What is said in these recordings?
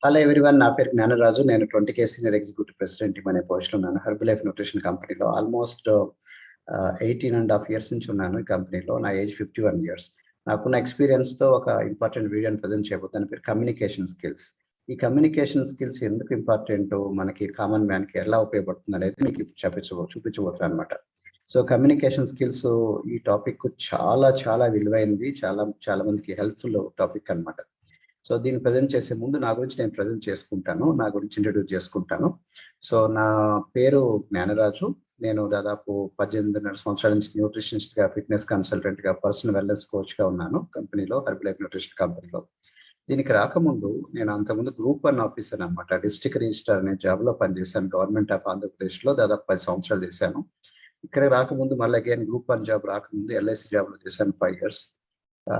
Hello everyone, నా పేరు జ్ఞానరాజు. నేను 20K senior executive president team అనే పోస్టులో ఉన్నాను. హెర్బల్ లైఫ్ న్యూట్రిషన్ కంపెనీలో ఆల్మోస్ట్ 18.5 years నుంచి ఉన్నాను ఈ కంపెనీలో. నా ఏజ్ 51 years. నాకున్న ఎక్స్పీరియన్స్తో ఒక ఇంపార్టెంట్ వీడియోని ప్రజెంట్ చేయబోతాను. పేరు కమ్యూనికేషన్ స్కిల్స్. ఈ కమ్యూనికేషన్ స్కిల్స్ ఎందుకు ఇంపార్టెంట్, మనకి కామన్ మ్యాన్కి ఎలా ఉపయోగపడుతుంది అనేది మీకు చూపించబోతున్నాను అనమాట. సో కమ్యూనికేషన్ స్కిల్స్ ఈ టాపిక్ చాలా చాలా విలువైనది, చాలా చాలా మందికి హెల్ప్ఫుల్ టాపిక్ అనమాట. సో దీన్ని ప్రజెంట్ చేసే ముందు నా గురించి నేను ప్రజెంట్ చేసుకుంటాను, నా గురించి ఇంట్రడ్యూస్ చేసుకుంటాను. సో నా పేరు జ్ఞానరాజు. నేను దాదాపు 18.5 సంవత్సరాల నుంచి న్యూట్రిషనిస్ట్గా, ఫిట్నెస్ కన్సల్టెంట్గా, పర్సనల్ వెల్నెస్ కోచ్గా ఉన్నాను కంపెనీలో, హెర్బల్ లైఫ్ న్యూట్రిషన్ కంపెనీలో. దీనికి రాకముందు నేను అంతకుముందు గ్రూప్ 1 ఆఫీసర్ అనమాట. డిస్ట్రిక్ట్ రిజిస్ట్రార్ అనే జాబ్లో పనిచేశాను గవర్నమెంట్ ఆఫ్ ఆంధ్రప్రదేశ్లో. దాదాపు 10 సంవత్సరాలు చేశాను. ఇక్కడ రాకముందు మళ్ళీ అగైన్ గ్రూప్ 1 జాబ్ రాకముందు ఎల్ఐసి జాబ్లో చేశాను 5 years.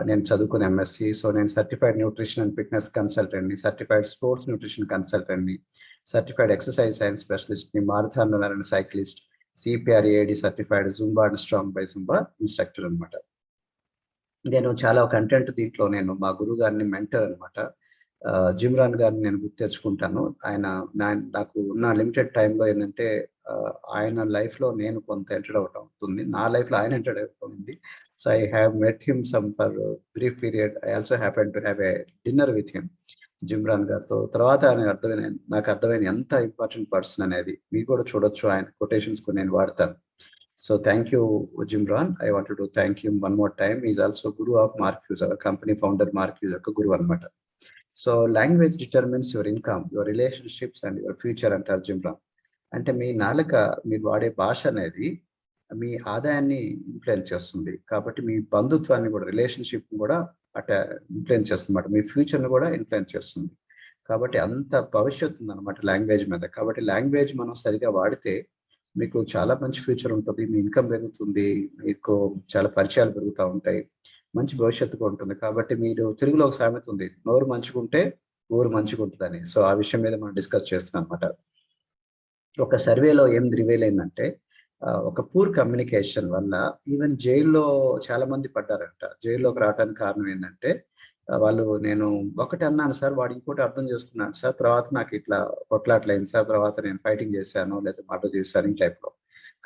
నేను చదువుకున్న ఎంఎస్సి. సో నేను సర్టిఫైడ్ న్యూట్రిషన్ అండ్ ఫిట్నెస్ కన్సల్టెంట్ని, సర్టిఫైడ్ స్పోర్ట్స్ న్యూట్రిషన్ కన్సల్టెంట్ని, సర్టిఫైడ్ ఎక్సర్సైజ్ సైన్స్ స్పెషలిస్ట్ని, marathon runner and cyclist, CPR AED certified Zumba and strong by Zumba instructor అనమాట. నేను చాలా కంటెంట్ దీంట్లో నేను మా గురువు గారిని మెంటర్ అనమాట, జిమ్రాన్ గారిని నేను గుర్తు తెచ్చుకుంటాను. ఆయన నాకు ఉన్న లిమిటెడ్ టైంలో ఏంటంటే ఆయన లైఫ్లో నేను కొంత ఎంటర్ అవటం అవుతుంది, నా లైఫ్లో ఆయన ఎంటర్ అవుతుంది. So I have met him some for brief period. I also happen to have a dinner with him, Jim Rohn గారితో. తర్వాత నాకు అర్థమైంది ఎంత ఇంపార్టెంట్ పర్సన్ అనేది. మీరు కూడా చూడొచ్చు, ఆయన కొటేషన్స్ నేను వాడతాను. So thank you, Jimran. I wanted to thank him one more time. He's also guru of Mark Hughes, our company founder Mark Hughes, a guru anamata. So language determines your income, your relationships and your future అంటారు Jim Rohn. అంటే మీ నాలుక, మీరు వాడే భాష అనేది మీ ఆదాయాన్ని influence చేస్తుంది. కాబట్టి మీ బంధుత్వాన్ని కూడా, రిలేషన్షిప్ కూడా ఇన్ఫ్లుయెన్స్ చేస్తుంది అన్నమాట. మీ ఫ్యూచర్ని కూడా ఇన్ఫ్లుయెన్స్ చేస్తుంది. కాబట్టి అంత భవిష్యత్తు ఉందన్నమాట లాంగ్వేజ్ మీద. కాబట్టి లాంగ్వేజ్ మనం సరిగా వాడితే మీకు చాలా మంచి ఫ్యూచర్ ఉంటుంది, మీ ఇన్కమ్ పెరుగుతుంది, మీకు చాలా పరిచయాలు పెరుగుతూ ఉంటాయి, మంచి భవిష్యత్తు ఉంటుంది. కాబట్టి మీరు, తెలుగులో ఒక సామెత ఉంది, నోరు మంచుకుంటే ఊరు మంచిగా ఉంటుందని. సో ఆ విషయం మీద మనం డిస్కస్ చేస్తున్నాం అనమాట. ఒక సర్వేలో ఏం రివీల్ అయిందంటే, ఒక పూర్ కమ్యూనికేషన్ వల్ల ఈవెన్ జైల్లో చాలా మంది పడ్డారంట. జైల్లోకి రావడానికి కారణం ఏంటంటే, వాళ్ళు, నేను ఒకటి అన్నాను సార్, వాడు ఇంకోటి అర్థం చేసుకున్నాను సార్, తర్వాత నాకు ఇట్లా కొట్లాట్లయింది సార్, తర్వాత నేను ఫైటింగ్ చేశాను లేదా మర్డర్ చేశాను ఈ టైప్లో.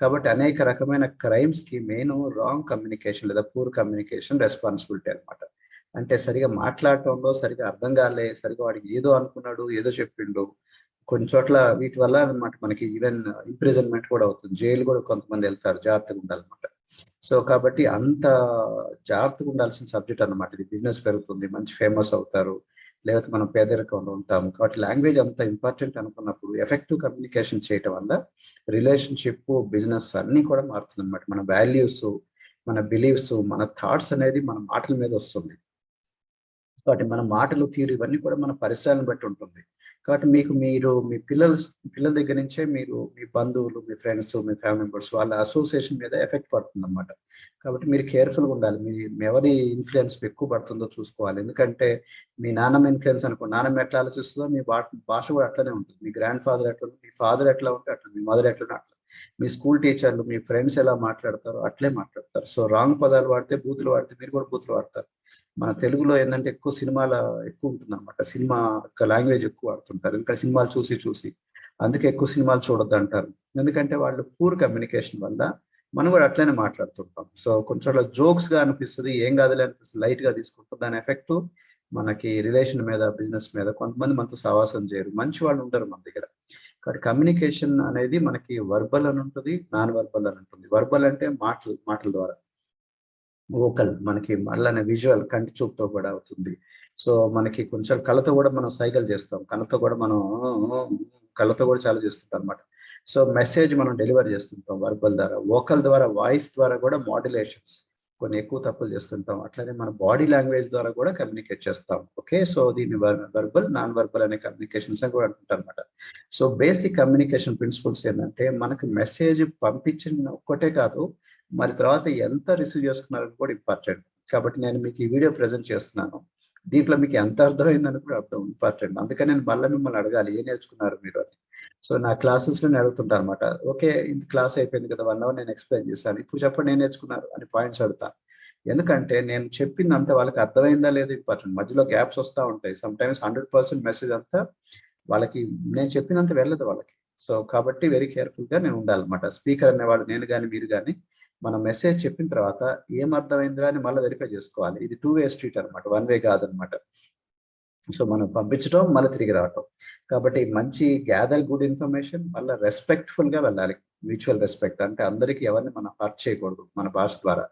కాబట్టి అనేక రకమైన క్రైమ్స్కి మెయిన్ రాంగ్ కమ్యూనికేషన్ లేదా పూర్ కమ్యూనికేషన్ రెస్పాన్సిబిలిటీ అనమాట. అంటే సరిగా మాట్లాడటంలో సరిగా అర్థం కాలే, సరిగా వాడికి ఏదో అనుకున్నాడు, ఏదో చెప్పిండు. కొన్ని చోట్ల వీటి వల్ల అనమాట మనకి ఈవెన్ ఇంప్రిజన్మెంట్ కూడా అవుతుంది, జైలు కూడా కొంతమంది వెళ్తారు. జాగ్రత్తగా ఉండాలన్నమాట. సో కాబట్టి అంత జాగ్రత్తగా ఉండాల్సిన సబ్జెక్ట్ అన్నమాట ఇది. బిజినెస్ పెరుగుతుంది, మంచి ఫేమస్ అవుతారు, లేకపోతే మనం పేదరికంలో ఉంటాము. కాబట్టి లాంగ్వేజ్ అంత ఇంపార్టెంట్ అనుకున్నప్పుడు ఎఫెక్టివ్ కమ్యూనికేషన్ చేయటం వల్ల రిలేషన్షిప్, బిజినెస్ అన్నీ కూడా మారుతుంది అనమాట. మన వాల్యూస్, మన బిలీవ్స్, మన థాట్స్ అనేది మన మాటల మీద వస్తుంది. కాబట్టి మన మాటలు, తీరు ఇవన్నీ కూడా మన పరిసరాలను బట్టి ఉంటుంది. కాబట్టి మీరు మీ పిల్లల దగ్గర నుంచే మీరు మీ బంధువులు, మీ ఫ్రెండ్స్, మీ ఫ్యామిలీ మెంబర్స్ వాళ్ళ అసోసియేషన్ మీద ఎఫెక్ట్ పడుతుంది అనమాట. కాబట్టి మీరు కేర్ఫుల్గా ఉండాలి. మీ ఎవరి ఇన్ఫ్లుయెన్స్ ఎక్కువ పడుతుందో చూసుకోవాలి. ఎందుకంటే మీ నాన్నమ్మ ఇన్ఫ్లుయెన్స్ అనుకో, నాన్నమ్మ ఎట్లా ఆలోచిస్తుందో మీ భాష కూడా అట్లనే ఉంటుంది. మీ గ్రాండ్ ఫాదర్ ఎట్లా, మీ ఫాదర్ ఎట్లా ఉంటే అట్లా, మీ మదర్ ఎట్లా అట్లా, మీ స్కూల్ టీచర్లు, మీ ఫ్రెండ్స్ ఎలా మాట్లాడతారో అట్లే మాట్లాడతారు. సో రాంగ్ పదాలు వాడితే, బూతులు వాడితే మీరు కూడా బూతులు వాడతారు. మన తెలుగులో ఏంటంటే ఎక్కువ ఎక్కువ ఉంటుంది అనమాట. సినిమా యొక్క లాంగ్వేజ్ ఎక్కువ వాడుతుంటారు, ఇంకా సినిమాలు చూసి అందుకే ఎక్కువ సినిమాలు చూడొద్దు అంటారు. ఎందుకంటే వాళ్ళు పూర్ కమ్యూనికేషన్ వల్ల మనం కూడా అట్లనే మాట్లాడుతుంటాం. సో కొంచెం జోక్స్ గా అనిపిస్తుంది, ఏం కాదులే అనిపిస్తుంది, లైట్ గా తీసుకుంటాం. దాని ఎఫెక్ట్ మనకి రిలేషన్ మీద, బిజినెస్ మీద. కొంతమంది మనతో సావాసం చేయరు, మంచి వాళ్ళు ఉంటారు మన దగ్గర. కాబట్టి కమ్యూనికేషన్ అనేది మనకి వర్బల్ అని ఉంటుంది, నాన్ వర్బల్ అని ఉంటుంది. వర్బల్ అంటే మాటల ద్వారా, వోకల్ మనకి, మళ్ళీ విజువల్ కంటి చూపుతో కూడా అవుతుంది. సో మనకి కొంచెం కళ్ళతో కూడా మనం సైగలు చేస్తాం, కళ్ళతో కూడా చాలా చేస్తుంటాం అనమాట. సో మెసేజ్ మనం డెలివర్ చేస్తుంటాం వర్బల్ ద్వారా. వోకల్ ద్వారా, వాయిస్ ద్వారా కూడా మాడ్యులేషన్స్ కొన్ని ఎక్కువ తప్పులు చేస్తుంటాం. అట్లనే మన బాడీ లాంగ్వేజ్ ద్వారా కూడా కమ్యూనికేట్ చేస్తాం. ఓకే, సో దీన్ని వర్బల్, నాన్ వర్బల్ అనే కమ్యూనికేషన్స్ అని కూడా అంటుంటారు అనమాట. సో బేసిక్ కమ్యూనికేషన్ ప్రిన్సిపల్స్ ఏంటంటే, మనకి మెసేజ్ పంపించిన ఒక్కటే కాదు, మరి తర్వాత ఎంత రిసీవ్ చేసుకున్నారని కూడా ఇంపార్టెంట్. కాబట్టి నేను మీకు ఈ వీడియో ప్రజెంట్ చేస్తున్నాను, దీంట్లో మీకు ఎంత అర్థమైందని కూడా అర్థం ఇంపార్టెంట్. అందుకని నేను మళ్ళీ మిమ్మల్ని అడగాలి, ఏం నేర్చుకున్నారు మీరు అని. సో నా క్లాసెస్లో నేను అడుగుతుంటాను అనమాట. ఓకే, ఇంత క్లాస్ అయిపోయింది కదా, 1 hour నేను ఎక్స్ప్లెయిన్ చేశాను, ఇప్పుడు చెప్పండి ఏం నేర్చుకున్నారు అని పాయింట్స్ అడుగుతాను. ఎందుకంటే నేను చెప్పిందంతా వాళ్ళకి అర్థమైందా లేదు ఇంపార్టెంట్. మధ్యలో గ్యాప్స్ వస్తూ ఉంటాయి. సమ్ టైమ్స్ 100% మెసేజ్ అంతా వాళ్ళకి నేను చెప్పినంత వెళ్ళదు వాళ్ళకి. సో కాబట్టి వెరీ కేర్ఫుల్గా నేను ఉండాలన్నమాట. స్పీకర్ అనేవాడు నేను కానీ మీరు కానీ మనం మెసేజ్ చెప్పిన తర్వాత ఏం అర్థమైందిరా అని మళ్ళీ వెరిఫై చేసుకోవాలి. ఇది 2 వే స్ట్రీట్ అనమాట, 1 వే కాదనమాట. సో మనం పంపించడం మళ్ళీ తిరిగి రావటం. కాబట్టి మంచి గ్యాదర్ గుడ్ ఇన్ఫర్మేషన్, మళ్ళీ రెస్పెక్ట్ఫుల్గా వెళ్ళాలి. మ్యూచువల్ రెస్పెక్ట్ అంటే అందరికీ ఎవరిని మనం హర్ట్ చేయకూడదు మన భాష ద్వారా.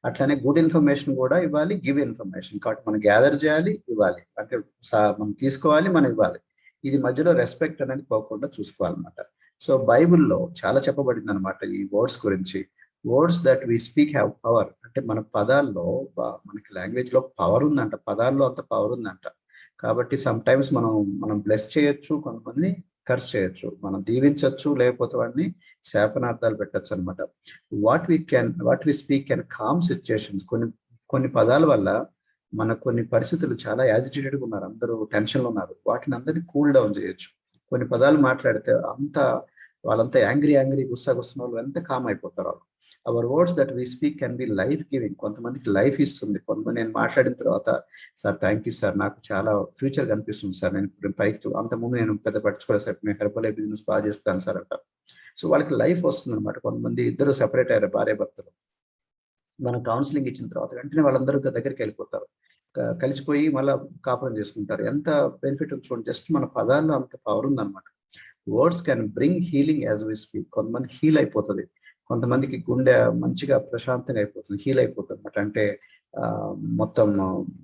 అట్లనే గుడ్ ఇన్ఫర్మేషన్ కూడా ఇవ్వాలి, గివ్ ఇన్ఫర్మేషన్. కాబట్టి మనం గ్యాదర్ చేయాలి, ఇవ్వాలి. అంటే మనం తీసుకోవాలి, మనం ఇవ్వాలి. ఇది మధ్యలో రెస్పెక్ట్ అనేది పోకుండా చూసుకోవాలన్నమాట. సో బైబిల్‌లో చాలా చెప్పబడింది అనమాట ఈ వర్డ్స్ గురించి. Words that we speak have power. అంటే మన పదాల్లో మనకి లాంగ్వేజ్‌లో పవర్ ఉందంట. పదాల్లో అంత పవర్ ఉందంట. కాబట్టి సమ్ టైమ్స్ మనం బ్లెస్ చేయొచ్చు, కొంతమందిని కర్స్ చేయొచ్చు. మనం దీవించొచ్చు, లేకపోతే వాడిని శాపనార్థాలు పెట్టొచ్చు అనమాట. What we speak can calm situations. కొన్ని పదాల వల్ల మన కొన్ని పరిస్థితులు చాలా యాజిటేటెడ్గా ఉన్నారు, అందరూ టెన్షన్లో ఉన్నారు, వాటిని అందరినీ కూల్ డౌన్ చేయొచ్చు. కొన్ని పదాలు మాట్లాడితే వాళ్ళంతా యాంగ్రీ గుస్సా వాళ్ళు ఎంత కామ్ అయిపోతారు వాళ్ళు. Our words that we speak can be life giving. కొంతమందికి లైఫ్ ఇస్తుంది. కొంతమంది నేను మాట్లాడిన తర్వాత సార్ థ్యాంక్ యూ సార్, నాకు చాలా ఫ్యూచర్ కనిపిస్తుంది సార్, నేను ఇప్పుడు పైకి అంతకుముందు నేను పెద్ద పట్టించుకోలేదు సార్, నేను హెర్బల్ బిజినెస్ బాగా చేస్తాను సార్ అంటారు. సో వాళ్ళకి లైఫ్ వస్తుంది అనమాట. కొంతమంది ఇద్దరు సెపరేట్ అయ్యారు భార్య భర్తలు, మనం కౌన్సిలింగ్ ఇచ్చిన తర్వాత వెంటనే వాళ్ళందరూ దగ్గరికి వెళ్ళిపోతారు, కలిసిపోయి మళ్ళీ కాపురం చేసుకుంటారు. ఎంత బెనిఫిట్ ఉంది చూడండి. జస్ట్ మన పదాల్లో అంత పవర్ ఉందన్నమాట. Words can bring healing as we speak. కొంతమంది హీల్ అయిపోతుంది, కొంతమందికి గుండె మంచిగా ప్రశాంతంగా అయిపోతుంది, హీల్ అయిపోతుంది అనమాట. అంటే మొత్తం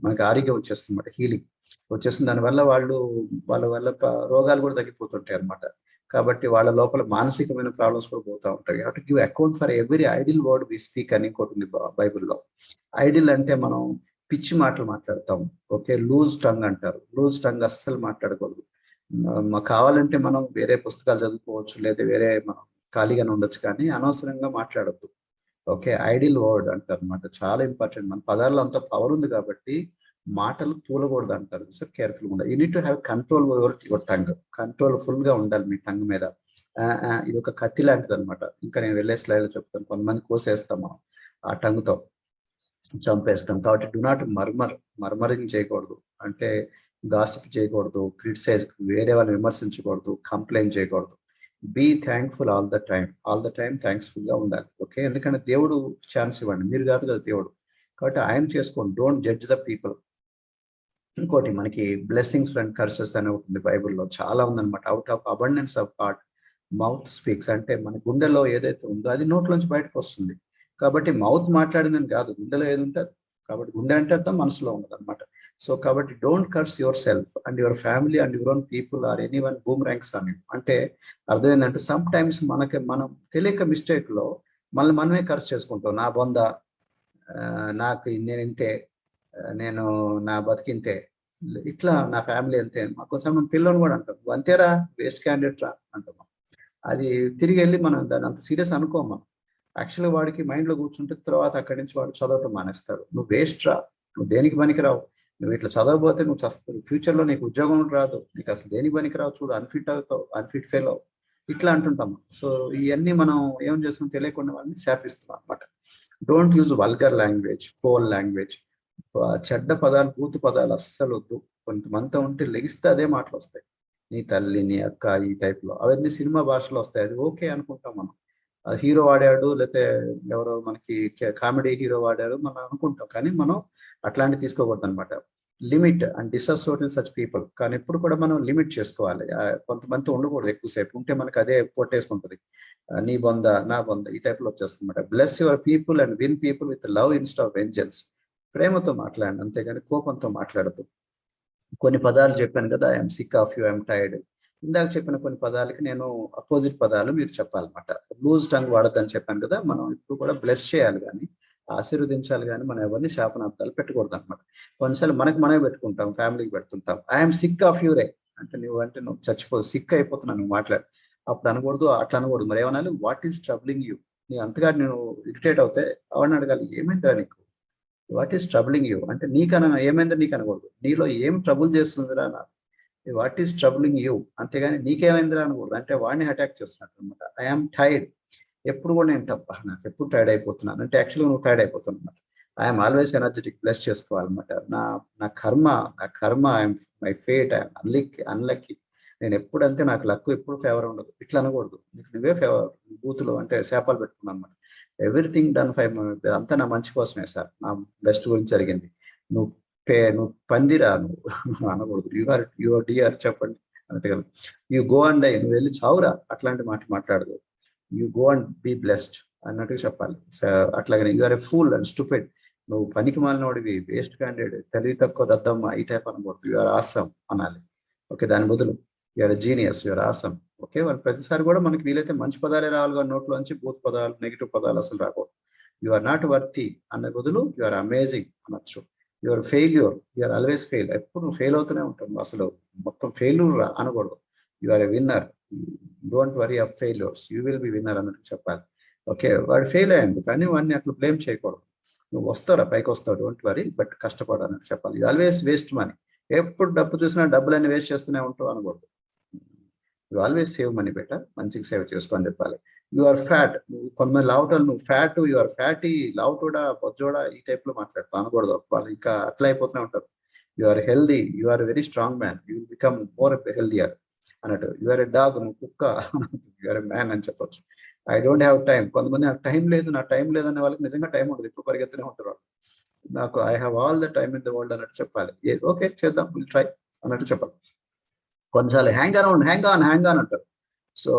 మనకి ఆరోగ్యం వచ్చేస్తుంది అనమాట, హీలింగ్ వచ్చేస్తుంది. దానివల్ల వాళ్ళ వల్ల రోగాలు కూడా తగ్గిపోతుంటాయి అనమాట. కాబట్టి వాళ్ళ లోపల మానసికమైన ప్రాబ్లమ్స్ కూడా పోతూ ఉంటాయి. కాబట్టి give account for every idle word we speak అని ఇంకోటి ఉంది బైబిల్లో. ఐడిల్ అంటే మనం పిచ్చి మాటలు మాట్లాడతాం. ఓకే, లూజ్ టంగ్ అంటారు. లూజ్ టంగ్ అస్సలు మాట్లాడకూడదు. కావాలంటే మనం వేరే పుస్తకాలు చదువుకోవచ్చు, లేదా వేరే మనం ఖాళీగానే ఉండొచ్చు, కానీ అనవసరంగా మాట్లాడద్దు. ఓకే, ఐడిల్ వర్డ్ అంటారు అనమాట. చాలా ఇంపార్టెంట్. మన పదాల్లో అంత పవర్ ఉంది కాబట్టి మాటలు తూలకూడదు అంటారు. సో కేర్ఫుల్గా ఉండాలి. You need to have control over your tongue. Control ఫుల్గా ఉండాలి మీ టంగ్ మీద. ఇది ఒక కత్తి లాంటిది అనమాట. ఇంకా నేను వెళ్ళే స్లైడ్లో చెప్తాను. కొంతమంది కోసేస్తాము ఆ టంగ్తో, చంపేస్తాం. కాబట్టి డు నాట్ మర్మరింగ్ చేయకూడదు. అంటే గాసిప్ చేయకూడదు, క్రిటిసైజ్, వేరే వాళ్ళని విమర్శించకూడదు, కంప్లైంట్ చేయకూడదు. Be thankful all the time థ్యాంక్స్ఫుల్గా ఉండాలి. ఓకే, ఎందుకంటే దేవుడు ఛాన్స్ ఇవ్వండి, మీరు కాదు కదా దేవుడు. కాబట్టి ఆయన చేసుకోండి. Don't judge the people. ఇంకోటి మనకి బ్లెస్సింగ్స్ అండ్ కర్సెస్ అని ఉంటుంది బైబిల్లో, చాలా ఉందన్నమాట. Out of abundance of heart mouth speaks. అంటే మన గుండెలో ఏదైతే ఉందో అది నోట్లోంచి బయటకు వస్తుంది. కాబట్టి మౌత్ మాట్లాడిందని కాదు, గుండెలో ఏది ఉంటుంది. కాబట్టి గుండె అంటే అర్థం మనసులో ఉండదు అనమాట. సో కాబట్టి don't curse your self and your family and your own people or any one boom ranks అని. అంటే అర్థం ఏంటంటే సమ్ టైమ్స్ మనం తెలియక మిస్టేక్లో మనమే కర్స్ చేసుకుంటాం. నా బొంద, నాకు నేను ఇంతే, నేను నా బతికింతే, ఇట్లా నా ఫ్యామిలీ అంతే. కొంచెం మన పిల్లలు కూడా అంటాం అంతేరా, వేస్ట్ క్యాండిడేట్ రా అంటాం. అది తిరిగి వెళ్ళి మనం దాన్ని అంత సీరియస్ అనుకోము. యాక్చువల్గా వాడికి మైండ్లో కూర్చుంటే తర్వాత అక్కడి నుంచి వాడు చదవటం మానేస్తాడు. నువ్వు వేస్ట్ రా, నువ్వు దేనికి పనికిరావు, నువ్వు ఇట్లా చదవబోతే నువ్వు చస్తావు, ఫ్యూచర్లో నీకు ఉద్యోగం రాదు, నీకు అసలు దేనికి పనికిరావు, చూడు అన్ఫిట్ అవుతావు, అన్ఫిట్ ఫెయిల్ అవు, ఇట్లా అంటుంటాము. సో ఇవన్నీ మనం ఏం చేస్తున్నాం తెలియకుండా వాళ్ళని శాపిస్తున్నాం అనమాట. Don't use vulgar language, foul language. చెడ్డ పదాలు, బూతు పదాలు అస్సలు వద్దు. కొంతమంది ఉంటే లెగిస్తే అదే మాటలు వస్తాయి. నీ తల్లి, నీ అక్క, ఈ టైప్లో అవన్నీ సినిమా భాషలో వస్తాయి. అది ఓకే అనుకుంటాం మనం. హీరో వాడాడు, లేకపోతే ఎవరో మనకి కామెడీ హీరో వాడారు మనం అనుకుంటాం, కానీ మనం అట్లాంటివి తీసుకోకూడదు అనమాట. Limit and dissociate such people. కానీ ఎప్పుడు కూడా మనం లిమిట్ చేసుకోవాలి. కొంతమంది ఉండకూడదు ఎక్కువసేపు, ఉంటే మనకు అదే పొట్టేసుకుంటుంది. నీ బొంద, నా బొంద, ఈ టైప్లో వచ్చేస్తుంది అనమాట. Bless your people and win people with love instead of vengeance. ప్రేమతో మాట్లాడండి, అంతేగాని కోపంతో మాట్లాడదు. కొన్ని పదాలు చెప్పాను కదా, I'm sick of you, I'm tired. ఇందాక చెప్పిన కొన్ని పదాలకి నేను అపోజిట్ పదాలు మీరు చెప్పాలన్నమాట. లూజ్ టంగ్ వాడద్దని చెప్పాను కదా. మనం ఇప్పుడు కూడా బ్లెస్ చేయాలి కానీ, ఆశీర్వదించాలి కానీ, మనం ఎవరిని శాపనార్థాలు పెట్టకూడదు అనమాట. కొన్నిసార్లు మనమే పెట్టుకుంటాం, ఫ్యామిలీకి పెడుతుంటాం. ఐఎమ్ సిక్ ఆఫ్ యూరే అంటే నువ్వు చచ్చిపో, సిక్ అయిపోతున్నావు నువ్వు మాట్లాడు, అప్పుడు అనకూడదు, అట్లా అనకూడదు. మరి ఏమనాలి, వాట్ ఈస్ ట్రబ్లింగ్ యూ. నీ అంతగా నేను ఇరిటేట్ అవుతే అవన్నీ అడగాలి, ఏమైందిరా నీకు, వాట్ ఈస్ ట్రబులింగ్ యూ. అంటే ఏమైందో నీకు అనకూడదు, నీలో ఏం ట్రబుల్ చేస్తుందిరా నాకు, వాట్ ఈస్ ట్రబులింగ్ యూ. అంతేగాని నీకేమైందిరా అనకూడదు. అంటే వాడిని అటాక్ చేస్తున్నట్టు అనమాట. I'm tired. ఎప్పుడు కూడా నేను నాకు ఎప్పుడు టైర్డ్ అయిపోతున్నాను అంటే యాక్చువల్గా నువ్వు టైర్డ్ అయిపోతున్నావు అనమాట. I'm always energetic. బ్లెస్ చేసుకోవాలన్నమాట. నా కర్మ I'm my fate, I'm unlucky. నేను ఎప్పుడంతే నాకు లక్ ఎప్పుడు ఫేవర్ ఉండదు. ఇట్లా అనకూడదు. నీకు నువ్వే ఫేవర్, బూతులు అంటే శాపాలు పెట్టుకున్నాను అనమాట. ఎవ్రీథింగ్ డన్ ఫైవ్, అంతా నా మంచి కోసమే సార్, నా బెస్ట్ గురించి జరిగింది. నువ్వు నువ్వు పందిరా నువ్వు అనకూడదు. యువర్ డియర్ చెప్పండి అన్నట్టుగా. యూ గో అండ్ డై, నువ్వు వెళ్ళి చావురా, అట్లాంటి మాట మాట్లాడదు. You go and be blessed అన్నట్టుగా చెప్పాలి. అట్లాగనే you are a fool and stupid, నువ్వు పనికి మాలినోడివి, వేస్ట్ క్యాండిడేట్, తెలివి తక్కువ దద్దమ్మ, ఈ టైప్ అనకూడదు. యు ఆర్ ఆసమ్ అనాలి. ఓకే, దాని బదులు you are genius, you are awesome. Okay, వాళ్ళు ప్రతిసారి కూడా మనకి వీలైతే మంచి పదాలే రావాలి కానీ నోట్లోంచి బూత్ పదాలు, నెగిటివ్ పదాలు అసలు రాకూడదు. యు ఆర్ నాట్ వర్తి అనే బదులు యు ఆర్ అమేజింగ్ అనొచ్చు. You are failure, you are always fail, ఎప్పుడు నువ్వు ఫెయిల్ అవుతూనే ఉంటావు, అసలు మొత్తం ఫెయిల్యూర్ అనకూడదు. You are a winner, don't worry of failures, you will be winner అన్నట్టు చెప్పాలి. ఓకే, వాడు ఫెయిల్ అయ్యాడు కానీ వాడిని అట్లా బ్లేమ్ చేయకూడదు. నువ్వు వస్తారా, పైకి వస్తావు, డోంట్ వరీ, బట్ కష్టపడు అన్నట్టు చెప్పాలి. యూ ఆల్వేస్ వేస్ట్ మనీ, ఎప్పుడు డబ్బు చూసినా డబ్బులన్నీ వేస్ట్ చేస్తూనే ఉంటావు అనకూడదు. You always save money better, మంచిగా సేవ్ చేసుకొని చెప్పాలి. యు ఆర్ ఫ్యాట్, కొంతమంది లావుటోళ్ళు, నువ్వు ఫ్యాట్, యు ఆర్ ఫ్యాటీ, లావుటోడా, బొజ్జోడా, ఈ టైప్ లో మాట్లాడుతావు అనకూడదు. వాళ్ళు ఇంకా అట్లా అయిపోతూనే ఉంటారు. You are healthy, you are very strong man, you will become more healthier అన్నట్టు. యు ఆర్ ఎ డాగ్, నువ్వు కుక్క, యు ఆర్ ఎ మ్యాన్ అని చెప్పొచ్చు. ఐ డోంట్ హ్యావ్ టైం, కొంతమంది నాకు టైం లేదు, నా టైం లేదనే వాళ్ళకి నిజంగా టైం ఉండదు, ఇప్పుడు పరిగెత్తనే ఉంటారు వాళ్ళు. నాకు I have all the time in the world అన్నట్టు చెప్పాలి. ఓకే చేద్దాం, విల్ ట్రై అన్నట్టు చెప్పాలి. కొన్నిసార్లు హ్యాంగ్ ఆన్ అంటారు. సో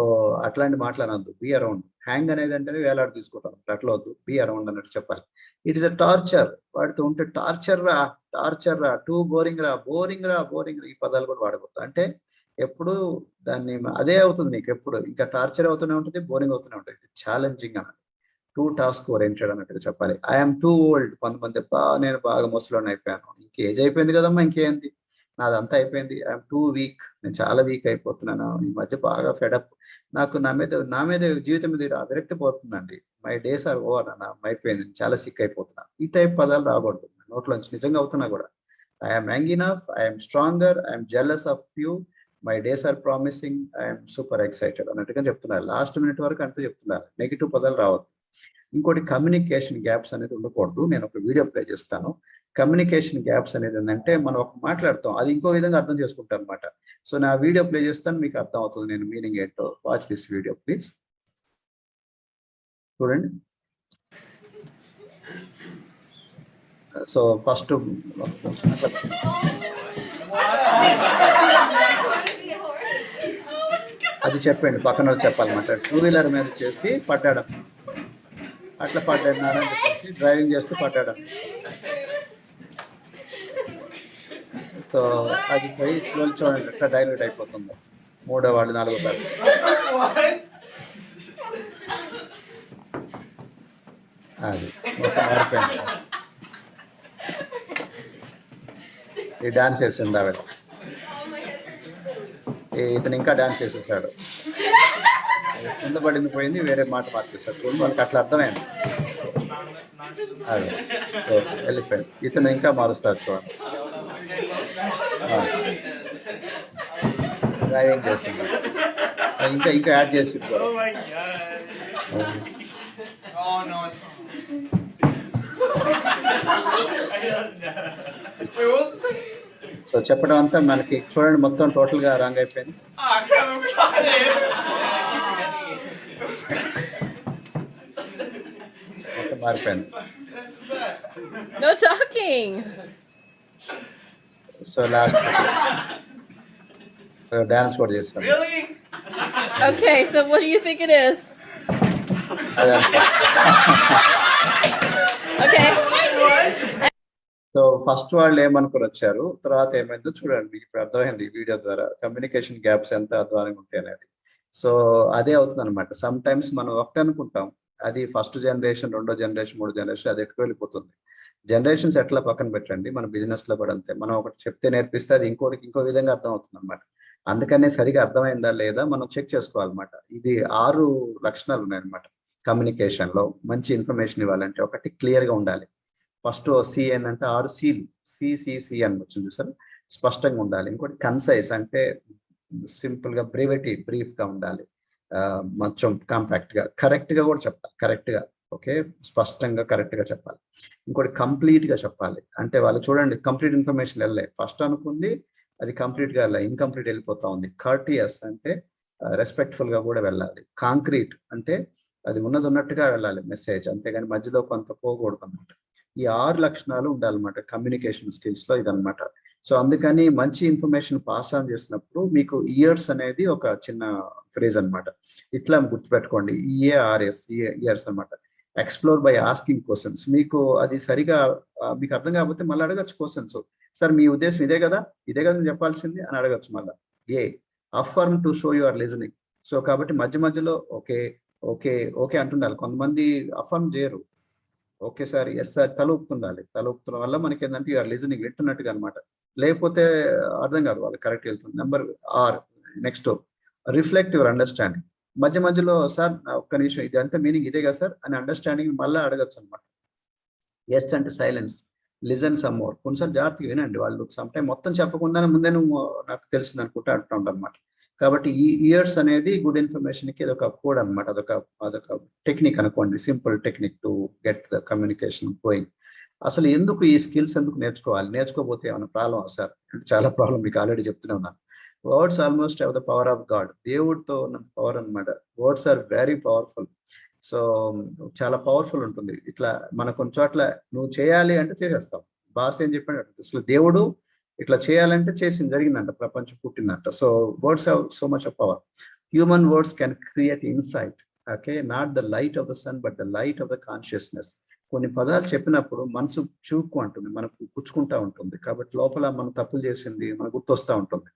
అట్లాంటి మాట్లాడద్దు. బీ అరౌండ్, హ్యాంగ్ అనేది అంటే వేలాడు తీసుకుంటాం, అట్లా వద్దు, బీ అరౌండ్ అన్నట్టు చెప్పాలి. ఇట్ ఇస్ అ టార్చర్, వాడితో ఉంటే టార్చర్ రా, టూ బోరింగ్ రా, ఈ పదాలు కూడా వాడకూడదు. అంటే ఎప్పుడు దాన్ని అదే అవుతుంది నీకు, ఎప్పుడు ఇంకా టార్చర్ అవుతూనే ఉంటుంది, బోరింగ్ అవుతూనే ఉంటుంది. ఛాలెంజింగ్ అన్నట్టు, టూ టాస్క్ ఓరియంటెడ్ అన్నట్టుగా చెప్పాలి. ఐఎమ్ టూ ఓల్డ్, కొంతమంది నేను బాగా ముసలోని అయిపోయాను, ఇంక ఏజ్ అయిపోయింది కదమ్మా, ఇంకేంది, నాదంతా అయిపోయింది. ఐఎమ్ టూ వీక్, నేను చాలా వీక్ అయిపోతున్నాను ఈ మధ్య, బాగా ఫెడప్, నాకు నా మీద జీవితం మీద విరక్తి పోతుందండి. మై డేస్ ఆర్ ఓవర్, నా అయిపోయింది, చాలా సిక్ అయిపోతున్నాను. ఈ టైప్ పదాలు రాకూడదు నోట్లోంచి, నిజంగా అవుతున్నా కూడా. I'm young enough, I'm stronger, I'm jealous of you, my days are promising, I'm super excited అన్నట్టుగా చెప్తున్నారు. లాస్ట్ మినిట్ వరకు అంతే చెప్తున్నారు, నెగిటివ్ పదాలు రావద్దు. ఇంకోటి కమ్యూనికేషన్ గ్యాప్స్ అనేది ఉండకూడదు. నేను ఒక వీడియో ప్లే చేస్తాను. కమ్యూనికేషన్ గ్యాప్స్ అనేది ఏంటంటే మనం ఒక మాట్లాడతాం, అది ఇంకో విధంగా అర్థం చేసుకుంటాం అనమాట. సో నా వీడియో ప్లే చేస్తాను, మీకు అర్థం అవుతుంది నేను మీనింగ్ ఏంటో. వాచ్ దిస్ వీడియో ప్లీజ్, చూడండి. సో ఫస్ట్ అది చెప్పండి, పక్కన చెప్పాలన్నమాట. టూ వీలర్ మీద చేసి పడ్డాడు, అట్లా పడ్డాడు అని చెప్పేసి డ్రైవింగ్ చేస్తూ పడ్డాడు. సో అది పోయి స్లోల్ చూడండి ఎట్లా డైల్యూట్ అయిపోతుంది, మూడో వాళ్ళు, నాలుగో వాళ్ళు. అది మొత్తం మారిపోయింది. ఈ డాన్స్ చేసింది ఆవిడ, ఇతను ఇంకా డాన్స్ చేసేసాడు, కింద పడింది పోయింది, వేరే మాట మార్చేసాడు. చూడండి వాళ్ళకి అట్లా అర్థమైంది. అది వెళ్ళిపోయింది. ఇతను ఇంకా మారుస్తాడు చూడండి, డ్రైవింగ్ చేస్తుంది, ఇంకా ఇంకా యాడ్ చేసి సో చెప్పడం అంతా మనకి చూడండి మొత్తం టోటల్ గా రాంగ్ అయిపోయింది. మొత్తం మారిపోయింది. No talking. So last dance కూడా చేస్తాం. Okay, so what do you think it is? Okay. So first వాళ్ళు ఏమనుకుని వచ్చారు, తర్వాత ఏమైందో చూడండి, ఇప్పుడు అర్థమైంది ఈ వీడియో ద్వారా కమ్యూనికేషన్ గ్యాప్స్ ఎంత అధ్వానంగా ఉంటాయి అనేది. సో అదే అవుతుంది అనమాట. సమ్ టైమ్స్ మనం ఒకటి అనుకుంటాం, అది ఫస్ట్ జనరేషన్, రెండో జనరేషన్, మూడో జనరేషన్, అది ఎక్కువ వెళ్ళిపోతుంది. జనరేషన్స్ ఎట్లా పక్కన పెట్టండి, మన బిజినెస్ లో కూడా అంతే. మనం ఒకటి చెప్తే నేర్పిస్తే అది ఇంకో విధంగా అర్థం అవుతుంది అనమాట. అందుకనే సరిగా అర్థమైందా లేదా మనం చెక్ చేసుకోవాలన్నమాట. ఇది 6 లక్షణాలు ఉన్నాయన్నమాట కమ్యూనికేషన్ లో. మంచి ఇన్ఫర్మేషన్ ఇవ్వాలంటే ఒకటి క్లియర్ గా ఉండాలి. ఫస్ట్ సి ఏంటంటే 6 సీలు, సిసిసి అని వచ్చింది సార్, స్పష్టంగా ఉండాలి. ఇంకోటి కన్సైజ్ అంటే సింపుల్ గా, బ్రీఫ్ గా ఉండాలి, కొంచెం కాంపాక్ట్ గా, కరెక్ట్ గా కూడా చెప్పాలి. కరెక్ట్ గా ఓకే, స్పష్టంగా కరెక్ట్గా చెప్పాలి. ఇంకోటి కంప్లీట్గా చెప్పాలి. అంటే వాళ్ళు చూడండి కంప్లీట్ ఇన్ఫర్మేషన్ వెళ్ళలే, ఫస్ట్ అనుకుంది అది కంప్లీట్గా వెళ్ళాలి, ఇన్కంప్లీట్ వెళ్ళిపోతా ఉంది. కర్టియస్ అంటే రెస్పెక్ట్ఫుల్గా కూడా వెళ్ళాలి. కాంక్రీట్ అంటే అది ఉన్నది ఉన్నట్టుగా వెళ్ళాలి మెసేజ్, అంతేగాని మధ్యలో కొంత పోకూడదు అనమాట. ఈ 6 లక్షణాలు ఉండాలన్నమాట కమ్యూనికేషన్ స్కిల్స్లో ఇదనమాట. సో అందుకని మంచి ఇన్ఫర్మేషన్ పాస్ ఆన్ చేసినప్పుడు మీకు ఇయర్స్ అనేది ఒక చిన్న ఫ్రేజ్ అనమాట. ఇట్లా గుర్తుపెట్టుకోండి, ఈఏఆర్ఎస్, ఇయర్స్ అనమాట. Explore by asking questions. మీకు అది సరిగా మీకు అర్థం కాకపోతే మళ్ళీ అడగచ్చు క్వశ్చన్స్. సార్ మీ ఉద్దేశం ఇదే కదా, ఇదే కదా నేను చెప్పాల్సింది అని అడగచ్చు మళ్ళీ. A affirm to show you are listening. So కాబట్టి మధ్య మధ్యలో ఓకే ఓకే ఓకే అంటుండాలి. కొంతమంది అఫర్మ్ చేయరు. ఓకే సార్, ఎస్ సార్, తల ఊపుతుండాలి. తల ఊపుతున్న వల్ల మనకి ఏంటంటే యూఆర్ లిజనింగ్, వింటున్నట్టుగా అనమాట. లేకపోతే అర్థం కాదు, వాళ్ళు కరెక్ట్ వెళ్తుంది. Number are, next reflect your understanding. మధ్య మధ్యలో సార్ ఒక్క నిమిషం, ఇది అంతా మీనింగ్ ఇదే కదా సార్ అని అండర్స్టాండింగ్ మళ్ళీ అడగచ్చు అనమాట. ఎస్ అంటే సైలెన్స్, లిజన్ సమ్ మోర్. కొన్నిసార్లు జాగ్రత్తగా వినండి, వాళ్ళు సమ్ టైం మొత్తం చెప్పకుండానే ముందే నువ్వు నాకు తెలిసింది అనుకుంటా అంటుంటారు అనమాట. కాబట్టి ఈ ఇయర్స్ అనేది గుడ్ ఇన్ఫర్మేషన్కి అదొక కోడ్ అనమాట, అదొక టెక్నిక్ అనుకోండి, simple technique to get the communication going. అసలు ఎందుకు ఈ స్కిల్స్ ఎందుకు నేర్చుకోవాలి? నేర్చుకోకపోతే ఏమైనా ప్రాబ్లమ్ సార్ అంటే చాలా ప్రాబ్లం, మీకు ఆల్రెడీ చెప్తూనే ఉన్నాను. Words almost have the power of God. దేవుడితో ఉన్న పవర్ అనమాట. Words are very powerful. So చాలా పవర్ఫుల్ ఉంటుంది. ఇట్లా మన కొన్ని చోట్ల నువ్వు చేయాలి అంటే చేసేస్తావు. భాష ఏం చెప్పాడు, అసలు దేవుడు ఇట్లా చేయాలంటే చేసింది, జరిగిందంట, ప్రపంచం పుట్టిందంట. So words have so much of power. Human words can create insight. Okay, not the light of the sun but the light of the consciousness. కొన్ని పదాలు చెప్పినప్పుడు మనసు చూక్కు అంటుంది, మనకు పుచ్చుకుంటా ఉంటుంది. కాబట్టి లోపల మనం తప్పులు చేసింది మనకు గుర్తొస్తూ ఉంటుంది.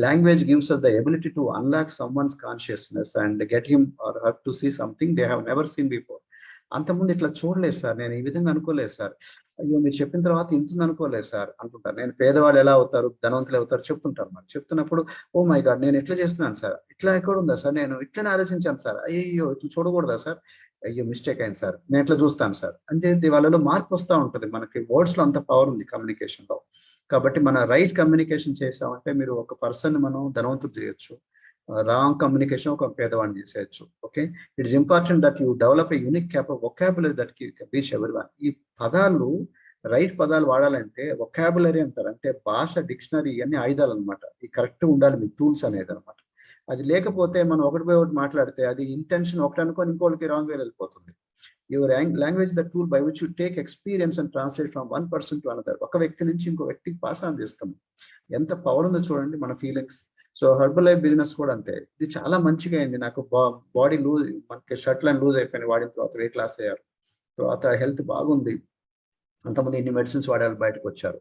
Language gives us the ability to unlock someone's consciousness and get him or her to see something they have never seen before. అంతకుముందు ఇట్లా చూడలేదు సార్, నేను ఈ విధంగా అనుకోలేదు సార్, అయ్యో మీరు చెప్పిన తర్వాత ఇంత అనుకోలేదు సార్ అంటుంటారు. నేను పేదవాళ్ళు ఎలా అవుతారు, ధనవంతులు అవుతారు చెప్తుంటారు. మరి చెప్తున్నప్పుడు ఓ మై గాడ్ నేను ఎట్లా చేస్తున్నాను సార్, ఇట్లా ఎక్కడ ఉందా సార్, నేను ఇట్లనే ఆలోచించాను సార్, అయ్యో ఇట్లా చూడకూడదా సార్, అయ్యో మిస్టేక్ అయింది సార్, నేను ఎట్లా చూస్తాను సార్. అంటే వాళ్ళలో మార్పు వస్తూ ఉంటుంది. మనకి వర్డ్స్ లో అంత పవర్ ఉంది కమ్యూనికేషన్ లో. కాబట్టి మన రైట్ కమ్యూనికేషన్ చేసామంటే మీరు ఒక పర్సన్ మనం ధనవంతుడు చేయొచ్చు, రాంగ్ కమ్యూనికేషన్ ఒక పేదవాడిని చేసేయచ్చు. Okay, it is important that you develop a unique vocabulary that reach everyone. ఈ పదాలు రైట్ పదాలు వాడాలంటే వొకాబులరీ అంటారు, అంటే భాష డిక్షనరీ ఇవన్నీ ఆయుధాలు అనమాట. ఈ కరెక్ట్ ఉండాలి మీ టూల్స్ అనేది అనమాట. అది లేకపోతే మనం ఒకటి పోయి ఒకటి మాట్లాడితే అది ఇంటెన్షన్ ఒకటి అనుకొని ఇంకోటికి రాంగ్ వే వెళ్ళిపోతుంది. Your language the tool by which you take experience and translate from one person to another. ఒక వ్యక్తి నుంచి ఇంకో వ్యక్తికి పాస్ ఆన్ చేస్తాం. ఎంత పవర్ ఉందో చూడండి మన feelings. So herbal life business కూడా అంతే. ఇది చాలా మంచిగా అయింది నాకు. బాడీ లూజ్, మనకి షర్ట్ లైన్ లూజ్ అయిపోయింది వాడిన తర్వాత, వెయిట్ లాస్ అయ్యారు, తర్వాత హెల్త్ బాగుంది. అంతమంది ఇన్ని మెడిసిన్స్ వాడాలి బయటకు వచ్చారు.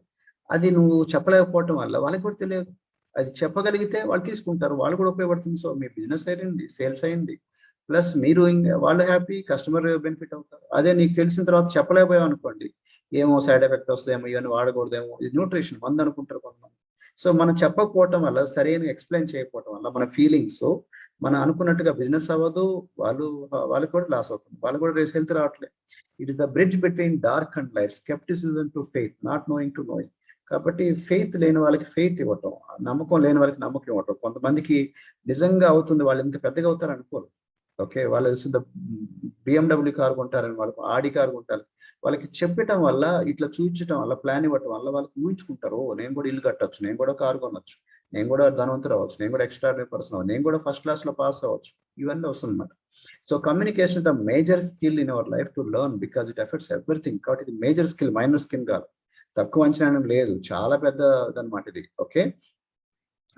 అది నువ్వు చెప్పలేకపోవటం వల్ల వాళ్ళకి కూడా తెలియదు. అది చెప్పగలిగితే వాళ్ళు తీసుకుంటారు, వాళ్ళు కూడా ఉపయోగపడుతుంది. సో మీ బిజినెస్ అయింది, సేల్స్ అయింది, ప్లస్ మీరు వాళ్ళు హ్యాపీ, కస్టమర్ బెనిఫిట్ అవుతారు. అదే నీకు తెలిసిన తర్వాత చెప్పలేకపోయాం అనుకోండి, ఏమో సైడ్ ఎఫెక్ట్ వస్తుందేమో, ఇవన్నీ వాడకూడదేమో, ఇది న్యూట్రిషన్ మంది అనుకుంటారు కొంతమంది. సో మనం చెప్పకపోవటం వల్ల, సరైన ఎక్స్ప్లెయిన్ చేయకపోవటం వల్ల మన ఫీలింగ్స్ మనం అనుకున్నట్టుగా బిజినెస్ అవ్వదు, వాళ్ళకి కూడా లాస్ అవుతుంది, వాళ్ళు కూడా హెల్త్ రావట్లేదు. It is the bridge between dark and light, scepticism to faith, not knowing to knowing. కాబట్టి ఫెయిత్ లేని వాళ్ళకి ఫెయిత్ ఇవ్వటం, నమ్మకం లేని వాళ్ళకి నమ్మకం ఇవ్వటం. కొంతమందికి నిజంగా అవుతుంది, వాళ్ళు ఇంత పెద్దగా అవుతారు అనుకోరు. ఓకే, వాళ్ళు బిఎండబ్ల్యూ కార్ కొంటారని, వాళ్ళకి ఆడి కార్ కొంటారు. వాళ్ళకి చెప్పటం వల్ల, ఇట్లా చూపించడం వల్ల, ప్లాన్ ఇవ్వటం వల్ల వాళ్ళకి ఊహించుకుంటారు, నేను కూడా ఇల్లు కట్టొచ్చు, నేను కూడా కారు కొనొచ్చు, నేను కూడా ధనవంతుడు అవ్వచ్చు, నేను కూడా ఎక్స్ట్రాడినరీ పర్సన్ అవ్వచ్చు, నేను కూడా ఫస్ట్ క్లాస్ లో పాస్ అవ్వచ్చు. ఇవన్నీ వస్తుందన్నమాట. So communication the major skill in our life to learn, because it effects everything. కాబట్టి ఇది మేజర్ స్కిల్, మైనర్ స్కిల్ కాదు, తక్కువ అంచనా లేదు, చాలా పెద్దదన్నమాట ఇది. Okay,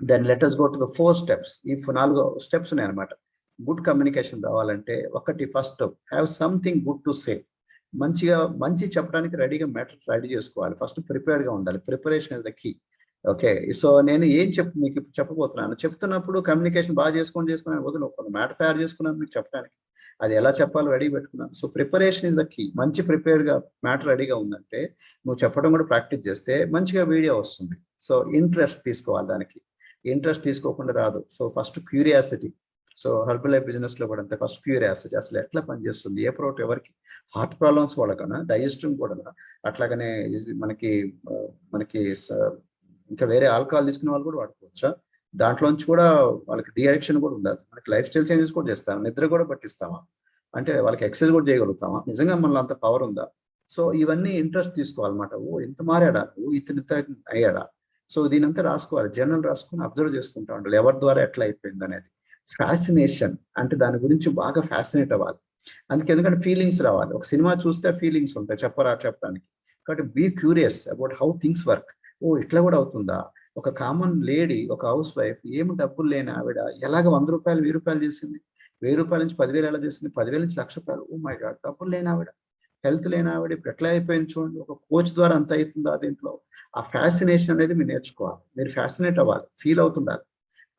then let us go to the 4 steps. ఈ 4 స్టెప్స్ ఉన్నాయి అనమాట. గుడ్ కమ్యూనికేషన్ రావాలంటే, ఒకటి first have something good to say. మంచి చెప్పడానికి రెడీగా మ్యాటర్ రెడీ చేసుకోవాలి. ఫస్ట్ ప్రిపేర్డ్ గా ఉండాలి. Preparation is the key. Okay, so నేను ఏం మీకు ఇప్పుడు చెప్పబోతున్నాను. చెప్తున్నప్పుడు కమ్యూనికేషన్ బాగా చేసుకొని వదిలి ఒక మ్యాటర్ తయారు చేసుకున్నాను మీకు చెప్పడానికి, అది ఎలా చెప్పాలో రెడీ పెట్టుకున్నాను. So preparation is the key. మంచి ప్రిపేర్డ్ గా మ్యాటర్ రెడీగా ఉందంటే నువ్వు చెప్పడం కూడా ప్రాక్టీస్ చేస్తే మంచిగా వీడియో వస్తుంది. సో ఇంట్రెస్ట్ తీసుకోవాలి దానికి, ఇంట్రెస్ట్ తీసుకోకుండా రాదు. So first curiosity. So herbal life business లో కూడా అంతే, ఫస్ట్ క్యూరియాసిటీ, అసలు ఎట్లా పనిచేస్తుంది, ఏ ప్రోడక్ట్ ఎవరికి, హార్ట్ ప్రాబ్లమ్స్ వాళ్ళకన్నా, డైజెస్టివ్ కూడా, అట్లాగనే మనకి మనకి ఇంకా వేరే ఆల్కహాల్ తీసుకునే వాళ్ళు కూడా వాడుకోవచ్చా, దాంట్లోంచి కూడా వాళ్ళకి డిఅడిక్షన్ కూడా ఉందా, మనకి లైఫ్ స్టైల్ చేంజెస్ కూడా చేస్తాం, నిద్ర కూడా పట్టిస్తామా, అంటే వాళ్ళకి ఎక్సర్సైజ్ కూడా చేయగలుగుతామా, నిజంగా మనలో అంత పవర్ ఉందా? సో ఇవన్నీ ఇంట్రెస్ట్ తీసుకోవాలన్నమాట. ఓ ఇంత మారాడా, ఓ ఇతను అయ్యాడా. సో దీనంతా రాసుకోవాలి, జర్నల్ రాసుకొని అబ్జర్వ్ చేసుకుంటా ఉండాలి ఎవరి ద్వారా ఎట్లా అయిపోయింది అనేది. ఫ్యాసినేషన్ అంటే దాని గురించి బాగా ఫ్యాసినేట్ అవ్వాలి. అందుకే ఎందుకంటే ఫీలింగ్స్ రావాలి. ఒక సినిమా చూస్తే ఫీలింగ్స్ ఉంటాయి చెప్పడానికి. కాబట్టి be curious about how things work. ఓ ఇట్లా కూడా అవుతుందా. ఒక కామన్ లేడీ, ఒక హౌస్ వైఫ్, ఏమి డబ్బులు లేని ఆవిడ ఎలాగ 100 రూపాయలు 1000 రూపాయలు చేసింది, 1000 రూపాయల నుంచి 10,000 ఎలా చేసింది, 10,000 నుంచి 1,00,000 రూపాయలు. ఓ మై గాడ్, డబ్బులు లేని ఆవిడ, హెల్త్ లేని ఆవిడ ఇప్పుడు ఎట్లా అయిపోయింది చూడండి. ఒక కోచ్ ద్వారా అంత అవుతుందా దీంట్లో. ఆ ఫ్యాసినేషన్ అనేది మీరు నేర్చుకోవాలి. మీరు ఫ్యాసినేట్ అవ్వాలి, ఫీల్ అవుతుండాలి,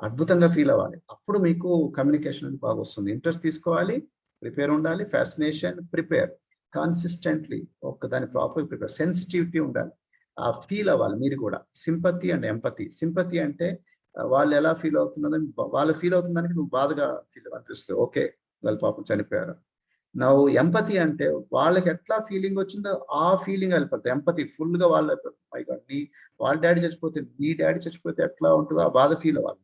అద్భుతంగా ఫీల్ అవ్వాలి. అప్పుడు మీకు కమ్యూనికేషన్ అనేది బాగా వస్తుంది. ఇంట్రెస్ట్ తీసుకోవాలి, ప్రిపేర్ ఉండాలి, ఫ్యాసినేషన్, ప్రిపేర్ కాన్సిస్టెంట్లీ ఒక దాని ప్రాపర్ ప్రిపేర్, సెన్సిటివిటీ ఉండాలి, ఆ ఫీల్ అవ్వాలి మీరు కూడా. Sympathy and empathy. సింపతి అంటే వాళ్ళు ఎలా ఫీల్ అవుతున్నదని, వాళ్ళు ఫీల్ అవుతుందానికి నువ్వు బాధగా ఫీల్ అనిపిస్తుంది, ఓకే వాళ్ళ పాపం చనిపోయారు. నవ్వు ఎంపతి అంటే వాళ్ళకి ఎట్లా ఫీలింగ్ వచ్చిందో ఆ ఫీలింగ్ వెళ్ళిపోతుంది. ఎంపతి ఫుల్ గా వాళ్ళు నీ వాళ్ళ డాడీ చచ్చిపోతే నీ డాడీ చచ్చిపోతే ఎట్లా ఉంటుందో ఆ బాధ ఫీల్ అవ్వాలి.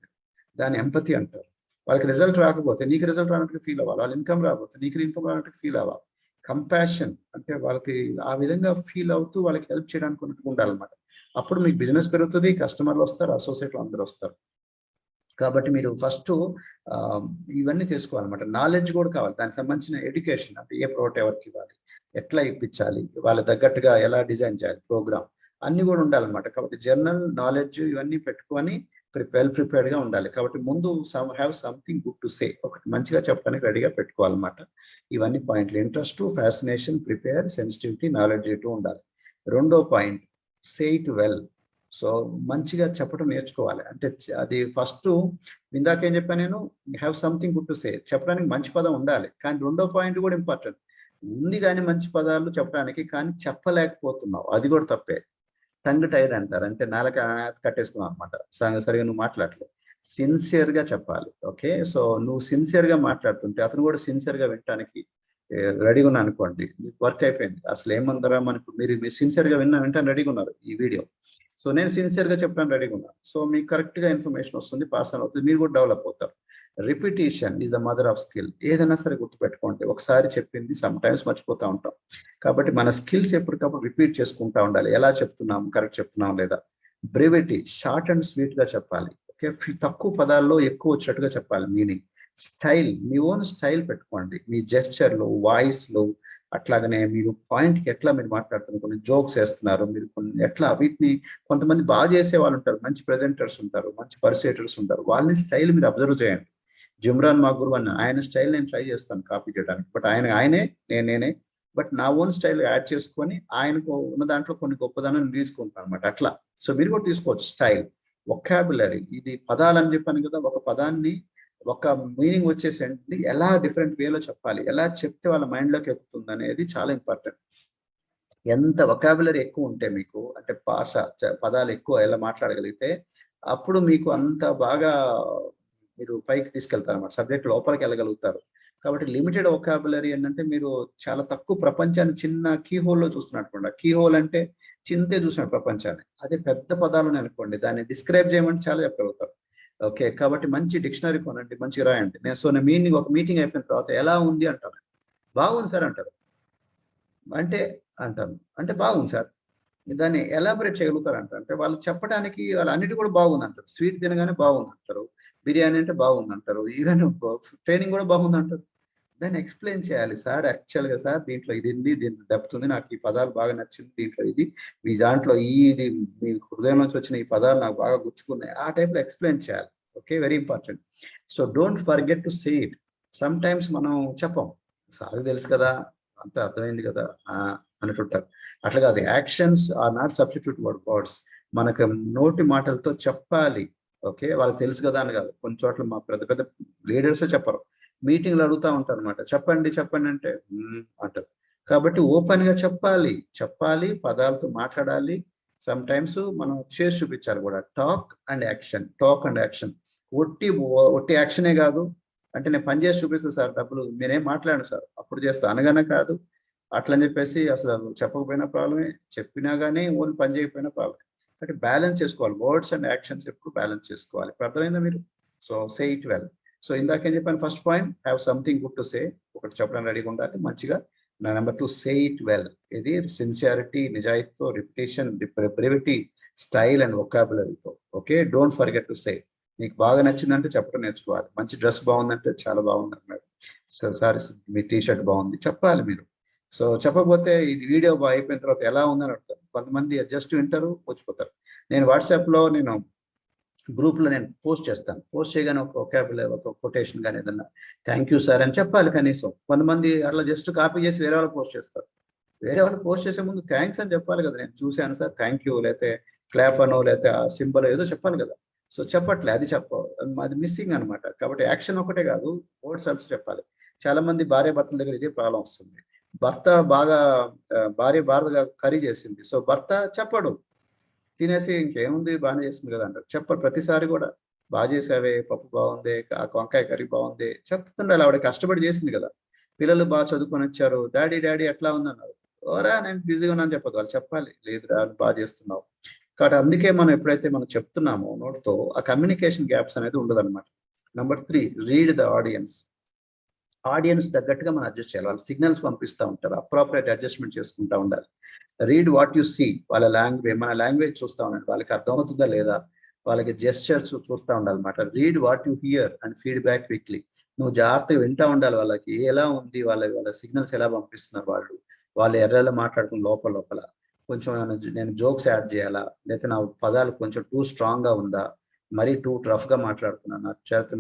దాన్ని ఎంపతి అంటారు. వాళ్ళకి రిజల్ట్ రాకపోతే నీకు రిజల్ట్ రానట్టుగా ఫీల్ అవ్వాలి, వాళ్ళ ఇన్కమ్ రాకపోతే నీకు ఇన్కమ్ రానట్టుగా ఫీల్ అవ్వాలి. కంపాషన్ అంటే వాళ్ళకి ఆ విధంగా ఫీల్ అవుతూ వాళ్ళకి హెల్ప్ చేయడానికి ఉన్నట్టుగా ఉండాలన్నమాట. అప్పుడు మీకు బిజినెస్ పెరుగుతుంది, కస్టమర్లు వస్తారు, అసోసియేట్లు అందరూ వస్తారు. కాబట్టి మీరు ఫస్ట్ ఇవన్నీ తీసుకోవాలన్నమాట. నాలెడ్జ్ కూడా కావాలి, దానికి సంబంధించిన ఎడ్యుకేషన్ అంటే ఏ ప్రోడక్ట్ ఎవరికి ఇవ్వాలి, ఎట్లా ఇప్పించాలి, వాళ్ళ తగ్గట్టుగా ఎలా డిజైన్ చేయాలి ప్రోగ్రామ్, అన్ని కూడా ఉండాలన్నమాట. కాబట్టి జర్నల్ నాలెడ్జ్ ఇవన్నీ పెట్టుకొని వెల్ ప్రిపేర్డ్ గా ఉండాలి. కాబట్టి ముందు have something good to say, ఒకటి మంచిగా చెప్పడానికి రెడీగా పెట్టుకోవాలన్నమాట. ఇవన్నీ పాయింట్లు interest, fascination, prepare, sensitivity, knowledge ఇటు ఉండాలి. రెండో point say it well. So మంచిగా చెప్పడం నేర్చుకోవాలి. అంటే అది ఫస్ట్ ఇందాకేం చెప్పాను నేను, హ్యావ్ సంథింగ్ గుడ్ టు సే, చెప్పడానికి మంచి పదం ఉండాలి. కానీ రెండో పాయింట్ కూడా ఇంపార్టెంట్, ఉంది కానీ మంచి పదాలు చెప్పడానికి, కానీ చెప్పలేకపోతున్నావు, అది కూడా తప్పే. టంగ్ టైర్ అంటారు, అంటే నాలుక కట్టేసుకున్నావు అనమాట, సరిగా నువ్వు మాట్లాడలేదు. సిన్సియర్ గా చెప్పాలి. ఓకే, సో నువ్వు సిన్సియర్ గా మాట్లాడుతుంటే అతను కూడా సిన్సియర్ గా వినటానికి రెడీగా ఉన్నా అనుకోండి, వర్క్ అయిపోయింది. అసలు ఏమందరా మనకు, మీరు సిన్సియర్ గా వింటాను రెడీగా ఉన్నారు ఈ వీడియో. సో నేను సిన్సియర్ గా చెప్పడానికి రెడీగా ఉన్నాను. సో మీకు కరెక్ట్ గా ఇన్ఫర్మేషన్ వస్తుంది, పాస్ ఆన్ అవుతుంది, మీరు కూడా డెవలప్ అవుతారు. Repetition is the mother of skill. ఏదైనా సరే గుర్తుపెట్టుకోండి, ఒకసారి చెప్పింది సమ్ టైమ్స్ మర్చిపోతూ ఉంటాం. కాబట్టి మన స్కిల్స్ ఎప్పటికప్పుడు రిపీట్ చేసుకుంటా ఉండాలి, ఎలా చెప్తున్నాం, కరెక్ట్ చెప్తున్నాం లేదా. బ్రెవిటీ, షార్ట్ అండ్ స్వీట్ గా చెప్పాలి. ఓకే, తక్కువ పదాల్లో ఎక్కువ వచ్చేట్టుగా చెప్పాలి మీనింగ్. స్టైల్, మీ ఓన్ స్టైల్ పెట్టుకోండి, మీ జెస్చర్లు, వాయిస్లు. అట్లాగనే మీరు పాయింట్కి ఎట్లా మీరు మాట్లాడుతున్నారు, కొన్ని జోక్స్ వేస్తున్నారు మీరు, కొన్ని ఎట్లా వీటిని, కొంతమంది బాగా చేసే వాళ్ళు ఉంటారు, మంచి ప్రెజెంటర్స్ ఉంటారు, మంచి పర్సేటర్స్ ఉంటారు, వాళ్ళని స్టైల్ మీరు అబ్జర్వ్ చేయండి. జిమ్రాన్ మాగురు అన్న ఆయన స్టైల్ నేను ట్రై చేస్తాను కాపీ చేయడానికి, బట్ ఆయనే నేనే, బట్ నా ఓన్ స్టైల్ యాడ్ చేసుకొని ఆయనకు ఉన్న దాంట్లో కొన్ని గొప్పదనం తీసుకుంటాను అనమాట. అట్లా సో మీరు కూడా తీసుకోవచ్చు స్టైల్. వొకాబులరీ, ఇది పదాలు అని చెప్పాను కదా, ఒక పదాన్ని ఒక మీనింగ్ వచ్చేసేది ఎలా డిఫరెంట్ వేలో చెప్పాలి, ఎలా చెప్తే వాళ్ళ మైండ్లోకి ఎక్కుతుంది అనేది చాలా ఇంపార్టెంట్. ఎంత వొకాబులరీ ఎక్కువ ఉంటే మీకు, అంటే భాష పదాలు ఎక్కువ ఎలా మాట్లాడగలిగితే అప్పుడు మీకు అంత బాగా మీరు పైకి తీసుకెళ్తారు అన్నమాట, సబ్జెక్ట్ లోపలికి వెళ్ళగలుగుతారు. కాబట్టి లిమిటెడ్ వొకాబులరీ ఏంటంటే మీరు చాలా తక్కువ ప్రపంచాన్ని చిన్న కీ హోల్లో చూస్తున్నట్టు, కీ హోల్ అంటే చింతే చూసినట్టు ప్రపంచాన్ని. అదే పెద్ద పదాలను అనుకోండి, దాన్ని డిస్క్రైబ్ చేయమంటే చాలా చెప్పగలుగుతారు. ఓకే, కాబట్టి మంచి డిక్షనరీ కొనండి, మంచిగా రాయండి. నేను మీనింగ్, ఒక మీటింగ్ అయిపోయిన తర్వాత ఎలా ఉంది అంటాను, బాగుంది సార్ అంటారు, అంటే అంటాను, అంటే బాగుంది సార్, దాన్ని ఎలాబరేట్ చేయగలుగుతారంట. అంటే వాళ్ళు చెప్పడానికి వాళ్ళు అన్నిటి కూడా బాగుంది అంటారు. స్వీట్ తినగానే బాగుంది అంటారు, బిర్యానీ అంటే బాగుంది అంటారు, ఈవెన్ ట్రైనింగ్ కూడా బాగుంది అంటారు. దాన్ని ఎక్స్ప్లెయిన్ చేయాలి. సార్ యాక్చువల్గా సార్ దీంట్లో ఇది ఉంది, దీంట్లో డెప్త్ ఉంది, నాకు ఈ పదాలు బాగా నచ్చింది, దీంట్లో ఇది, మీ దాంట్లో ఇది మీ హృదయం నుంచి వచ్చిన ఈ పదాలు నాకు బాగా గుచ్చుకున్నాయి, ఆ టైప్లో ఎక్స్ప్లెయిన్ చేయాలి. Okay, very important. So don't forget to say it. Some times మనం చెప్పం, సార్ తెలుసు కదా, అంత అర్థమైంది కదా అనుకుంటారు. అట్లా కాదు, actions are not substitute words. మనకు నోటి మాటలతో చెప్పాలి. ఓకే, వాళ్ళకి తెలుసు కదా అని కాదు. కొన్ని చోట్ల మా పెద్ద పెద్ద లీడర్సే చెప్పరు, మీటింగ్లు అడుగుతూ ఉంటారు అనమాట, చెప్పండి చెప్పండి అంటే అంటారు. కాబట్టి ఓపెన్ గా చెప్పాలి, పదాలతో మాట్లాడాలి. సమ్ టైమ్స్ మనం చేసి చూపించాలి కూడా. Talk and action. ఒట్టి యాక్షనే కాదు, అంటే నేను పని చేసి చూపిస్తాను సార్, డబ్బులు నేనేం మాట్లాడను సార్, అప్పుడు చేస్తా అనగానే కాదు. అట్లని చెప్పేసి అసలు చెప్పకపోయినా ప్రాబ్లమే, చెప్పినా కానీ ఓన్ పని చేయకపోయినా ప్రాబ్లమే. కాబట్టి బ్యాలెన్స్ చేసుకోవాలి, వర్డ్స్ అండ్ యాక్షన్స్ ఎప్పుడు బ్యాలెన్స్ చేసుకోవాలి. ఇప్పుడు అర్థమైందా మీరు? So say it well. So ఇందాకేం చెప్పాను, first point have something good to say, ఒకటి చెప్పడానికి రెడీగా ఉండాలి మంచిగా. నెంబర్ 2 సే ఇట్ వెల్, ఇది సిన్సియారిటీ, నిజాయితీతో, రిపిటేషన్, బ్రెవిటీ, స్టైల్ అండ్ వొకాబులరీతో. Okay, don't forget to say. నీకు బాగా నచ్చిందంటే చెప్పడం నేర్చుకోవాలి. మంచి డ్రెస్ బాగుందంటే చాలా బాగుంది అన్నాడు, సో సారీ మీ టీ షర్ట్ బాగుంది చెప్పాలి మీరు. సో చెప్పకపోతే ఇది వీడియో అయిపోయిన తర్వాత ఎలా ఉందని అడుగుతారు. కొంతమంది జస్ట్ వింటారు వచ్చిపోతారు. నేను వాట్సాప్లో నేను గ్రూప్లో నేను పోస్ట్ చేస్తాను. పోస్ట్ చేయగానే ఒక వొకాబులరీ, ఒక కొటేషన్ కానీ ఏదన్నా థ్యాంక్ యూ సార్ అని చెప్పాలి కనీసం. కొంతమంది అట్లా జస్ట్ కాపీ చేసి వేరే వాళ్ళు పోస్ట్ చేస్తారు. వేరే వాళ్ళు పోస్ట్ చేసే ముందు థ్యాంక్స్ అని చెప్పాలి కదా. నేను చూశాను సార్ థ్యాంక్ యూ, లేకపోతే క్లాప్ అనో లేకపోతే ఆ సింబల్ ఏదో చెప్పాలి కదా. సో చెప్పట్లే, అది అది మిస్సింగ్ అనమాట. కాబట్టి యాక్షన్ ఒకటే కాదు, వర్డ్స్ ఆల్సో చెప్పాలి. చాలా మంది భార్య భర్తల దగ్గర ఇదే ప్రాబ్లం వస్తుంది. భర్త బాగా భార్య బాగా కర్రీ చేసింది, సో భర్త చెప్పడు, తినేసి ఇంకేముంది బాగానే చేస్తుంది కదా అంటారు. చెప్పరు ప్రతిసారి కూడా బాగా చేసావే, పప్పు బాగుంది, వంకాయ కర్రీ బాగుంది చెప్తుండాలి. ఆవిడ కష్టపడి చేసింది కదా. పిల్లలు బాగా చదువుకొని వచ్చారు, డాడీ డాడీ ఎట్లా ఉందన్నారు. ఓరా నేను బిజీగా ఉన్నాను చెప్పదు, వాళ్ళు చెప్పాలి లేదురా బాగా చేస్తున్నావు. కాబట్టి అందుకే మనం ఎప్పుడైతే మనం చెప్తున్నామో నోట్తో, ఆ కమ్యూనికేషన్ గ్యాప్స్ అనేది ఉండదు అనమాట. Number 3 read the audience. Audience తగ్గట్టుగా మనం అడ్జస్ట్ చేయాలి. వాళ్ళు సిగ్నల్స్ పంపిస్తూ ఉంటారు, అప్రాపరేట్ అడ్జస్ట్మెంట్ చేసుకుంటూ ఉండాలి. రీడ్ వాట్ యు సీ, వాళ్ళ లాంగ్వేజ్, మన లాంగ్వేజ్ చూస్తూ ఉండండి, వాళ్ళకి అర్థమవుతుందా లేదా, వాళ్ళకి జెస్చర్స్ చూస్తూ ఉండాలన్నమాట. Read what you here and feedback quickly. నువ్వు జాగ్రత్తగా వింటూ ఉండాలి, వాళ్ళకి ఎలా ఉంది, వాళ్ళ సిగ్నల్స్ ఎలా పంపిస్తున్నారు, వాళ్ళు ఎర్రలో మాట్లాడుకున్న లోపల లోపల కొంచెం నేను జోక్స్ యాడ్ చేయాలా, లేకపోతే నా పదాలు కొంచెం టూ స్ట్రాంగ్గా ఉందా, మరీ టూ రఫ్గా మాట్లాడుతున్నానా,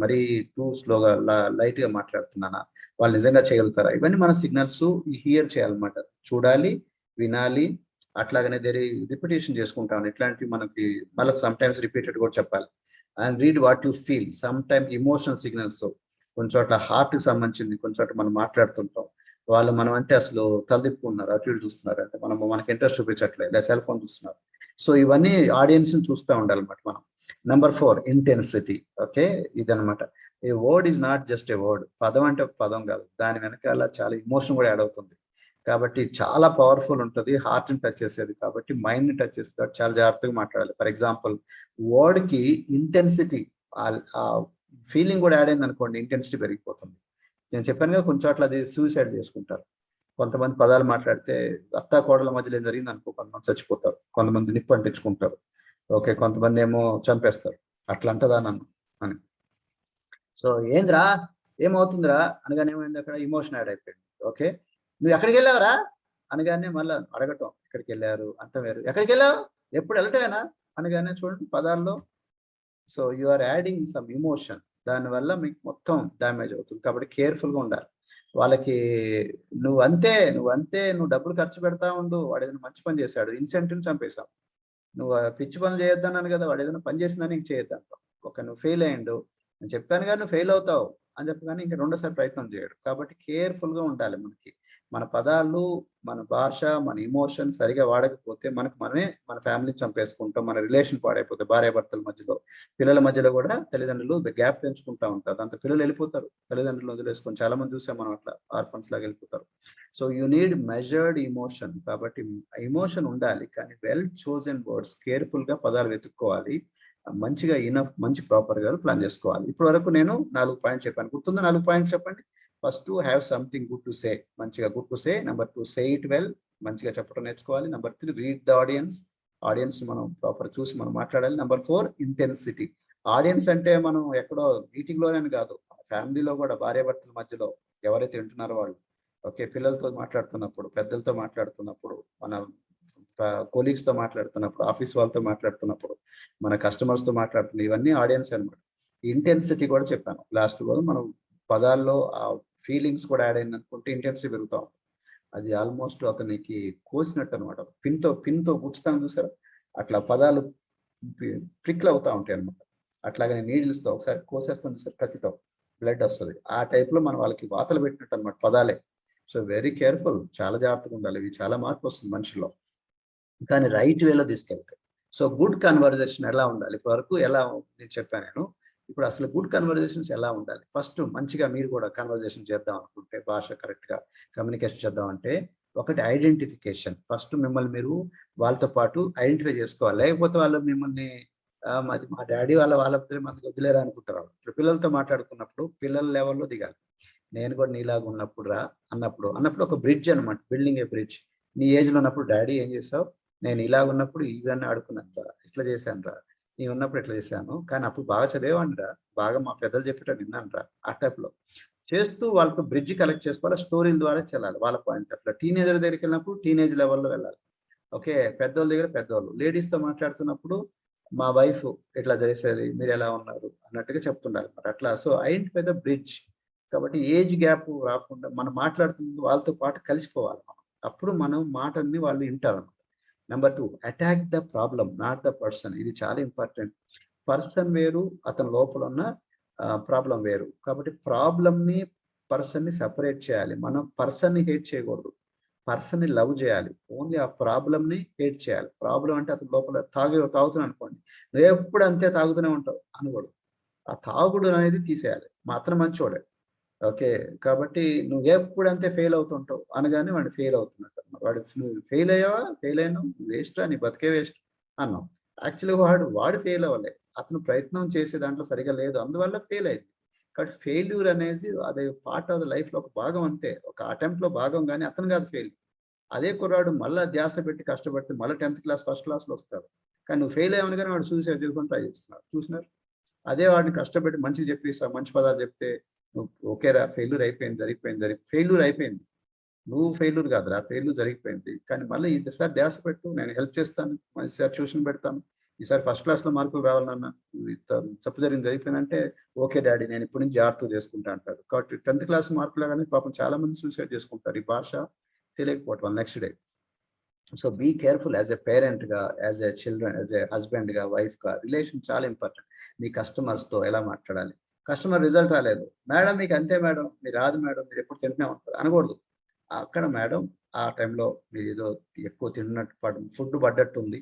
మరీ టూ స్లోగా లైట్గా మాట్లాడుతున్నానా, వాళ్ళు నిజంగా చేయగలుగుతారా, ఇవన్నీ మన సిగ్నల్స్ హియర్ చేయాలన్నమాట. చూడాలి, వినాలి, అట్లాగనే రిపిటేషన్ చేసుకుంటాం. ఇట్లాంటివి మనకి మళ్ళీ సమ్ టైమ్స్ రిపీటెడ్ కూడా చెప్పాలి. And read what you feel, some times emotional signals, కొంచెం అట్లా హార్ట్కి సంబంధించింది కొంచెం అట్లా మనం మాట్లాడుతుంటాం, వాళ్ళు మనం అంటే అసలు తలదిప్పుకున్నారు, అటు ఇటు చూస్తున్నారు అంటే మనకి ఇంట్రెస్ట్ చూపించట్లేదు, లేదా సెల్ ఫోన్ చూస్తున్నారు. సో ఇవన్నీ ఆడియన్స్ని చూస్తూ ఉండాలన్నమాట మనం. Number 4 intensity. ఓకే, ఇదనమాట. A word is not just a word, పదం అంటే ఒక పదం కాదు, దాని వెనకాల చాలా ఇమోషన్ కూడా యాడ్ అవుతుంది. కాబట్టి చాలా పవర్ఫుల్ ఉంటుంది, హార్ట్ని టచ్ చేసేది, కాబట్టి మైండ్ని టచ్ చేస్తుంది, చాలా జాగ్రత్తగా మాట్లాడాలి. ఫర్ ఎగ్జాంపుల్ వర్డ్కి ఇంటెన్సిటీ, ఆ ఫీలింగ్ కూడా యాడ్ అయింది అనుకోండి, ఇంటెన్సిటీ పెరిగిపోతుంది. నేను చెప్పాను కదా కొంచెం అట్లా అది సూసైడ్ చేసుకుంటారు. కొంతమంది పదాలు మాట్లాడితే అత్తా కోడల మధ్యలో ఏం జరిగింది అనుకో, కొంతమంది చచ్చిపోతారు, కొంతమంది నిప్పు అంటించుకుంటారు. ఓకే, కొంతమంది ఏమో చంపేస్తారు. అట్లా అంటదా నన్ను అని. సో ఏంద్రా ఏమవుతుందిరా అనగానే ఏమైంది, అక్కడ ఇమోషన్ యాడ్ అయిపోయింది. ఓకే, నువ్వు ఎక్కడికి వెళ్ళావురా అనగానే మళ్ళీ అడగటం, ఎక్కడికి వెళ్ళారు అంత వేరు, ఎక్కడికి వెళ్ళావు ఎప్పుడు వెళ్ళటమేనా అనగానే చూడండి పదాల్లో. So you are adding some emotion, దానివల్ల మీకు మొత్తం డ్యామేజ్ అవుతుంది. కాబట్టి కేర్ఫుల్గా ఉండాలి. వాళ్ళకి నువ్వు డబ్బులు ఖర్చు పెడతా ఉండు, వాడు ఏదైనా మంచి పని చేశాడు, ఇన్సెంటివ్ని చంపేశావు. నువ్వు పిచ్చి పనులు చేయొద్దన్నాను కదా, వాడు ఏదైనా పని చేసిందని ఇంక చేయొద్దంటావు. నువ్వు ఫెయిల్ అయ్యిండు, నేను చెప్పాను కానీ నువ్వు ఫెయిల్ అవుతావు అని చెప్పగానే ఇంకా రెండోసారి ప్రయత్నం చేయడు. కాబట్టి కేర్ఫుల్గా ఉండాలి. మన పదాలు, మన భాష, మన ఇమోషన్ సరిగా వాడకపోతే మనమే మన ఫ్యామిలీని చంపేసుకుంటాం, మన రిలేషన్ పాడైపోతే, భార్య భర్తల మధ్యలో, పిల్లల మధ్యలో కూడా తల్లిదండ్రులు గ్యాప్ పెంచుకుంటా ఉంటారు. దాంతో పిల్లలు వెళ్ళిపోతారు, తల్లిదండ్రులు వదిలేసుకొని. చాలా మంది చూసాం మనం, అట్లా ఆర్ఫన్స్ లాగా వెళ్ళిపోతారు. So you need measured emotion. కాబట్టి ఇమోషన్ ఉండాలి, కానీ వెల్ చోజన్ వర్డ్స్, కేర్ఫుల్గా పదాలు వెతుక్కోవాలి, మంచిగా మంచి ప్రాపర్గా ప్లాన్ చేసుకోవాలి. ఇప్పటి వరకు నేను 4 పాయింట్స్ చెప్పాను, గుర్తుందా? 4 పాయింట్స్ చెప్పండి. First have something good to say, మంచిగా good to say. Number 2 say it well, మంచిగా చెప్పడం నేర్చుకోవాలి. నెంబర్ 3 రీడ్ ద ఆడియన్స్ మనం ప్రాపర్ చూసి మనం మాట్లాడాలి. Number 4 intensity. ఆడియన్స్ అంటే మనం ఎక్కడో మీటింగ్ లోనే కాదు, ఫ్యామిలీలో కూడా, భార్య భర్తల మధ్యలో ఎవరైతే వింటున్నారో వాళ్ళు. ఓకే, పిల్లలతో మాట్లాడుతున్నప్పుడు, పెద్దలతో మాట్లాడుతున్నప్పుడు, మన కొలీగ్స్ తో మాట్లాడుతున్నప్పుడు, ఆఫీస్ వాళ్ళతో మాట్లాడుతున్నప్పుడు, మన కస్టమర్స్ తో మాట్లాడుతున్న, ఇవన్నీ ఆడియన్స్ అనమాట. ఇంటెన్సిటీ కూడా చెప్పాను లాస్ట్ కూడా. మనం పదాల్లో ఆ ఫీలింగ్స్ కూడా యాడ్ అయింది అనుకుంటే ఇంటెన్సిటీ పెరుగుతా ఉంటుంది. అది ఆల్మోస్ట్ అతనికి కోసినట్టు అనమాట, పిన్తో గుచ్చుతాం చూసారా, అట్లా పదాలు ప్రిక్లు అవుతా ఉంటాయి అనమాట. అట్లాగనే నీడిల్స్తో ఒకసారి కోసేస్తాం చూసారు, కత్తితో బ్లడ్ వస్తుంది, ఆ టైప్లో మనం వాళ్ళకి వాతలు పెట్టినట్టు అనమాట పదాలే. సో వెరీ కేర్ఫుల్, చాలా జాగ్రత్తగా ఉండాలి. ఇవి చాలా మార్పు వస్తుంది మనుషుల్లో, కానీ రైట్ వేలో తీసుకెళ్తాయి. సో గుడ్ కన్వర్జేషన్ ఎలా ఉండాలి, ఇప్పటి వరకు ఎలా నేను చెప్పాను నేను. ఇప్పుడు అసలు గుడ్ కన్వర్జేషన్స్ ఎలా ఉండాలి? ఫస్ట్ మంచిగా మీరు కూడా కన్వర్జేషన్ చేద్దాం అనుకుంటే, భాష కరెక్ట్గా కమ్యూనికేషన్ చేద్దాం అంటే, ఒకటి ఐడెంటిఫికేషన్. ఫస్ట్ మిమ్మల్ని మీరు వాళ్ళతో పాటు ఐడెంటిఫై చేసుకోవాలి, లేకపోతే వాళ్ళు మిమ్మల్ని మాది మా డాడీ వాళ్ళ మనకి వదిలేరా అనుకుంటారు. ఇప్పుడు పిల్లలతో మాట్లాడుకున్నప్పుడు పిల్లల లెవెల్‌లో దిగాలి. నేను కూడా నీలాగా ఉన్నప్పుడు రా అన్నప్పుడు ఒక బ్రిడ్జ్ అనమాట. బిల్డింగ్ ఏ బ్రిడ్జ్. నీ ఏజ్‌లో ఉన్నప్పుడు డాడీ ఏం చేసావు? నేను ఇలాగ ఉన్నప్పుడు ఇవన్నీ ఆడుకున్నానురా. ఇట్లా చేశానురా. నీవు ఉన్నప్పుడు ఇట్లా చేశాను. కానీ అప్పుడు బాగా చదివేవాడినిరా. బాగా మా పెద్దలు చెప్పేటట్టు విన్నానురా. ఆ టైప్‌లో. చేస్తూ వాళ్ళతో బ్రిడ్జ్ కలెక్ట్ చేసుకోవాలి. స్టోరీల ద్వారా చెల్లాలి. వాళ్ళ పాయింట్ ఆఫ్ వ్యూ. టీనేజర్ దగ్గరికెళ్ళినప్పుడు టీనేజ్ లెవెల్‌లో వెళ్ళాలి. ఓకే. పెద్దోళ్ళ దగ్గర పెద్దోళ్ళు. లేడీస్‌తో మాట్లాడుతున్నప్పుడు మా వైఫ్ ఇట్లా చేసేది. మీరెలా ఉన్నారు? అన్నట్టుగా చెప్తుండాలి. మరి అట్లా సో ఐడెంటిఫై ద బ్రిడ్జ్. కాబట్టి ఏజ్ గ్యాప్ రాకుండా మనం మాట్లాడుతున్నప్పుడు వాళ్ళతో పాటు కలిసిపోవాలి మనం. అప్పుడు మనం మాటల్ని వాళ్ళు వింటారన్నమాట. Number 2 attack the problem not the person. ఇది చాలా ఇంపార్టెంట్. పర్సన్ వేరు, అతని లోపల ఉన్న ప్రాబ్లమ్ వేరు. కాబట్టి ప్రాబ్లమ్‌ని, పర్సన్‌ని సెపరేట్ చేయాలి. మనం పర్సన్‌ని హేట్ చేయకూడదు. పర్సన్‌ని లవ్ చేయాలి. ఓన్లీ ఆ ప్రాబ్లమ్‌ని హేట్ చేయాలి. ప్రాబ్లమ్ అంటే అతని లోపల తాగుతున్నాడు అనుకోండి. నువ్వెప్పుడు అంతే తాగుతూనే ఉంటావు అనకూడదు. ఆ తాగుడు అనేది తీసేయాలి. అతను మంచోడే. ఓకే. కాబట్టి నువ్వెప్పుడంతే ఫెయిల్ అవుతుంటావు అనగానే వాడు ఫెయిల్ అవుతున్నట్టు. వాడు నువ్వు ఫెయిల్ అయ్యావా? ఫెయిల్ అయినావు. వేస్ట్‌రా నీ బతుకే వేస్ట్ అన్నాం. యాక్చువల్‌గా వాడు ఫెయిల్ అవ్వలే. అతను ప్రయత్నం చేసే దాంట్లో సరిగ్గా లేదు. అందువల్ల ఫెయిల్ అయింది. కాబట్టి ఫెయిల్యూర్ అనేది అది పార్ట్ ఆఫ్ ద లైఫ్‌లో ఒక భాగం అంతే. ఒక అటెంప్ట్‌లో భాగం గాని అతను కాదు ఫెయిల్. అదే కుర్రాడు మళ్ళా ధ్యాస పెట్టి కష్టపడితే మళ్ళా 10థ్ క్లాస్ ఫస్ట్ క్లాస్‌లో వస్తాడు. కానీ నువ్వు ఫెయిల్ అయ్యావనగానే వాడు సూసైడ్ చేసుకొని ట్రై చేస్తున్నాడు. చూసినారు? అదే వాడిని కష్టపెట్టి మంచిగా చెప్పిస్తా, మంచి పదాలు చెప్తే నువ్వు ఓకేరా ఫెయిల్యూర్ అయిపోయింది, ఫెయిల్యూర్ అయిపోయింది. నువ్వు ఫెయిల్యూర్ కాదురా! ఫెయిల్యూర్ జరిగిపోయింది. కానీ మళ్ళీ ఈసారి ధ్యాస పెట్టు. నేను హెల్ప్ చేస్తాను. ఈసారి ట్యూషన్ పెడతాను. ఈసారి ఫస్ట్ క్లాస్‌లో మార్కులు రావాలి నాన్న. తప్పు జరిగిపోయిందంటే, ఓకే డాడీ నేను ఇప్పటి నుంచి జాగ్రత్తగా చేసుకుంటా అంటాడు. కాబట్టి 10థ్ క్లాస్ మార్కులు రాగానే పాపం చాలా మంది సూసైడ్ చేసుకుంటారు. ఈ భాష తెలియకపోవటం వల్ల next day. So be careful as a పేరెంట్‌గా, as a children, as a హస్బాండ్‌గా, వైఫ్‌గా రిలేషన్ చాలా ఇంపార్టెంట్. మీ కస్టమర్స్‌తో ఎలా మాట్లాడాలి? కస్టమర్ రిజల్ట్ రాలేదు. మేడం మీకు అంతే మేడం. మీరు రాదు మేడం. మీరు ఎప్పుడు తింటూనే ఉంటారు అనకూడదు. అక్కడ మేడం ఆ టైంలో మీరేదో ఎక్కువ తిన్నట్టు ఫుడ్ పడ్డట్టుంది.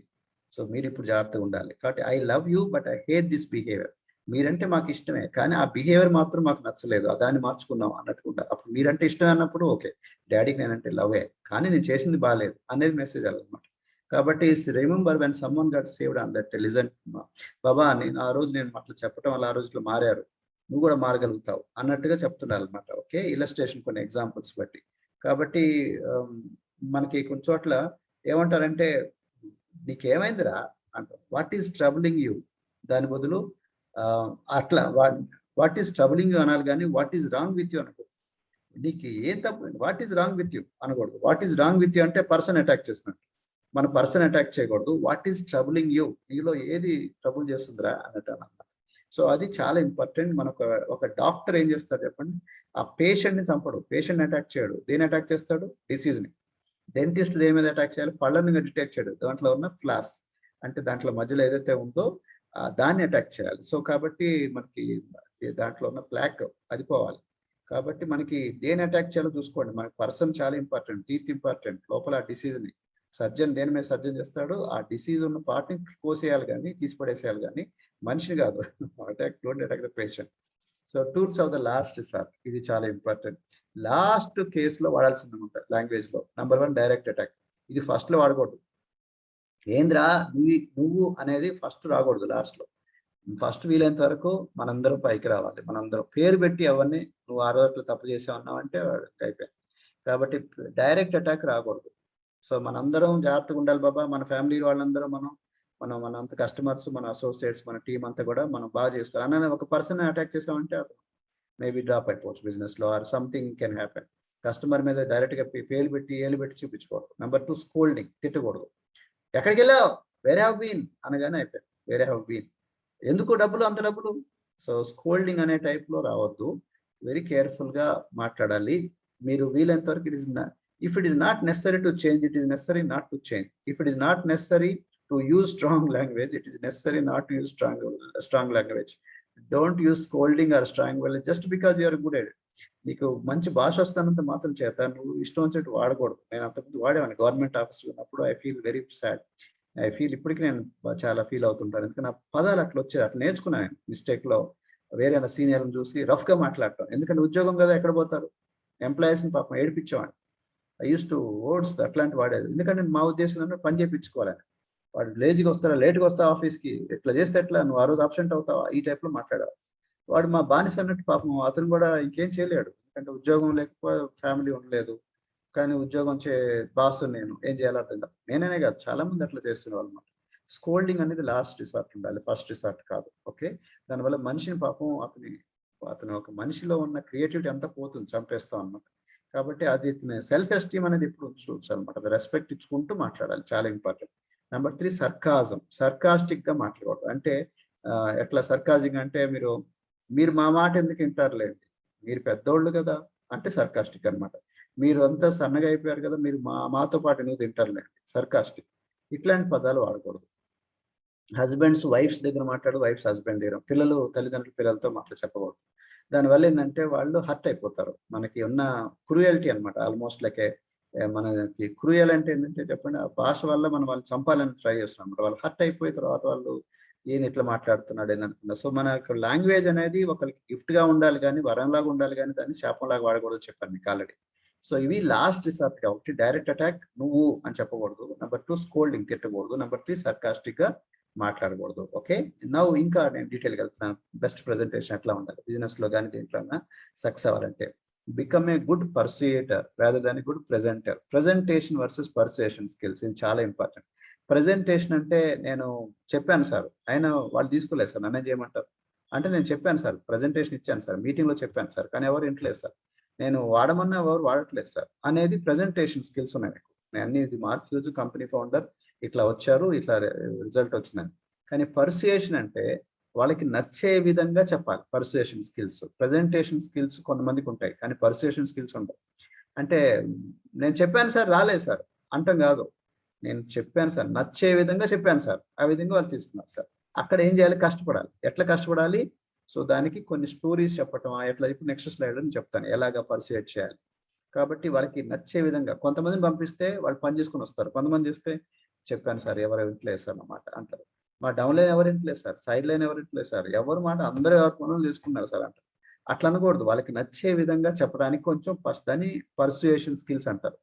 సో మీరిప్పుడు జాగ్రత్తగా ఉండాలి. కాబట్టి I love you but I hate this behaviour. మీరంటే మాకు ఇష్టమే. కానీ ఆ బిహేవియర్ మాత్రం మాకు నచ్చలేదు. దాన్ని మార్చుకుందాం అన్నట్టుగా ఉండాలి. అప్పుడు మీరంటే ఇష్టం అన్నప్పుడు ఓకే. డ్యాడీకి నేనంటే లవ్వే. కానీ నేను చేసింది బాలేదు అనేది మెసేజ్ అన్నమాట. కాబట్టి remember when someone got saved on that listen బాబా ఆ రోజు నేను అట్లా చెప్పడం వల్ల ఆ రోజు ఇట్లా మారారు. నువ్వు కూడా మారగలుగుతావు అన్నట్టుగా చెప్తుండాలన్నమాట. ఓకే. ఇల్లస్ట్రేషన్ కొన్ని ఎగ్జాంపుల్స్ బట్టి. కాబట్టి ఆహ్, మనకి కొన్ని చోట్ల ఏమంటారంటే, "నీకేమైందిరా?" అంటారు. What is troubling you? దాని బదులు ఆహ్, అట్లా వాట్ ఈస్ ట్రబులింగ్ యూ అనాలి గానీ, what is wrong with you అనకూడదు. నీకు ఏం తప్పు what is wrong with you అనకూడదు. What is wrong with you అంటే పర్సన్ అటాక్ చేస్తున్నట్టు. మన పర్సన్ అటాక్ చేయకూడదు. What is troubling you? నీలో ఏది ట్రబుల్ చేస్తుందిరా అన్నట్టు అనాలి. సో అది చాలా ఇంపార్టెంట్. ఒక డాక్టర్ ఏం చేస్తాడు చెప్పండి? ఆ పేషెంట్‌ని చంపడు. పేషెంట్‌ని అటాక్ చేయడు. దేన్ని అటాక్ చేస్తాడు? డిసీజ్‌ని. డెంటిస్ట్ దేని మీద అటాక్ చేయాలి? పళ్ళని డిటెక్ట్ చేయడు. దాంట్లో ఉన్న ఫ్లాస్ అంటే దాంట్లో మధ్యలో ఏదైతే ఉందో దాన్ని అటాక్ చేయాలి. సో కాబట్టి మనకి దాంట్లో ఉన్న ప్లాక్ అది పోవాలి. కాబట్టి మనకి దేన్ని అటాక్ చేయాలో చూసుకోండి. మనకి పర్సన్ చాలా ఇంపార్టెంట్. Teeth important. లోపల ఆ డిసీజ్‌ని సర్జన్ దేని మీద సర్జన్ చేస్తాడు? ఆ డిసీజ్ ఉన్న పార్ట్‌ని కోసేయాలి గాని, తీసి పడేసేయాలి గాని మనిషిని కాదు. Don't attack the patient. So tools of the last sir ఇది చాలా ఇంపార్టెంట్. లాస్ట్ కేస్‌లో వాడాల్సిందనమాట లాంగ్వేజ్‌లో. Number 1 direct attack. ఇది ఫస్ట్‌లో వాడకూడదు. ఏందిరా నువ్వు అనేది ఫస్ట్ రాకూడదు లాస్ట్‌లో. ఫస్ట్ వీలైనంత వరకు మనందరం పైకి రావాలి. మనందరం పేరు పెట్టి ఎవరిని నువ్వు ఆ రోజు తప్పు చేసావు అన్నావంటే అయిపోయింది. కాబట్టి డైరెక్ట్ అటాక్ రాకూడదు. సో మనందరం జాగ్రత్తగా ఉండాలి బాబా. మన ఫ్యామిలీ వాళ్ళందరం మనంత కస్టమర్స్, మన అసోసియేట్స్, మన టీమ్ అంతా కూడా మనం బాగా చేసుకోవాలి. అనగానే ఒక పర్సన్ అటాక్ చేసామంటే అతను మేబీ డ్రాప్ అయిపోవచ్చు బిజినెస్‌లో or something can happen. Customer మీద డైరెక్ట్‌గా ఏలు పెట్టి చూపించకూడదు. నంబర్ 2 స్కోల్డింగ్ తిట్టకూడదు. ఎక్కడికెళ్ళావు? వేర్ హావ్ బీన్ అనగానే అయిపోయింది. Where have been. ఎందుకు డబ్బులు అంత డబ్బులు? సో స్కోల్డింగ్ అనే టైప్‌లో రావద్దు. వెరీ కేర్‌ఫుల్‌గా మాట్లాడాలి. మీరు వీలైనంత వరకు if it is not necessary to change, it is necessary not to change. If it is not necessary to use strong language, it is necessary not to use strong language. Don't use scolding or strong language just because you are good at it. నీకు మంచి భాష వస్తానంత మాత్రం చేత నువ్వు ఇష్టం వచ్చినట్టు వాడకూడదు. నేను అంతకుముందు వాడేవాడిని గవర్నమెంట్ ఆఫీస్‌లో ఉన్నప్పుడు. I feel very sad. ఇప్పటికి నేను చాలా ఫీల్ అవుతుంటాను. ఎందుకంటే నా పదాలు అట్లా వచ్చేది. అట్లా నేర్చుకున్నాను నేను మిస్టేక్‌లో. వేరే సీనియర్‌ని చూసి రఫ్‌గా మాట్లాడటం. ఎందుకంటే ఉద్యోగం కదా ఎక్కడ పోతారు? ఎంప్లాయీస్‌ని పాపం ఏడిపించేవాడిని. ఐ యూజ్డ్ టు వర్డ్స్ అట్లాంటివి వాడేది. ఎందుకంటే మా ఉద్దేశం ఏంటంటే పని చేపించుకోవాలని. వాడు లేజీగా వస్తారా, లేట్గా వస్తావు ఆఫీస్కి, ఇట్లా చేస్తే ఎట్లా, నువ్వు ఆ రోజు అబ్సెంట్ అవుతావా, ఈ టైప్లో మాట్లాడారు. వాడు మా బానిస అన్నట్టు పాపం అతను కూడా ఇంకేం చేయలేడు, ఎందుకంటే ఉద్యోగం లేకపోతే ఫ్యామిలీ ఉండలేదు. కానీ ఉద్యోగం బాస్ నేను ఏం చేయాలో అర్థం కాదు. నేనే కాదు, చాలా మంది అట్లా చేస్తున్నారు అనమాట. స్కోల్డింగ్ అనేది లాస్ట్ రిసార్ట్ ఉండాలి, ఫస్ట్ రిసార్ట్ కాదు. ఓకే, దానివల్ల మనిషిని పాపం అతను ఒక మనిషిలో ఉన్న క్రియేటివిటీ అంతా పోతుంది, చంపేస్తాం అనమాట. కాబట్టి అది సెల్ఫ్ ఎస్టీమ్ అనేది ఇప్పుడు ఉంచుకోవచ్చు అనమాట. అది రెస్పెక్ట్ ఇచ్చుకుంటూ మాట్లాడాలి, చాలా ఇంపార్టెంట్. నెంబర్ 3 సర్కాజం, సర్కాస్టిక్ గా మాట్లాడకూడదు. అంటే ఎట్లా సర్కాజింగ్ అంటే మీరు మా మాట ఎందుకు వింటారులేండి, మీరు పెద్దోళ్ళు కదా అంటే సర్కాస్టిక్ అనమాట. మీరు అంతా సన్నగా అయిపోయారు కదా, మీరు మాతో పాటు ఎందుకు తింటారులేండి, సర్కాస్టిక్. ఇట్లాంటి పదాలు వాడకూడదు. హస్బెండ్స్ వైఫ్స్ దగ్గర మాట్లాడు, వైఫ్స్ హస్బెండ్ దగ్గర, పిల్లలు తల్లిదండ్రులు పిల్లలతో మాటలు చెప్పకూడదు. దానివల్ల ఏంటంటే వాళ్ళు హర్ట్ అయిపోతారు. మనకి ఉన్న క్రూయల్టీ అనమాట, ఆల్మోస్ట్ లైక్ మనకి క్రూయల్ అంటే ఏంటంటే చెప్పండి, ఆ భాష వల్ల మనం వాళ్ళు చంపాలని ట్రై చేస్తున్నాం అనమాట. వాళ్ళు హర్ట్ అయిపోయిన తర్వాత వాళ్ళు ఈయన ఇట్లా మాట్లాడుతున్నాడు ఏందనుకున్నారు. సో మన లాంగ్వేజ్ అనేది ఒకరికి గిఫ్ట్ గా ఉండాలి కానీ, వరంలాగా ఉండాలి కానీ, దాన్ని శాపంలాగా వాడకూడదు చెప్పాను మీకు ఆల్రెడీ. సో ఇవి లాస్ట్ రిసార్ట్ కాబట్టి డైరెక్ట్ అటాక్ నువ్వు అని చెప్పకూడదు. నెంబర్ 2 స్కోల్డింగ్ తిట్టకూడదు. నెంబర్ 3 సర్కాస్టిక్ గా మాట్లాడకూడదు. ఓకే, నవ్వు ఇంకా నేను డీటెయిల్గా వెళ్తున్నాను. బెస్ట్ ప్రెజెంటేషన్ ఎట్లా ఉండాలి బిజినెస్ లో కానీ దేంట్లో సక్సెస్ అవ్వాలంటే, become a good persuader rather than good presenter. Presentation versus persuasion skills, ఇది చాలా ఇంపార్టెంట్. ప్రెజెంటేషన్ అంటే నేను చెప్పాను సార్, ఆయన వాళ్ళు తీసుకోలేదు సార్, నన్నే చేయమంటారు అంటే నేను చెప్పాను సార్, ప్రెజెంటేషన్ ఇచ్చాను సార్, మీటింగ్ లో చెప్పాను సార్, కానీ ఎవరు వింటలేదు సార్, నేను వాడమన్నా ఎవరు వాడట్లేదు సార్ అనేది ప్రెజెంటేషన్ స్కిల్స్ ఉన్నాయి మీకు. నేను అన్ని ఇది మార్క్ హ్యూజ్ కంపెనీ ఫౌండర్, ఇట్లా వచ్చారు, ఇట్లా రిజల్ట్ వచ్చిందని. కానీ పర్సుయేషన్ అంటే వాళ్ళకి నచ్చే విధంగా చెప్పాలి. పర్సుయేషన్ స్కిల్స్, ప్రెజెంటేషన్ స్కిల్స్ కొంతమందికి ఉంటాయి కానీ పర్సుయేషన్ స్కిల్స్ ఉండవు. అంటే నేను చెప్పాను సార్ రాలేదు సార్ అంటాం కాదు, నేను చెప్పాను సార్, నచ్చే విధంగా చెప్పాను సార్, ఆ విధంగా వాళ్ళు తీసుకున్నారు సార్. అక్కడ ఏం చేయాలి, కష్టపడాలి. ఎట్లా కష్టపడాలి, సో దానికి కొన్ని స్టోరీస్ చెప్పటం, ఎట్లా ఇప్పుడు నెక్స్ట్ స్లైడ్ అని చెప్తాను ఎలాగా పర్సుయేట్ చేయాలి. కాబట్టి వాళ్ళకి నచ్చే విధంగా, కొంతమందిని పంపిస్తే వాళ్ళు పని చేసుకుని వస్తారు, కొంతమంది చేస్తే చెప్పాను సార్ ఎవరు ఇంట్లేదు సార్ అన్నమాట అంటారు. మా డౌన్ లైన్ ఎవరు ఇంట్లేదు సార్, సైడ్ లైన్ ఎవరు ఇంట్లేదు సార్, ఎవరు మాట అందరూ ఎవరి పనులు చేసుకున్నారు సార్ అంటారు. అట్లా అనకూడదు, వాళ్ళకి నచ్చే విధంగా చెప్పడానికి కొంచెం ఫస్ట్ దాన్ని పర్సుయేషన్ స్కిల్స్ అంటారు.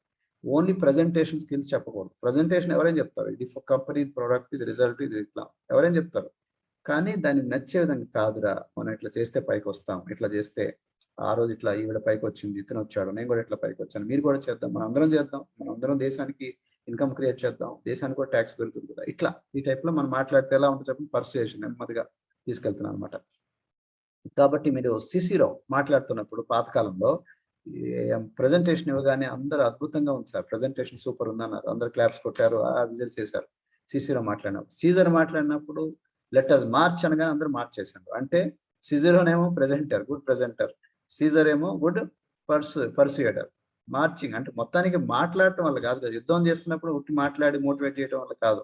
ఓన్లీ ప్రెజెంటేషన్ స్కిల్స్ చెప్పకూడదు. ప్రెజెంటేషన్ ఎవరైనా చెప్తారు, ఇది కంపెనీ ప్రోడక్ట్, ఇది రిజల్ట్, ఇది ఇట్లా ఎవరైనా చెప్తారు. కానీ దాన్ని నచ్చే విధంగా కాదురా, మనం ఇట్లా చేస్తే పైకి వస్తాం, ఇట్లా చేస్తే ఆ రోజు ఇట్లా ఈవిడ పైకి వచ్చింది, ఇతను వచ్చాడు, నేను కూడా ఇట్లా పైకి వచ్చాను, మీరు కూడా చేద్దాం, మనం అందరం చేద్దాం, మనం అందరం దేశానికి ఇన్కమ్ క్రియేట్ చేద్దాం, దేశానికి కూడా ట్యాక్స్ పెరుగుతుంది కదా, ఇట్లా ఈ టైప్ లో మనం మాట్లాడితే ఎలా ఉంటుంది చెప్పండి, పర్సుయేషన్ నెమ్మదిగా తీసుకెళ్తున్నాం అనమాట. కాబట్టి మీరు సిసిలో మాట్లాడుతున్నప్పుడు పాతకాలంలో ప్రెజెంటేషన్ ఇవ్వగానే అందరూ అద్భుతంగా ఉంది సార్, ప్రెజెంటేషన్ సూపర్ ఉందన్నారు, అందరు క్లాప్స్ కొట్టారు, విజిల్స్ చేశారు. సిసిలో మాట్లాడినప్పుడు, సీజర్ మాట్లాడినప్పుడు లెట్ అస్ మార్చ్ అనగానే అందరూ మార్చ్ చేశారు. అంటే సిజరోనేమో ప్రెజెంటర్, గుడ్ ప్రెజెంటర్, సీజర్ ఏమో గుడ్ పర్సుయేటర్. మార్చింగ్ అంటే మొత్తానికి మాట్లాడటం వల్ల కాదు కదా, యుద్ధం చేస్తున్నప్పుడు ఉట్టి మాట్లాడి మోటివేట్ చేయడం వల్ల కాదు,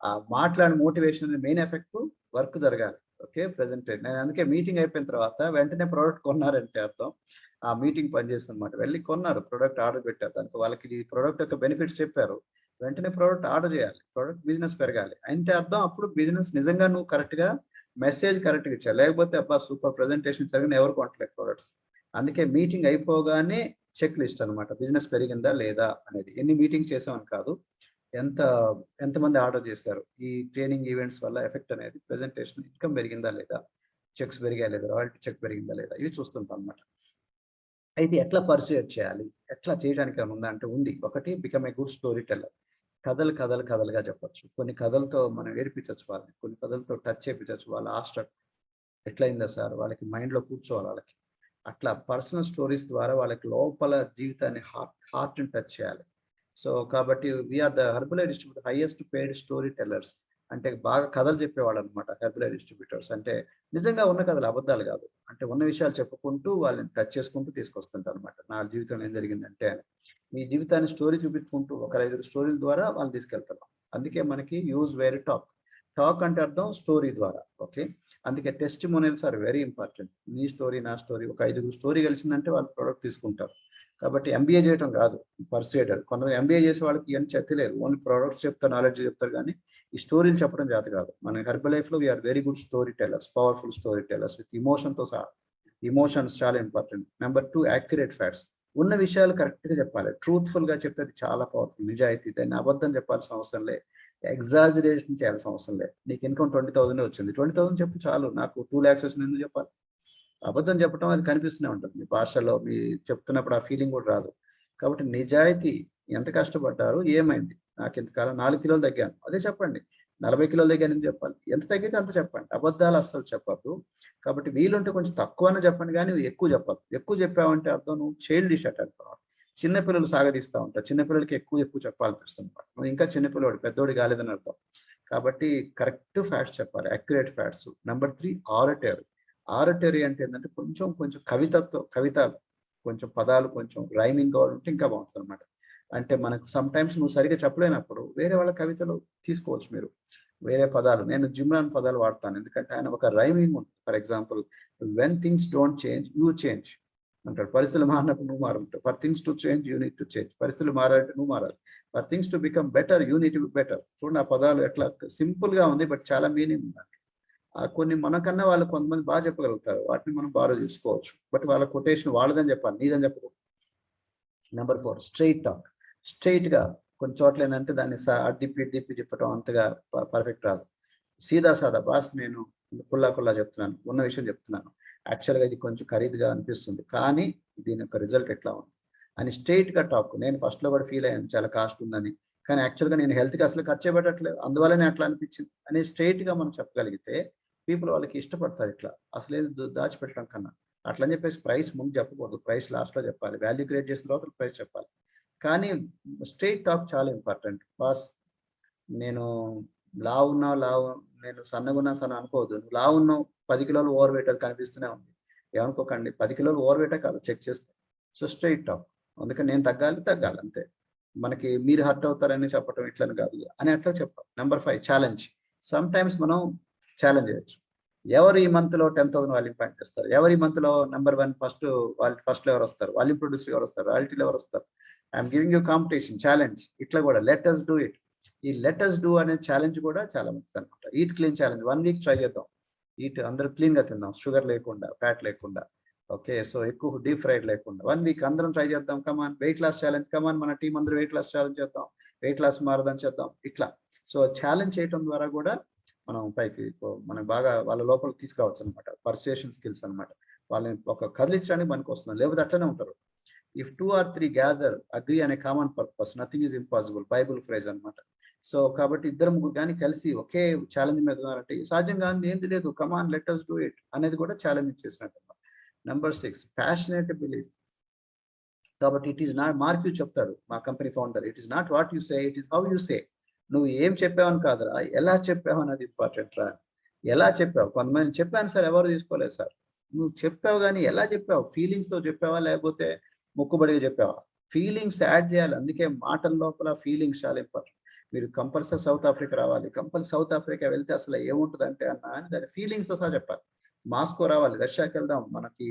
ఆ మాట్లాడి మోటివేషన్ మెయిన్ ఎఫెక్ట్ వర్క్ జరగాలి. Okay, presentation. నేను అందుకే మీటింగ్ అయిపోయిన తర్వాత వెంటనే ప్రోడక్ట్ కొన్నారంటే అర్థం ఆ మీటింగ్ పనిచేస్తుంది అనమాట. వెళ్ళి కొన్నారు, ప్రోడక్ట్ ఆర్డర్ పెట్టారు, దానికి వాళ్ళకి ఈ ప్రోడక్ట్ యొక్క బెనిఫిట్స్ చెప్పారు, వెంటనే ప్రోడక్ట్ ఆర్డర్ చేయాలి, ప్రోడక్ట్ బిజినెస్ పెరగాలి అంటే అర్థం అప్పుడు బిజినెస్ నిజంగా నువ్వు కరెక్ట్ గా మెసేజ్ కరెక్ట్ గా ఇచ్చావు. లేకపోతే అబ్బా సూపర్ ప్రెజెంటేషన్ జరిగిన ఎవరు కొంటలేదు ప్రోడక్ట్స్. అందుకే మీటింగ్ అయిపోగానే చెక్ లిస్ట్ అనమాట, బిజినెస్ పెరిగిందా లేదా అనేది. ఎన్ని మీటింగ్ చేసామని కాదు, ఎంతమంది ఆర్డర్ చేశారు, ఈ ట్రైనింగ్ ఈవెంట్స్ వల్ల ఎఫెక్ట్ అనేది ప్రెజెంటేషన్, ఇన్కమ్ పెరిగిందా లేదా, చెక్స్ పెరిగా లేదా, రాయల్టీ చెక్ పెరిగిందా లేదా, ఇవి చూస్తుంటాం అనమాట. అయితే ఎట్లా పర్సుయేట్ చేయాలి, ఎట్లా చేయడానికి ఏమైనా ఉందా అంటే ఉంది. ఒకటి, become a good story teller. కథలుగా చెప్పొచ్చు. కొన్ని కథలతో మనం ఏడిపించచ్చు వాళ్ళని, కొన్ని కథలతో టచ్ చేయించచ్చు. వాళ్ళ ఎట్లయిందా సార్, వాళ్ళకి మైండ్ లో కూర్చోవాలి వాళ్ళకి. అట్లా పర్సనల్ స్టోరీస్ ద్వారా వాళ్ళకి లోపల జీవితాన్ని హార్ట్ టచ్ చేయాలి. సో కాబట్టి we are the Herbalife distributor highest paid story tellers. అంటే బాగా కథలు చెప్పేవాళ్ళు అనమాట హెర్బలై డిస్ట్రిబ్యూటర్స్. అంటే నిజంగా ఉన్న కథలు, అబద్ధాలు కాదు, అంటే ఉన్న విషయాలు చెప్పుకుంటూ వాళ్ళని టచ్ చేసుకుంటూ తీసుకొస్తుంటారు అనమాట. నా జీవితంలో ఏం జరిగిందంటే, మీ జీవితాన్ని స్టోరీ చూపించుకుంటూ ఒక 5 స్టోరీల ద్వారా వాళ్ళు తీసుకెళ్తున్నాం. అందుకే మనకి యూజ్ వేర్ టాక్. టాక్ అంటే అర్థం స్టోరీ ద్వారా. ఓకే, అందుకే టెస్టిమోనియల్స్ ఆర్ వెరీ ఇంపార్టెంట్. నీ స్టోరీ, నా స్టోరీ, ఒక 5 స్టోరీ కలిసిందంటే వాళ్ళు ప్రోడక్ట్ తీసుకుంటారు. కాబట్టి ఎంబీఏ చేయడం కాదు పర్సుయేటర్. కొంతమంది ఎంబీఏ చేసే వాళ్ళకి ఏం తెలియదు, ఓన్లీ ప్రోడక్ట్స్ చెప్తారు, నాలెడ్జ్ చెప్తారు, కానీ ఈ స్టోరీలు చెప్పడం చేత కాదు. మన హెర్బల్ లైఫ్ లో we are very good story tellers, powerful story tellers with ఇమోషన్తో సహా. ఇమోషన్స్ చాలా ఇంపార్టెంట్. Number 2, accurate facts. ఉన్న విషయాలు కరెక్ట్ గా చెప్పాలి, ట్రూత్ఫుల్ గా చెప్తే అది చాలా పవర్ఫుల్, నిజాయితీ. దాన్ని అబద్ధం చెప్పాల్సిన అవసరం లేదు. ఎగ్జాజరేషన్ చేయాల్సిన అవసరం లేదు. నీకు ఇన్కమ్ 20,000 వచ్చింది, 20,000 చెప్పు చాలు. నాకు 2 lakhs వచ్చింది ఎందుకు చెప్పాలి? అబద్ధం చెప్పడం అది కనిపిస్తూనే ఉంటుంది మీ భాషలో, మీ చెప్తున్నప్పుడు ఆ ఫీలింగ్ కూడా రాదు. కాబట్టి నిజాయితీ, ఎంత కష్టపడ్డారు, ఏమైంది, నాకు ఇంతకాలం 4 కిలోలు తగ్గాను, అదే చెప్పండి. 40 కిలోలు తగ్గానని చెప్పాలి. ఎంత తగ్గితే అంత చెప్పండి, అబద్ధాలు అస్సలు చెప్పద్దు. కాబట్టి వీలుంటే కొంచెం తక్కువనే చెప్పండి, కానీ ఎక్కువ చెప్పద్దు. ఎక్కువ చెప్పావంటే అర్థం నువ్వు చైల్డిష్ అంటారు. చిన్నపిల్లలు సాగదీస్తూ ఉంటారు, చిన్నపిల్లలకి ఎక్కువ చెప్పాలనిపిస్తుంది. నువ్వు ఇంకా చిన్నపిల్లవాడు, పెద్దోడి కాలేదని అర్థం. కాబట్టి కరెక్ట్ ఫ్యాక్ట్స్ చెప్పాలి, అక్యురేట్ ఫ్యాక్ట్స్. నెంబర్ 3 ఆరటరీ. ఆరటరీ అంటే ఏంటంటే కొంచెం కొంచెం కవితలు, కొంచెం పదాలు, కొంచెం రైమింగ్ కూడా ఉంటే ఇంకా బాగుంటుంది అనమాట. అంటే మనకు సమ్ టైమ్స్ నువ్వు సరిగ్గా చెప్పలేనప్పుడు వేరే వాళ్ళ కవితలు తీసుకోవచ్చు మీరు, వేరే పదాలు. నేను జిమ్రాన్ పదాలు వాడతాను, ఎందుకంటే ఆయన ఒక రైమింగ్ ఉంటుంది. For example, when things don't change you change అంటాడు. పరిస్థితులు మారినప్పుడు నువ్వు మారుంటావు. For things to change you need to change. పరిస్థితులు మారాలంటే నువ్వు మారాలి. For things to become better you need to be better. చూడండి ఆ పదాలు ఎట్లా సింపుల్ గా ఉంది, బట్ చాలా మీనింగ్ ఉంది. కొన్ని మనకన్నా వాళ్ళు కొంతమంది బాగా చెప్పగలుగుతారు, వాటిని మనం బాగా చూసుకోవచ్చు. బట్ వాళ్ళ కొటేషన్ వాళ్ళదని చెప్పాలి, నీదని చెప్పకూడదు. Number 4 straight talk. స్ట్రైట్ గా కొన్ని చోట్ల ఏంటంటే దాన్ని అడ్డిప్పి చెప్పటం అంతగా పర్ఫెక్ట్ రాదు. సీదా సాదా బాస్, నేను కుల్లా చెప్తున్నాను, ఉన్న విషయం చెప్తున్నాను. యాక్చువల్గా ఇది కొంచెం ఖరీదుగా అనిపిస్తుంది, కానీ దీని యొక్క రిజల్ట్ ఎట్లా ఉంది అని స్ట్రైట్ గా టాక్. నేను ఫస్ట్ లో కూడా ఫీల్ అయ్యాను చాలా కాస్ట్ ఉందని, కానీ యాక్చువల్గా నేను హెల్త్కి అసలు ఖర్చు పెట్టట్లేదు, అందువల్లనే అట్లా అనిపించింది అని స్ట్రైట్ గా మనం చెప్పగలిగితే పీపుల్ వాళ్ళకి ఇష్టపడతారు. ఇట్లా అసలు ఏది దాచిపెట్టడం కన్నా అట్లా అని చెప్పేసి ప్రైస్ ముందు చెప్పకూడదు, ప్రైస్ లాస్ట్ లో చెప్పాలి. వాల్యూ క్రియేట్ చేసిన తర్వాత ప్రైస్ చెప్పాలి. కానీ స్ట్రైట్ టాక్ చాలా ఇంపార్టెంట్. బాస్, నేను నేను సన్నగున్నా సన్న అనుకోవద్దు, నువ్వు లావు ఉన్నావు, 10 కిలోలు ఓవర్ వెయిట్, అది కనిపిస్తూనే ఉంది. ఏమనుకోకండి, 10 కిలోలు ఓవర్ వెయిటే కాదు, చెక్ చేస్తాం. So straight talk. అందుకని నేను తగ్గాలి అంతే. మనకి మీరు హర్ట్ అవుతారని చెప్పటం ఇట్లని కాదు అని అట్లా చెప్పాలి. Number 5 challenge. సమ్ టైమ్స్ మనం ఛాలెంజ్ చేయొచ్చు. ఎవరు ఈ మంత్ లో 10,000 వాల్యూమ్ పాయింట్ చేస్తారు, ఎవరు ఈ మంత్ లో నెంబర్ 1 ఫస్ట్ లో ఎవరు వస్తారు, వాల్యూమ్ ప్రొడ్యూసర్ ఎవరు వస్తారు, రాయల్టీలో ఎవరు వస్తారు, I'm giving you competition challenge. ఇట్లా కూడా లెట్ us డూ ఇట్. ఈ లెట్ us డూ అనే ఛాలెంజ్ కూడా చాలా మంచిది అనమాట. Eat clean challenge 1 week try చేద్దాం. ఈట్ అందరూ క్లీన్ గా తిందాం, షుగర్ లేకుండా, ఫ్యాట్ లేకుండా. ఓకే, సో ఎక్కువ డీప్ ఫ్రైడ్ లేకుండా 1 వీక్ అందరం ట్రై చేద్దాం. కమాన్ వెయిట్ లాస్ ఛాలెంజ్, కమాన్ మన టీం అందరూ వెయిట్ లాస్ ఛాలెంజ్ చేద్దాం, వెయిట్ లాస్ మారదని చేద్దాం. ఇట్లా సో ఛాలెంజ్ చేయడం ద్వారా కూడా మనం పైకి మనం బాగా వాళ్ళ లోపలికి తీసుకురావచ్చు అనమాట. పర్సుయేషన్ స్కిల్స్ అనమాట. వాళ్ళని ఒక కదిలించడానికి మనకు వస్తుంది, లేకపోతే అట్లనే ఉంటారు. ఇఫ్ 2 or 3 గ్యాదర్ అగ్రీ అనే common purpose nothing is impossible, Bible phrase అనమాట. సో కాబట్టి 2-3 కానీ కలిసి ఒకే ఛాలెంజ్ మీద ఉన్నారంటే సాధ్యం కాదు ఏంది లేదు, come on let us do it అనేది కూడా ఛాలెంజ్ చేసినట్టు. Number 6 passionate belief. కాబట్టి ఇట్ ఈస్ నాట్, మార్క్ చెప్తాడు మా company founder, it is not what you say, it is how you say. నువ్వు ఏం చెప్పావని కాదురా, ఎలా చెప్పావు అనేది ఇంపార్టెంట్ రా. ఎలా చెప్పావు, కొంతమంది చెప్పాను సార్ ఎవరు తీసుకోలేదు సార్. నువ్వు చెప్పావు కానీ ఎలా చెప్పావు, ఫీలింగ్స్ తో చెప్పావా లేకపోతే మొక్కుబడిగా చెప్పావా? ఫీలింగ్స్ యాడ్ చేయాలి. అందుకే మాటల లోపల ఫీలింగ్స్ చాలా ఇంపార్టెంట్. మీరు కంపల్సరీ సౌత్ ఆఫ్రికా రావాలి, కంపల్సరీ సౌత్ ఆఫ్రికా వెళ్తే అసలు ఏముంటుంది అంటే అని దాని ఫీలింగ్స్ తో సహా చెప్పాలి. మాస్కో రావాలి, రష్యాకి వెళ్దాం, మనకి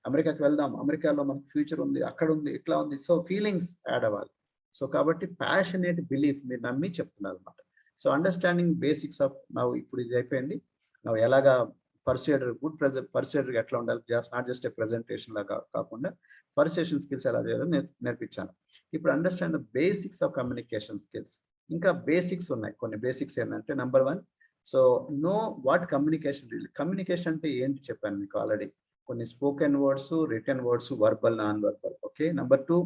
అమెరికాకి వెళ్దాం, అమెరికాలో మనకి ఫ్యూచర్ ఉంది, అక్కడ ఉంది, ఇట్లా ఉంది. సో ఫీలింగ్స్ యాడ్ అవ్వాలి. సో కాబట్టి ప్యాషనేట్ బిలీఫ్, మీరు నమ్మి చెప్తున్నారు అనమాట. So understanding basics of now, ఇప్పుడు ఇది అయిపోయింది. నవ్ ఎలాగా పర్సుయేటర్, గుడ్ పర్సుయేటర్ ఎట్లా ఉండాలి, నాట్ జస్ట్ ఏ ప్రెజెంటేషన్ లాగా కాకుండా పర్సుయేషన్ స్కిల్స్ ఎలా చేయాలో నేర్పించాను. ఇప్పుడు understand the basics of communication skills. ఇంకా బేసిక్స్ ఉన్నాయి, కొన్ని బేసిక్స్ ఏంటంటే number 1, so know what communication. Communication అంటే ఏంటి చెప్పాను మీకు ఆల్రెడీ. కొన్ని spoken words, return words, verbal, non verbal. Okay. Number 2,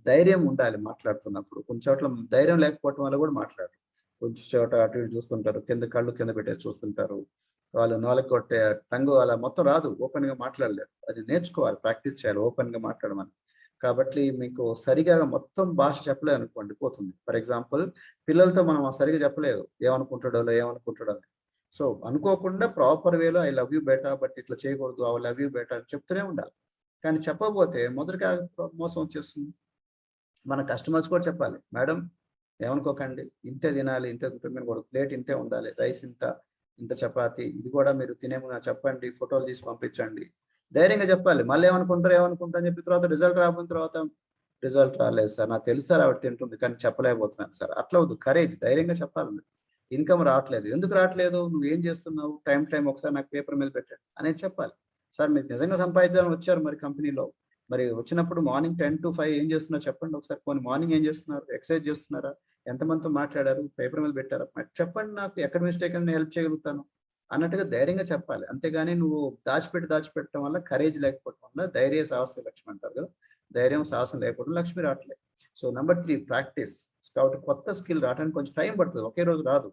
ధైర్యం ఉండాలి మాట్లాడుతున్నప్పుడు. కొన్ని చోట్ల ధైర్యం లేకపోవడం వల్ల కూడా మాట్లాడరు. కొంచెం చోట అటు ఇటు చూస్తుంటారు, కళ్ళు కింద పెట్టేసి చూస్తుంటారు. వాళ్ళు నాలుగు కొట్టే టంగు అలా మొత్తం రాదు, ఓపెన్ గా మాట్లాడలేరు. అది నేర్చుకోవాలి, ప్రాక్టీస్ చేయాలి ఓపెన్ గా మాట్లాడమని. కాబట్టి మీకు సరిగా మొత్తం భాష చెప్పలేదు అనుకోండి పోతుంది. ఫర్ ఎగ్జాంపుల్, పిల్లలతో మనం సరిగా చెప్పలేదు, ఏమనుకుంటాడో. సో అనుకోకుండా ప్రాపర్ వేలో I love you beta, but ఇట్లా చేయకూడదు, ఐ లవ్ యూ బేటా అని చెప్తూనే ఉండాలి. కానీ చెప్పకపోతే మొదటిగా మోసం వచ్చేస్తుంది. మన కస్టమర్స్ కూడా చెప్పాలి, మేడం ఏమనుకోకండి, ఇంతే తినాలి, ఇంతే తినకూడదు, ప్లేట్ ఇంతే ఉండాలి, రైస్ ఇంత చపాతి, ఇది కూడా మీరు తినేముగా చెప్పండి, ఫోటోలు తీసి పంపించండి. ధైర్యంగా చెప్పాలి. మళ్ళీ ఏమనుకుంటారు అని చెప్పిన తర్వాత రిజల్ట్ రాబోయిన తర్వాత, రిజల్ట్ రాలేదు సార్, నాకు తెలుసు సార్ ఆవిడ తింటుంది కానీ చెప్పలేకపోతున్నాను సార్. అట్లా వద్దు, కరేజ్, ధైర్యంగా చెప్పాలి. ఇన్కమ్ రావట్లేదు, ఎందుకు రావట్లేదు, నువ్వు ఏం చేస్తున్నావు, టైం ఒకసారి నాకు పేపర్ మీద పెట్టండి అనేది చెప్పాలి. సార్ మీరు నిజంగా సంపాదించాలని వచ్చారు మరి కంపెనీలో, మరి వచ్చినప్పుడు మార్నింగ్ 10 to 5 ఏం చేస్తున్నారు చెప్పండి ఒకసారి. పోనీ మార్నింగ్ ఏం చేస్తున్నారు? ఎక్సర్సైజ్ చేస్తున్నారా? ఎంతమందితో మాట్లాడారు? పేపర్ మీద పెట్టారా? మరి చెప్పండి నాకు ఎక్కడ మిస్టేక్ అని నేను హెల్ప్ చేయగలుగుతాను అన్నట్టుగా ధైర్యంగా చెప్పాలి. అంతేగాని నువ్వు దాచిపెట్టడం వల్ల, కరేజ్ లేకపోవడం వల్ల ధైర్య సాహస లక్ష్మి అంటారు కదా, ధైర్యం సాహసం లేకపోవడం లక్ష్మి రావట్లేదు. So number 3 practice. కాబట్టి కొత్త స్కిల్ రావడానికి కొంచెం టైం పడుతుంది, ఒకే రోజు రాదు.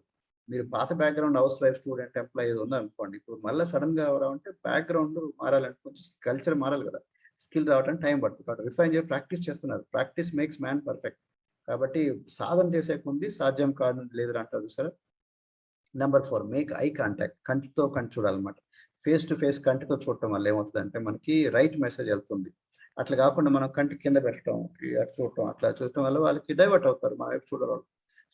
మీరు పాత background house wife, student, employee ఏదో ఉందనుకోండి, ఇప్పుడు మళ్ళీ సడన్ గా రావాలంటే బ్యాక్గ్రౌండ్ మారాలంటే కొంచెం కల్చర్ మారాలి కదా, స్కిల్ రావడానికి టైం పడుతుంది. కాబట్టి రిఫైన్ చేసి ప్రాక్టీస్ చేస్తున్నారు. Practice makes man perfect. కాబట్టి సాధన చేసే కొంది సాధ్యం కాదు లేదు అంటారు చూసారా. Number 4 make eye contact. కంటితో కంటి చూడాలన్నమాట. ఫేస్ టు ఫేస్ కంటితో చూడటం వల్ల ఏమవుతుందంటే మనకి రైట్ మెసేజ్ వెళ్తుంది. అట్లా కాకుండా మనం కంటి కింద పెట్టడం, అటు చూడటం, అట్లా చూడటం వల్ల వాళ్ళకి డైవర్ట్ అవుతారు, మన వైపు చూడరు.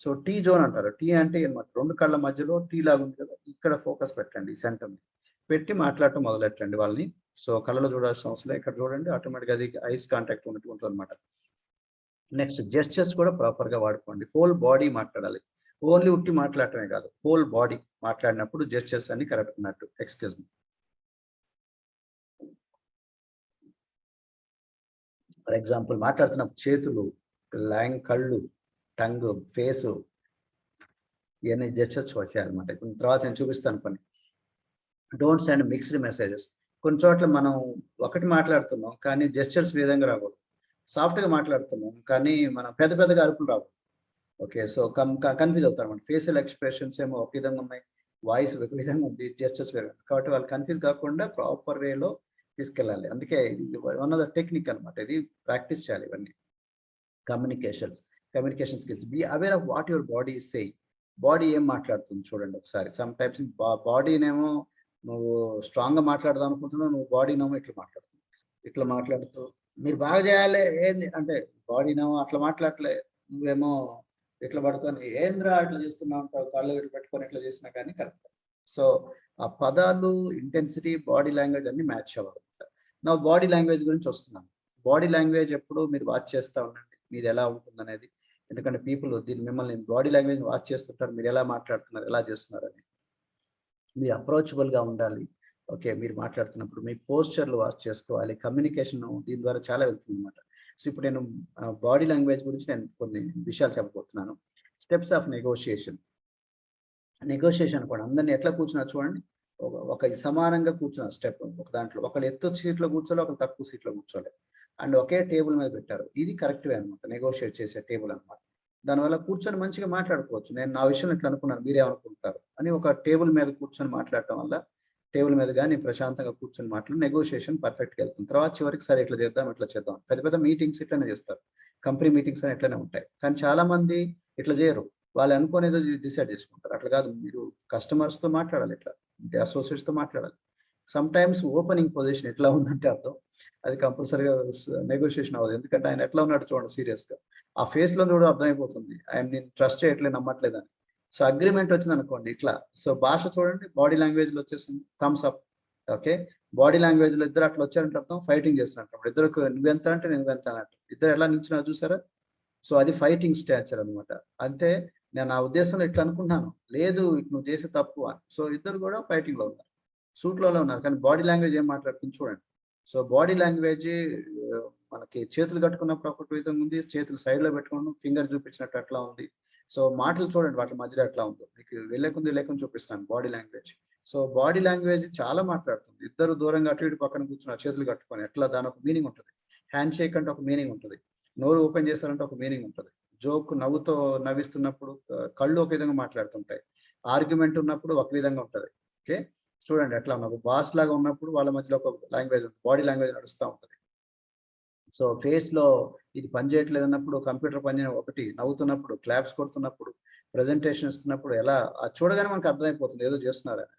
సో టీ జోన్ అంటారు. టీ అంటే అనమాట 2 కళ్ళ మధ్యలో టీ లాగా ఉంది కదా, ఇక్కడ ఫోకస్ పెట్టండి, ఈ సెంటర్ పెట్టి మాట్లాడటం మొదలెట్టండి వాళ్ళని. సో కళ్ళలో చూడాల్సిన అవసరం లేదు, ఇక్కడ చూడండి, ఆటోమేటిక్గా అది ఐస్ కాంటాక్ట్ ఉన్నట్టు ఉంటుంది అనమాట. నెక్స్ట్ జెస్చర్స్ కూడా ప్రాపర్ గా వాడుకోండి. హోల్ బాడీ మాట్లాడాలి, ఓన్లీ ఉట్టి మాట్లాడటమే కాదు, హోల్ బాడీ మాట్లాడినప్పుడు జెస్చర్స్ అన్ని కరెక్ట్ ఉన్నట్టు. Excuse me. ఫర్ ఎగ్జాంపుల్ మాట్లాడుతున్నప్పుడు చేతులు, కళ్ళు, టంగ్, ఫేసు, ఇవన్నీ జెస్చర్స్ వచ్చాయన్నమాట. ఇప్పుడు తర్వాత నేను చూపిస్తాను కొన్ని. Don't send mixed messages. కొన్ని చోట్ల మనం ఒకటి మాట్లాడుతున్నాం కానీ జెస్చర్స్ విధంగా రాకూడదు. సాఫ్ట్గా మాట్లాడుతున్నాం కానీ మనం పెద్ద పెద్దగా అరుపులు రాకూడదు. ఓకే, సో కన్ఫ్యూజ్ అవుతారు అనమాట. ఫేషియల్ ఎక్స్ప్రెషన్స్ ఏమో ఒక విధంగా ఉన్నాయి, వాయిస్ ఒక విధంగా ఉంది, జెస్చర్స్ వేరే. కాబట్టి వాళ్ళు కన్ఫ్యూజ్ కాకుండా ప్రాపర్ వేలో తీసుకెళ్ళాలి. అందుకే వన్ ఆఫ్ ద టెక్నిక్ అనమాట. ఇది ప్రాక్టీస్ చేయాలి ఇవన్నీ. Communication skills. Be aware of what your body is saying. Body ఏం మాట్లాడుతుంది చూడండి ఒకసారి. సమ్ టైమ్స్ బాడీనేమో నువ్వు స్ట్రాంగ్గా మాట్లాడదాం అనుకుంటున్నావు, నువ్వు బాడీనేమో ఇట్లా మాట్లాడుతూ మీరు బాగా చేయాలి ఏంది అంటే, బాడీనేమో అట్లా మాట్లాడలే, నువ్వేమో ఇట్లా పడుకొని ఏంద్రా అట్లా చేస్తున్నావు అంటావు, కాళ్ళు ఇట్లా పెట్టుకొని ఇట్లా చేసినా కానీ కరెక్ట్. సో ఆ పదాలు, ఇంటెన్సిటీ, బాడీ లాంగ్వేజ్ అన్ని మ్యాచ్ అవ్వాలి. నా బాడీ లాంగ్వేజ్ గురించి వస్తున్నాను. బాడీ లాంగ్వేజ్ ఎప్పుడు మీరు వాచ్ చేస్తూ ఉండండి, మీది ఎలా ఉంటుంది అనేది. ఎందుకంటే పీపుల్ దీన్ని మిమ్మల్ని బాడీ లాంగ్వేజ్ వాచ్ చేస్తుంటారు, మీరు ఎలా మాట్లాడుతున్నారు, ఎలా చేస్తున్నారు అని. మీరు అప్రోచబుల్గా ఉండాలి. ఓకే, మీరు మాట్లాడుతున్నప్పుడు మీ పోస్చర్లు వాచ్ చేసుకోవాలి. కమ్యూనికేషన్ దీని ద్వారా చాలా వెళ్తుంది అనమాట. సో ఇప్పుడు నేను బాడీ లాంగ్వేజ్ గురించి నేను కొన్ని విషయాలు చెప్పబోతున్నాను. స్టెప్స్ ఆఫ్ నెగోషియేషన్ కూడా అందరినీ ఎట్లా కూర్చున్నారు చూడండి. ఒక సమానంగా కూర్చున్నారు స్టెప్. ఒక దాంట్లో ఒకళ్ళు ఎత్తు సీట్లో కూర్చోవాలి, ఒకళ్ళు తక్కువ సీట్లో కూర్చోవాలి, అండ్ ఒకే టేబుల్ మీద పెట్టారు. ఇది కరెక్ట్ వే అనమాట, నెగోషియేట్ చేసే టేబుల్ అనమాట. దానివల్ల కూర్చొని మంచిగా మాట్లాడుకోవచ్చు. నేను నా విషయం ఇట్లా అనుకున్నాను, మీరేమనుకుంటారు అని. ఒక టేబుల్ మీద కూర్చొని మాట్లాడటం వల్ల, టేబుల్ మీద కానీ ప్రశాంతంగా కూర్చొని మాట్లాడి నెగోషియేషన్ పర్ఫెక్ట్గా వెళ్తుంది. తర్వాత చివరికి సరే ఇట్లా చేద్దాం, ఇట్లా చేద్దాం. పెద్ద పెద్ద మీటింగ్స్ ఇట్లనే చేస్తారు, కంపెనీ మీటింగ్స్ అని ఇట్లనే ఉంటాయి. కానీ చాలా మంది ఇట్లా చేయరు, వాళ్ళు అనుకునేదో డిసైడ్ చేసుకుంటారు. అట్లా కాదు, మీరు కస్టమర్స్తో మాట్లాడాలి, ఇట్లా అసోసియేట్స్తో మాట్లాడాలి. సమ్ టైమ్స్ ఓపెనింగ్ పొజిషన్ ఎట్లా ఉందంటే అర్థం, అది కంపల్సరీగా నెగోషియేషన్ అవ్వదు. ఎందుకంటే ఆయన ఎట్లా ఉన్నాడు చూడండి సీరియస్గా, ఆ ఫేస్లో కూడా అర్థమైపోతుంది ఆయన నేను ట్రస్ట్ చేయట్లేదు, నమ్మట్లేదని. సో అగ్రిమెంట్ వచ్చింది అనుకోండి ఇట్లా. సో భాష చూడండి, బాడీ లాంగ్వేజ్లో వచ్చేసింది థమ్స్ అప్. ఓకే, బాడీ లాంగ్వేజ్లో ఇద్దరు అట్లా వచ్చారంటే అర్థం ఫైటింగ్ చేస్తున్నట్టు. ఇద్దరు నువ్వెంత అంటే నువ్వెంత అన్నట్టు, ఇద్దరు ఎలా నిల్చున్నారు చూసారా. సో అది ఫైటింగ్ స్టాచర్ అనమాట. అంటే నేను నా ఉద్దేశంలో ఇట్లా అనుకున్నాను, లేదు నువ్వు చేసే తప్పు అని. సో ఇద్దరు కూడా ఫైటింగ్లో ఉన్నారు, సూట్లో ఉన్నారు, కానీ బాడీ లాంగ్వేజ్ ఏం మాట్లాడుతుంది చూడండి. సో బాడీ లాంగ్వేజ్ మనకి చేతులు కట్టుకున్నప్పుడు ఒకటి విధంగా ఉంది, చేతులు సైడ్లో పెట్టుకున్నాం, ఫింగర్ చూపించినట్టు అట్లా ఉంది. సో మాటలు చూడండి వాటి మధ్యలో ఎట్లా ఉందో, మీకు లేకుండా చూపిస్తాను body language. So body language చాలా మాట్లాడుతుంది. ఇద్దరు దూరంగా అటు ఇటు పక్కన కూర్చున్నారు చేతులు కట్టుకొని, ఎట్లా దాని ఒక మీనింగ్ ఉంటుంది. హ్యాండ్ షేక్ అంటే ఒక మీనింగ్ ఉంటుంది, నోరు ఓపెన్ చేస్తారంటే ఒక మీనింగ్ ఉంటుంది, జోక్ నవ్వుతో నవ్విస్తున్నప్పుడు కళ్ళు ఒక విధంగా మాట్లాడుతుంటాయి, ఆర్గ్యుమెంట్ ఉన్నప్పుడు ఒక విధంగా ఉంటుంది. ఓకే, చూడండి ఎట్లా ఉన్నప్పుడు బాస్ లాగా ఉన్నప్పుడు వాళ్ళ మధ్యలో ఒక లాంగ్వేజ్ ఉంటుంది, బాడీ లాంగ్వేజ్ నడుస్తూ ఉంటుంది. సో ఫేస్లో ఇది పని చేయట్లేదు అన్నప్పుడు, కంప్యూటర్ పని ఒకటి, నవ్వుతున్నప్పుడు, క్లాప్స్ కొడుతున్నప్పుడు, ప్రజెంటేషన్ ఇస్తున్నప్పుడు ఎలా చూడగానే మనకు అర్థమైపోతుంది ఏదో చేస్తున్నారని.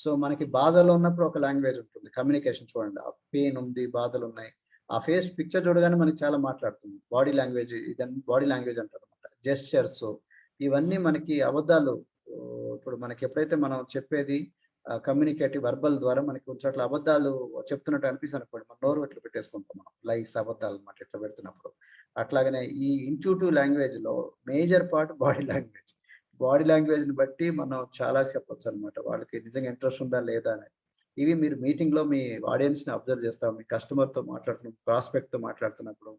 సో మనకి బాధలో ఉన్నప్పుడు ఒక లాంగ్వేజ్ ఉంటుంది, కమ్యూనికేషన్ చూడండి, ఆ పెయిన్ ఉంది, బాధలు ఉన్నాయి, ఆ ఫేస్ పిక్చర్ చూడగానే మనకి చాలా మాట్లాడుతుంది. బాడీ లాంగ్వేజ్, ఇదన్నీ బాడీ లాంగ్వేజ్ అంటారు అనమాట. జెస్చర్స్ ఇవన్నీ మనకి అబద్ధాలు. ఇప్పుడు మనకి ఎప్పుడైతే మనం చెప్పేది కమ్యూనికేటివ్ వర్బల్ ద్వారా మనకి కొంచెం అట్లా అబద్ధాలు చెప్తున్నట్టు అనిపిస్తుంది అనుకోండి, మన నోరు ఇట్లా పెట్టేసుకుంటాం మనం, లైస్ అబద్ధాలు అనమాట ఇట్లా పెడుతున్నప్పుడు. అట్లాగనే ఈ ఇంట్యూటివ్ లాంగ్వేజ్ లో major part body language. Body language ని బట్టి మనం చాలా చెప్పొచ్చు అనమాట, వాళ్ళకి నిజంగా ఇంట్రెస్ట్ ఉందా లేదా అని. ఇవి మీరు మీటింగ్లో మీ ఆడియన్స్ని అబ్జర్వ్ చేస్తాం, మీ కస్టమర్తో మాట్లాడుతున్నప్పుడు, ప్రాస్పెక్ట్తో మాట్లాడుతున్నప్పుడు,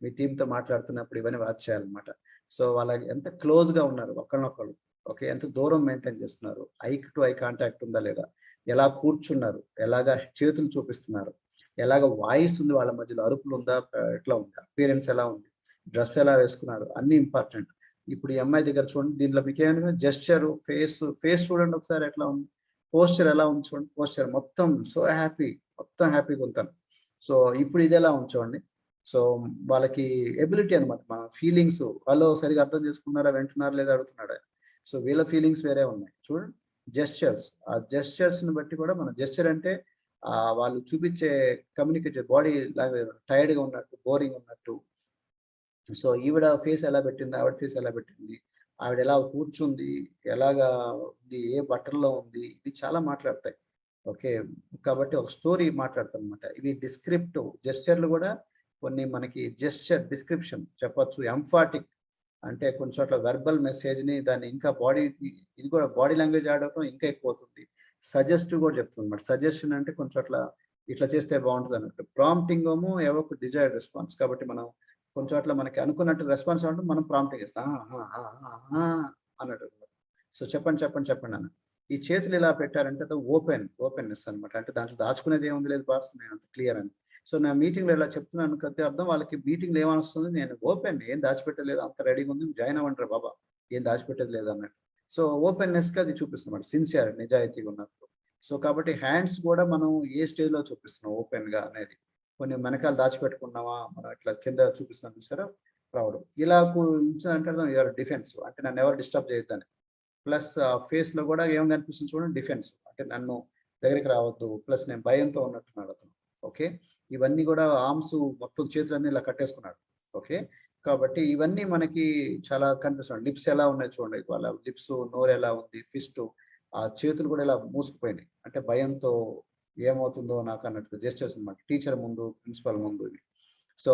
మీ టీంతో మాట్లాడుతున్నప్పుడు ఇవన్నీ వాచ్ చేయాలన్నమాట. సో వాళ్ళకి ఎంత క్లోజ్గా ఉన్నారు ఒకరినొకరు, ఓకే, ఎంత దూరం మెయింటైన్ చేస్తున్నారు, ఐ టు ఐ కాంటాక్ట్ ఉందా లేదా, ఎలా కూర్చున్నారు, ఎలాగా చేతులు చూపిస్తున్నారు, ఎలాగ వాయిస్ ఉంది వాళ్ళ మధ్యలో, అరుపులు ఉందా, ఎట్లా ఉంది, అపియరెన్స్ ఎలా ఉంది, డ్రెస్ ఎలా వేసుకున్నారు, అన్ని ఇంపార్టెంట్. ఇప్పుడు ఈ అమ్మాయి దగ్గర చూడండి, దీనిలో మీకు ఏమైనా జెస్చర్, ఫేస్ చూడండి ఒకసారి ఎట్లా ఉంది, పోస్చర్ ఎలా ఉంది చూడండి, పోస్చర్ మొత్తం సో హ్యాపీ, మొత్తం హ్యాపీగా ఉంటాను. సో ఇప్పుడు ఇది ఎలా ఉంది చూడండి. సో వాళ్ళకి ఎబిలిటీ అనమాట, మన ఫీలింగ్స్ వాళ్ళు సరిగా అర్థం చేసుకున్నారా, వింటున్నారా లేదా అడుగుతున్నాడు. సో వీళ్ళ ఫీలింగ్స్ వేరే ఉన్నాయి చూడండి. జెస్చర్స్, ఆ జెస్చర్స్ని బట్టి కూడా మన జెస్చర్ అంటే వాళ్ళు చూపించే కమ్యూనికేషన్, బాడీ లాంగ్వేజ్ టైర్డ్గా ఉన్నట్టు, బోరింగ్ ఉన్నట్టు. సో ఈవిడ ఫేస్ ఎలా పెట్టింది, ఆవిడ ఫేస్ ఎలా పెట్టింది, ఆవిడ ఎలా కూర్చుంది, ఎలాగా ఉంది, ఏ బట్టల్లో ఉంది, ఇవి చాలా మాట్లాడతాయి. ఓకే, కాబట్టి ఒక స్టోరీ మాట్లాడతాం అనమాట. ఇవి డిస్క్రిప్టివ్ జెస్చర్లు కూడా కొన్ని మనకి జెస్చర్ డిస్క్రిప్షన్ చెప్పొచ్చు. ఎంఫాటిక్ అంటే కొన్ని చోట్ల వెర్బల్ మెసేజ్ని దాన్ని ఇంకా బాడీ, ఇది కూడా బాడీ లాంగ్వేజ్ ఆడటం ఇంకా ఎక్కువ అవుతుంది. సజెస్టివ్ కూడా చెప్తుంది అనమాట. సజెషన్ అంటే కొన్ని చోట్ల ఇట్లా చేస్తే బాగుంటుంది అన్నట్టు. ప్రాంప్టింగ్ ఏమో ఏవో ఒక డిజైర్డ్ రెస్పాన్స్, కాబట్టి మనం కొన్ని చోట్ల మనకి అనుకున్నట్టు రెస్పాన్స్ అంటే మనం ప్రాంప్టింగ్ ఇస్తాం అన్నట్టు. సో చెప్పండి చెప్పండి చెప్పండి అన్న. ఈ చేతులు ఇలా పెట్టారంటే అది ఓపెన్నెస్ అనమాట. అంటే దాంట్లో దాచుకునేది ఏముంది లేదు బాస్, నేను అంత క్లియర్ అని. సో నా మీటింగ్లో ఇలా చెప్తున్నాను కదా, అర్థం వాళ్ళకి మీటింగ్లో ఏమనిస్తుంది, నేను ఓపెన్, ఏం దాచిపెట్టలేదు, అంత రెడీగా ఉంది, జాయిన్ అవ్వంటారు బాబా, ఏం దాచిపెట్టేది లేదు అన్నట్టు. సో ఓపెన్నెస్గా అది చూపిస్తున్నమాట, సిన్సియర్, నిజాయితీగా ఉన్నప్పుడు. సో కాబట్టి హ్యాండ్స్ కూడా మనం ఏ స్టేజ్లో చూపిస్తున్నాం ఓపెన్గా అనేది, కొన్ని వెనకాల దాచిపెట్టుకున్నావా, మనం ఇట్లా కింద చూపిస్తున్నాం చూసారా, ప్రౌడ్, ఇలా ఉంచాలంటే యువర్ డిఫెన్స్, అంటే నన్ను ఎవరు డిస్టర్బ్ చేయొద్దని. ప్లస్ ఫేస్లో కూడా ఏం కనిపిస్తుంది చూడండి, డిఫెన్స్, అంటే నన్ను దగ్గరికి రావద్దు, ప్లస్ నేను భయంతో ఉన్నట్టున్నాడు అతను. ఓకే, ఇవన్నీ కూడా ఆర్మ్స్ మొత్తం చేతులన్నీ ఇలా కట్టేసుకున్నాడు. ఓకే, కాబట్టి ఇవన్నీ మనకి చాలా కనిపిస్తున్నాయి. లిప్స్ ఎలా ఉన్నాయి చూడండి, వాళ్ళ లిప్స్, నోరు ఎలా ఉంది, ఫిస్ట్, ఆ చేతులు కూడా ఇలా మూసుకుపోయినాయి, అంటే భయంతో ఏమవుతుందో నాకు అన్నట్టు జెస్చర్స్ అనమాట. టీచర్ ముందు, ప్రిన్సిపల్ ముందు. సో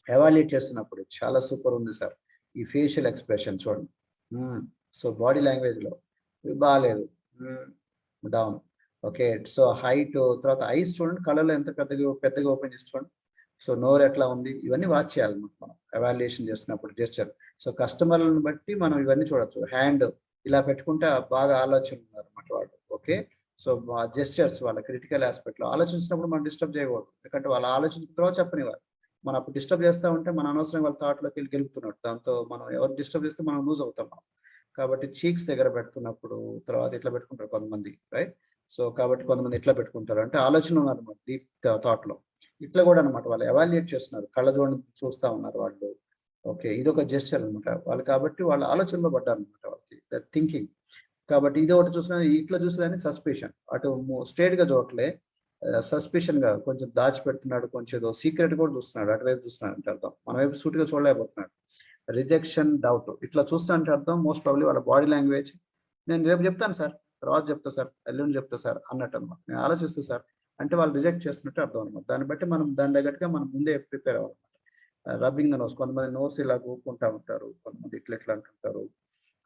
ఎవాల్యుయేట్ చేస్తున్నప్పుడు చాలా సూపర్ ఉంది సార్ ఈ ఫేషియల్ ఎక్స్ప్రెషన్ చూడండి. సో బాడీ లాంగ్వేజ్లో బాగాలేదు, డౌన్. ఓకే, సో హైట్, తర్వాత ఐస్ చూడండి, కళ్ళలో ఎంత పెద్దగా పెద్దగా ఓపెన్ చేసి చూడండి. సో నోరు ఎట్లా ఉంది, ఇవన్నీ వాచ్ చేయాలి మనం ఎవాల్యుయేషన్ చేస్తున్నప్పుడు జెస్చర్. సో కస్టమర్లను బట్టి మనం ఇవన్నీ చూడొచ్చు. హ్యాండ్ ఇలా పెట్టుకుంటే బాగా ఆలోచన ఉన్నారు అన్నమాట వాళ్ళు. ఓకే, సో జెస్చర్స్ వాళ్ళ క్రిటికల్ ఆస్పెక్ట్లో ఆలోచించినప్పుడు మనం డిస్టర్బ్ చేయకూడదు, ఎందుకంటే వాళ్ళ ఆలోచించిన తర్వాత చెప్పనివ్వాలి. మనం అప్పుడు డిస్టర్బ్ చేస్తూ ఉంటే మన అనవసరం వాళ్ళ థాట్లోకి వెళ్ళి గెలుపుతున్నట్టు, దాంతో మనం ఎవరు డిస్టర్బ్ చేస్తే మనం లూజ్ అవుతాం మనం. కాబట్టి చీక్స్ దగ్గర పెడుతున్నప్పుడు తర్వాత ఇట్లా పెట్టుకుంటారు కొంతమంది, రైట్. సో కాబట్టి కొంతమంది ఇట్లా పెట్టుకుంటారు, అంటే ఆలోచన ఉన్నారన్నమాట డీప్ థాట్లో. ఇట్లా కూడా అనమాట వాళ్ళు ఎవాల్యుయేట్ చేస్తున్నారు, కళ్ళజోడు చూస్తూ ఉన్నారు వాళ్ళు. ఓకే, ఇది ఒక జెస్చర్ అనమాట వాళ్ళు, కాబట్టి వాళ్ళ ఆలోచనలో పడ్డారు అనమాట వాళ్ళకి, థింకింగ్. కాబట్టి ఇది ఒకటి చూసిన, ఇట్లా చూసేదాన్ని సస్పిషన్, అటు స్ట్రేట్గా చూడట్లే, సస్పిషన్ గా కొంచెం దాచిపెడుతున్నాడు, కొంచెం ఏదో సీక్రెట్ కూడా చూస్తున్నాడు, అటువైపు చూస్తున్నాడు అంటే అర్థం, మన వైపు సూటిగా చూడలేకపోతున్నాడు. రిజెక్షన్, డౌట్, ఇట్లా చూస్తానంటే అర్థం మోస్ట్ ప్రాబ్లీ వాళ్ళ బాడీ లాంగ్వేజ్, నేను రేపు చెప్తాను సార్, తర్వాత చెప్తా సార్, ఎల్లుండి చెప్తా సార్ అన్నట్టు అనమాట, నేను ఆలోచిస్తా సార్ అంటే వాళ్ళు రిజెక్ట్ చేస్తున్నట్టు అర్థం అనమాట. దాన్ని బట్టి మనం దాని తగ్గట్టుగా మనం ముందే ప్రిపేర్ అవ్వాలన్నమాట. రబ్బింగ్ ద నోస్, కొంతమంది నోస్ ఇలా ఊపుకుంటా ఉంటారు, కొంతమంది ఇట్లా ఇట్లా అంటుంటారు.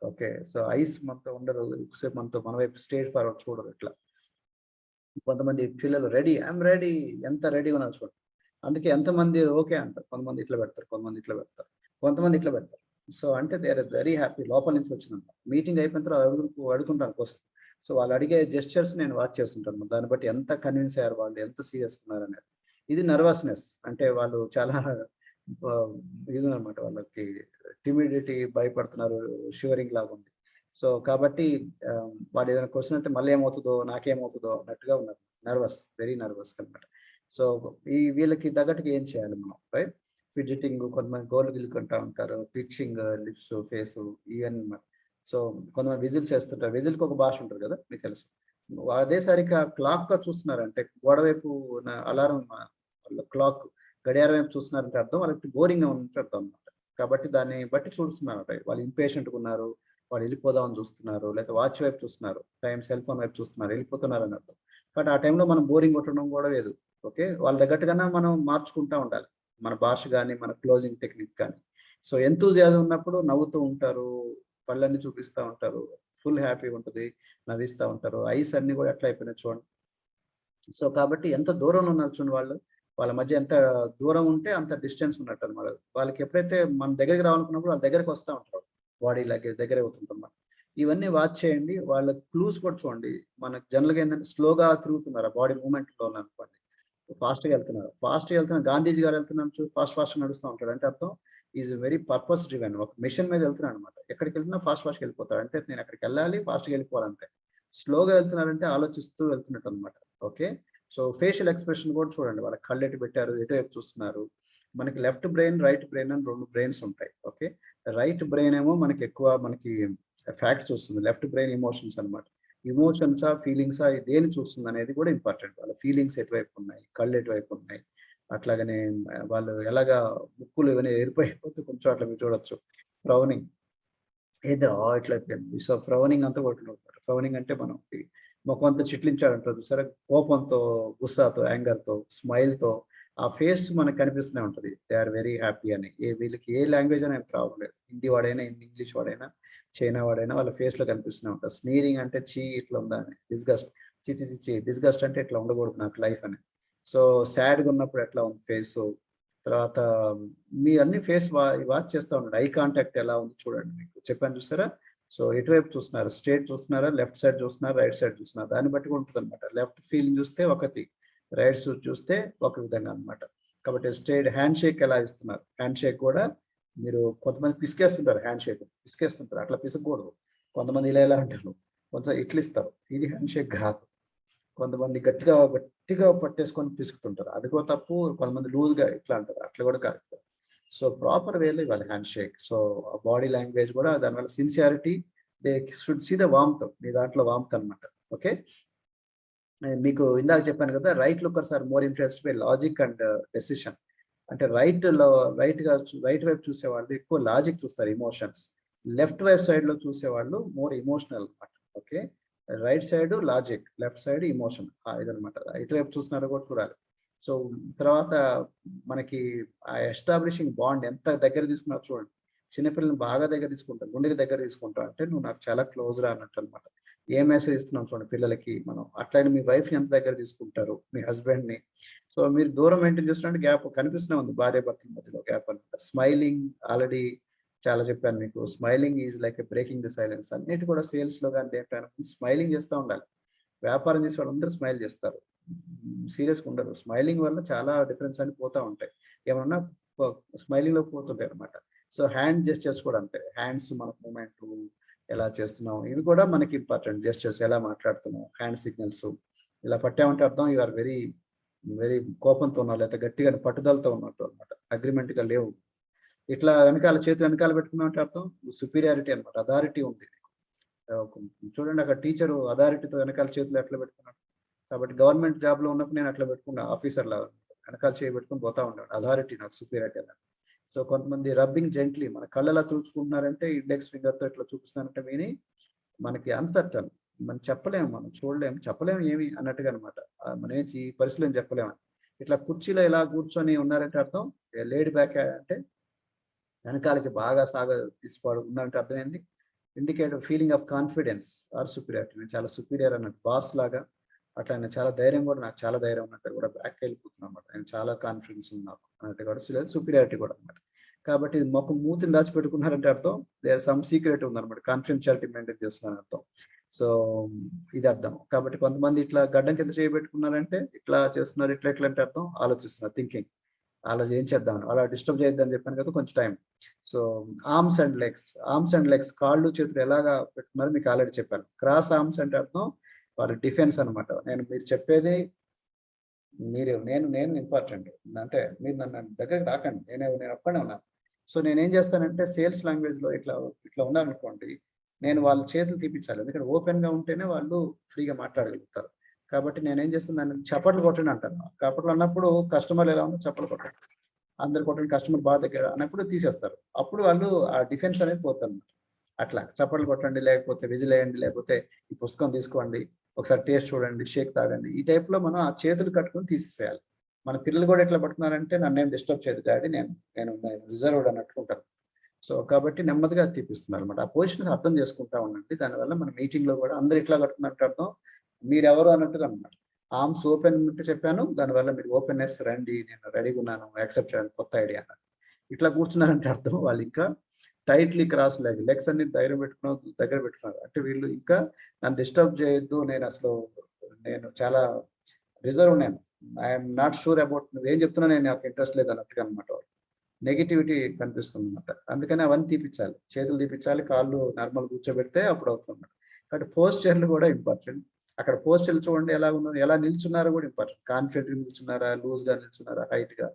ఓకే, సో ఐస్ మనతో ఉండరు, ఎక్కువసేపు మనతో మన వైపు స్ట్రేట్ ఫార్వర్డ్ చూడరు ఇట్లా. కొంతమంది పిల్లలు రెడీ, ఐఎమ్ రెడీ, ఎంత రెడీగా ఉన్నారు చూడండి. అందుకే ఎంతమంది ఓకే అంటారు, కొంతమంది ఇట్లా పెడతారు, కొంతమంది ఇట్లా పెడతారు, కొంతమంది ఇట్లా పెడతారు. సో అంటే దే ఆర్ వెరీ హ్యాపీ, లోపల నుంచి వచ్చిందంట. మీటింగ్ అయిపోయిన తర్వాత అడుగుతుంటాను కోసం. సో వాళ్ళు అడిగే జెస్చర్స్ నేను వాచ్ చేస్తుంటాను, దాన్ని బట్టి ఎంత కన్విన్స్ అయ్యారు వాళ్ళు, ఎంత సీరియస్ ఉన్నారు అనేది. ఇది నర్వస్నెస్, అంటే వాళ్ళు చాలా ఇది అనమాట, వాళ్ళకి టిమిడిటీ, భయపడుతున్నారు, షివరింగ్ లాగా ఉంది. సో కాబట్టి వాడు ఏదైనా క్వశ్చన్ అంటే మళ్ళీ ఏమవుతుందో, నాకేమవుతుందో అన్నట్టుగా ఉన్నారు, నర్వస్, వెరీ నర్వస్ అనమాట. సో వీళ్ళకి తగ్గట్టుగా ఏం చేయాలి మనం, రైట్. ఫిడ్జిటింగ్, కొంతమంది గోర్లు గిల్లుకుంటా ఉంటారు, పిచ్చింగ్, లిప్స్, ఫేస్, ఇవన్నీ. సో కొంతమంది విజిల్స్ వేస్తుంటారు, విజిల్కి ఒక భాష ఉంటుంది కదా మీకు తెలుసు. అదేసరిగా క్లాక్గా చూస్తున్నారంటే, గోడ వైపు అలారం, క్లాక్ గడియారం వైపు చూస్తున్నారంటే అర్థం వాళ్ళకి బోరింగ్గా ఉన్నట్టు అర్థం అనమాట. కాబట్టి దాన్ని బట్టి చూస్తున్నారు, వాళ్ళు ఇంపేషెంట్గా ఉన్నారు, వాడు వెళ్ళిపోదామని చూస్తున్నారు, లేకపోతే వాచ్ వైపు చూస్తున్నారు, సెల్ ఫోన్ వైపు చూస్తున్నారు, వెళ్ళిపోతున్నారు అని అర్థం. కాబట్టి ఆ టైంలో మనం బోరింగ్ కొట్టడం కూడా లేదు. ఓకే, వాళ్ళ తగ్గట్టుగానే మనం మార్చుకుంటూ ఉండాలి మన భాష కానీ, మన క్లోజింగ్ టెక్నిక్ కానీ. సో ఎంతూజియాజం ఉన్నప్పుడు నవ్వుతూ ఉంటారు, పళ్ళన్నీ చూపిస్తూ ఉంటారు, ఫుల్ హ్యాపీగా ఉంటుంది, నవ్విస్తూ ఉంటారు. ఐస్ అన్ని కూడా ఎట్లా అయిపోయినాయి చూడండి. సో కాబట్టి ఎంత దూరంలో ఉన్నారు చూడండి వాళ్ళు, వాళ్ళ మధ్య ఎంత దూరం ఉంటే అంత డిస్టెన్స్ ఉన్నట్టు అనమాట. వాళ్ళకి ఎప్పుడైతే మన దగ్గరికి రావాలనుకున్నప్పుడు వాళ్ళ దగ్గరికి వస్తూ ఉంటారు, బాడీ దగ్గర అవుతుంటాం. ఇవన్నీ వాచ్ చేయండి. వాళ్ళ క్లూస్ కూడా చూడండి. మనకు జనరల్గా ఏంటంటే స్లోగా తిరుగుతున్నారు, బాడీ మూవ్మెంట్లో ఉన్నారనుకోండి, ఫాస్ట్గా వెళ్తున్నారు. గాంధీజీ గారు వెళ్తున్నారు చూ, ఫాస్ట్ నడుస్తూ ఉంటాడు అంటే అర్థం ఈజ్ వెరీ పర్పస్ డ్రివెన్. ఒక మిషన్ మీద వెళ్తున్నాడు అనమాట. ఎక్కడికి వెళ్తున్నా ఫాస్ట్గా వెళ్ళిపోతాడు అంటే నేను అక్కడికి వెళ్ళాలి, ఫాస్ట్గా వెళ్ళిపోవాలి అంతే. స్లోగా వెళ్తున్నారంటే ఆలోచిస్తూ వెళ్తున్నట్టు అనమాట. ఓకే. సో ఫేషియల్ ఎక్స్ప్రెషన్ కూడా చూడండి, వాళ్ళ కళ్ళు ఎటు పెట్టారు, ఎటువైపు చూస్తున్నారు. మనకి లెఫ్ట్ బ్రెయిన్, రైట్ బ్రెయిన్ అని 2 బ్రెయిన్స్ ఉంటాయి. ఓకే. రైట్ బ్రెయిన్ ఏమో మనకి ఎక్కువ ఫ్యాక్ట్ చూస్తుంది, లెఫ్ట్ బ్రెయిన్ ఎమోషన్స్ అనమాట. ఎమోషన్సా ఫీలింగ్సా దేని చూస్తుంది అనేది కూడా ఇంపార్టెంట్. వాళ్ళ ఫీలింగ్స్ ఎటువైపు ఉన్నాయి, కళ్ళు ఎటువైపు ఉన్నాయి. అట్లాగనే వాళ్ళు ఎలాగా ముక్కులు ఇవన్నీ ఎరిపోయిపోతే కొంచెం అట్లా మీరు చూడొచ్చు. ఫ్రౌనింగ్ ఏదో ఇట్లా అయిపోయింది. సో ఫ్రౌనింగ్ అంతా కొట్టుకుంటారు. ఫ్రౌనింగ్ అంటే మనం ముఖం అంతా చిట్లించాడంటారు చూసారా, కోపంతో, గుస్సాతో, యాంగర్తో, స్మైల్తో ఆ ఫేస్ మనకు కనిపిస్తూనే ఉంటుంది. దే ఆర్ వెరీ హ్యాపీ అని. వీళ్ళకి ఏ లాంగ్వేజ్ అయినా ప్రాబ్లం లేదు. హిందీ వాడైనా, ఇంగ్లీష్ వాడైనా, చైనా వాడైనా వాళ్ళ ఫేస్ లో కనిపిస్తూనే ఉంటుంది. స్నీరింగ్ అంటే చీ ఇట్లా ఉందా అని, డిస్గస్ట్ చి డిస్గస్ట్ అంటే ఇట్లా ఉండకూడదు నాకు లైఫ్ అని. సో సాడ్గా ఉన్నప్పుడు ఎట్లా ఉంది ఫేస్. తర్వాత మీ అన్ని ఫేస్ వాచ్ చేస్తూ ఉండండి. ఐ కాంటాక్ట్ ఎలా ఉంది చూడండి. మీకు చెప్పాను చూసారా. సో ఎటువైపు చూస్తున్నారు, స్ట్రేట్ చూస్తున్నారా, లెఫ్ట్ సైడ్ చూస్తున్నారా, రైట్ సైడ్ చూస్తున్నారా, దాన్ని బట్టి ఉంటుంది అనమాట. లెఫ్ట్ ఫీలింగ్ చూస్తే ఒకటి, రైట్ చూస్తే ఒక విధంగా అనమాట. కాబట్టి స్ట్రేట్ హ్యాండ్ షేక్ ఎలా ఇస్తున్నారు, హ్యాండ్ షేక్ కూడా మీరు కొంతమంది పిసికేస్తుంటారు, హ్యాండ్ షేక్ పిసికేస్తుంటారు, అట్లా పిసకూడదు. కొంతమంది ఇలా అంటారు, కొంత ఇట్లు ఇస్తారు, ఇది హ్యాండ్ షేక్ కాదు. కొంతమంది గట్టిగా గట్టిగా పట్టేసుకొని పిసుకుతుంటారు, అది కూడా తప్పు. కొంతమంది లూజ్గా ఇట్లా అంటారు, అట్లా కూడా కరెక్ట్. సో ప్రాపర్ వేలో ఇవ్వాలి hand shake. So body language కూడా దానివల్ల sincerity, they should see the warmth, మీ దాంట్లో వామ్త్ అనమాట. ఓకే. మీకు ఇందాక చెప్పాను కదా, right lookers are more interest by logic and decision. అంటే రైట్ వైపు చూసేవాళ్ళు ఎక్కువ లాజిక్ చూస్తారు, ఎమోషన్స్. లెఫ్ట్ వైపు సైడ్ లో చూసేవాళ్ళు మోర్ ఎమోషనల్ అనమాట. Okay. Right side logic, left side emotion, ఇదనమాట. ఇటువైపు చూస్తున్నారో కూడా చూడాలి. సో తర్వాత మనకి ఆ ఎస్టాబ్లిషింగ్ బాండ్ ఎంత దగ్గర తీసుకున్నారు చూడండి. చిన్నపిల్లల్ని బాగా దగ్గర తీసుకుంటారు, గుండెకి దగ్గర తీసుకుంటారు అంటే నువ్వు నాకు చాలా క్లోజ్ రా అన్నట్టు అనమాట. ఏ మెసేజ్ ఇస్తున్నాం చూడండి పిల్లలకి మనం. అట్లనే మీ వైఫ్ ఎంత దగ్గర తీసుకుంటారు, మీ హస్బెండ్ ని. సో మీరు దూరం మెయింటైన్ చేస్తున్నట్టు గ్యాప్ కనిపిస్తూనే ఉంది భార్య భర్తల మధ్యలో గ్యాప్ అనమాట. స్మైలింగ్ ఆల్రెడీ చాలా చెప్పాను మీకు. Smiling is like breaking the silence. అన్నిటి కూడా సేల్స్ లో కానీ దేంట్లో స్మైలింగ్ చేస్తూ ఉండాలి. వ్యాపారం చేసే వాళ్ళందరూ స్మైల్ చేస్తారు, సీరియస్గా ఉండరు. స్మైలింగ్ వల్ల చాలా డిఫరెన్స్ అని పోతూ ఉంటాయి, ఏమన్నా స్మైలింగ్ లో పోతుంటాయి అనమాట. సో హ్యాండ్ జెస్చర్స్ కూడా అంతే. హ్యాండ్స్ మన మూమెంట్ ఎలా చేస్తున్నాం, ఇవి కూడా మనకి ఇంపార్టెంట్. జెస్చర్స్ ఎలా మాట్లాడుతున్నాం, హ్యాండ్ సిగ్నల్స్ ఇలా పట్టామంటే అర్థం యు ఆర్ వెరీ వెరీ కోపంతో ఉన్నావు, లేకపోతే గట్టిగా పట్టుదలతో ఉన్నట్టు అనమాట, అగ్రిమెంట్ గా లేవు. ఇట్లా వెనకాల చేతులు వెనకాల పెట్టుకున్నామంటే అర్థం సుపీరియారిటీ అనమాట, అథారిటీ ఉంది. చూడండి అక్కడ టీచరు అథారిటీతో వెనకాల చేతులు ఎట్లా పెట్టుకున్నాడు. కాబట్టి గవర్నమెంట్ జాబ్ లో ఉన్నప్పుడు నేను అట్లా పెట్టుకున్నా, ఆఫీసర్ లా వెనకాల చేయి పెట్టుకుని పోతా ఉన్నాడు, అథారిటీ నాకు సుపీరియారిటీ అన్నారు. సో కొంతమంది రబ్బింగ్ జెంట్లీ, మన కళ్ళలా తుడుచుకుంటున్నారంటే ఇండెక్స్ ఫింగర్ తో ఇట్లా చూపిస్తున్నారంటే మీని మనకి అన్సర్టన్, మనం చెప్పలేము, మనం చూడలేము, చెప్పలేము ఏమి అన్నట్టుగా అనమాట. మనం ఈ పరిస్థితులు చెప్పలేము. ఇట్లా కుర్చీలో ఇలా కూర్చొని ఉన్నారంటే అర్థం లేడీ బ్యాక్ అంటే వెనకాలకి బాగా తీసుకోవడం ఉన్నారంటే అర్థమైంది. Indicate feeling of confidence or superiority. నేను చాలా సుపీరియర్ అన్నట్టు, బాస్ లాగా. అట్లా నేను చాలా ధైర్యం కూడా, నాకు చాలా ధైర్యం ఉన్నట్టు కూడా బ్యాక్ వెళ్ళిపోతున్నాను అనమాట. నేను చాలా కాన్ఫిడెన్స్ ఉంది నాకు అన్నట్టు కూడా, లేదు సుపీరియారిటీ కూడా అనమాట. కాబట్టి మూతిని దాచిపెట్టుకున్నారంటే అర్థం దేర్ సమ్ సీక్రెట్ ఉందన్నమాట, కాన్ఫిడెన్షియాలిటీ మెయింటైన్ చేస్తున్నాను అర్థం. సో ఇది అర్థం. కాబట్టి కొంతమంది ఇట్లా గడ్డం కింద చేయబెట్టుకున్నారంటే ఇట్లా చేస్తున్నారు, ఇట్లా ఇట్లా అంటే అర్థం ఆలోచిస్తున్నారు, థింకింగ్ అలా ఏం చేద్దామని, అలా డిస్టర్బ్ చేయొద్దని చెప్పాను కదా కొంచెం time. So arms and legs, కాళ్ళు చేతులు ఎలాగా పెట్టుకున్నారో మీకు ఆల్రెడీ చెప్పాను. క్రాస్ ఆర్మ్స్ అంటే అర్థం వారి డిఫెన్స్ అనమాట. మీరు చెప్పేది నేను ఇంపార్టెంట్ అంటే మీరు నన్ను దగ్గరికి రాకండి, నేను ఒక్కడే ఉన్నాను. సో నేనేం చేస్తానంటే సేల్స్ లాంగ్వేజ్ లో ఇట్లా ఉన్నారనుకోండి, నేను వాళ్ళ చేతులు తీపించాలి. ఎందుకంటే ఓపెన్ గా ఉంటేనే వాళ్ళు ఫ్రీగా మాట్లాడగలుగుతారు. కాబట్టి నేనేం చేస్తాను, దాన్ని చప్పట్లు కొట్టండి అంటాను. చప్పట్లు అన్నప్పుడు కస్టమర్లు ఎలా ఉందో చప్పట్లు కొట్టండి, అందరు కొట్టండి, కస్టమర్ బాగా దగ్గర అన్నప్పుడు తీసేస్తారు. అప్పుడు వాళ్ళు ఆ డిఫెన్స్ అనేది పోతారు. అట్లా చప్పట్లు కొట్టండి, లేకపోతే విజిల్ వేయండి, లేకపోతే ఈ పుస్తకం తీసుకోండి, ఒకసారి టేస్ట్ చూడండి, షేక్ తాగండి, ఈ టైప్ లో మనం ఆ చేతులు కట్టుకొని తీసేసేయాలి. మన పిల్లలు కూడా ఎట్లా పడుతున్నారంటే నన్ను ఏం డిస్టర్బ్ చేయదు డాడీ, నేను రిజర్వ్డ్ అన్నట్టుకుంటాను. సో కాబట్టి నెమ్మదిగా తీపిస్తున్నారు అనమాట. ఆ పొజిషన్ అర్థం చేసుకుంటా ఉండండి. దానివల్ల మన మీటింగ్ లో కూడా అందరు ఇట్లా కట్టుకున్నట్టు అర్థం మీరెవరు అన్నట్టుగా అనమాట. ఆర్మ్స్ ఓపెన్ ఉంటే చెప్పాను, దానివల్ల మీరు ఓపెన్నెస్ రండి, నేను రెడీగా ఉన్నాను, యాక్సెప్ట్ చేయడానికి కొత్త ఐడియా అన్నారు. ఇట్లా కూర్చున్నారంటే అర్థం వాళ్ళు ఇంకా టైట్లీ క్రాస్ లెగ్స్ అన్ని దగ్గర పెట్టుకున్నారు. అంటే వీళ్ళు ఇంకా నన్ను డిస్టర్బ్ చేయొద్దు, నేను చాలా reserve, I'm not sure about నువ్వేం చెప్తున్నా, నేను నాకు ఇంట్రెస్ట్ లేదు అన్నట్టుగా అనమాట. నెగిటివిటీ కనిపిస్తుంది అనమాట. అందుకని అవన్నీ తీపిచ్చాలి, చేతులు తీపిచ్చాలి, కాళ్ళు నార్మల్ కూర్చోబెడితే అప్పుడు అవుతుంది. కాబట్టి పోస్చర్లు కూడా ఇంపార్టెంట్. అక్కడ పోస్చర్లు చూడండి ఎలా ఉన్నారు, ఎలా నిల్చున్నారో కూడా ఇంపార్టెంట్. కాన్ఫిడెంట్గా నిల్చున్నారా, లూజ్గా నిల్చున్నారా, హైట్గా,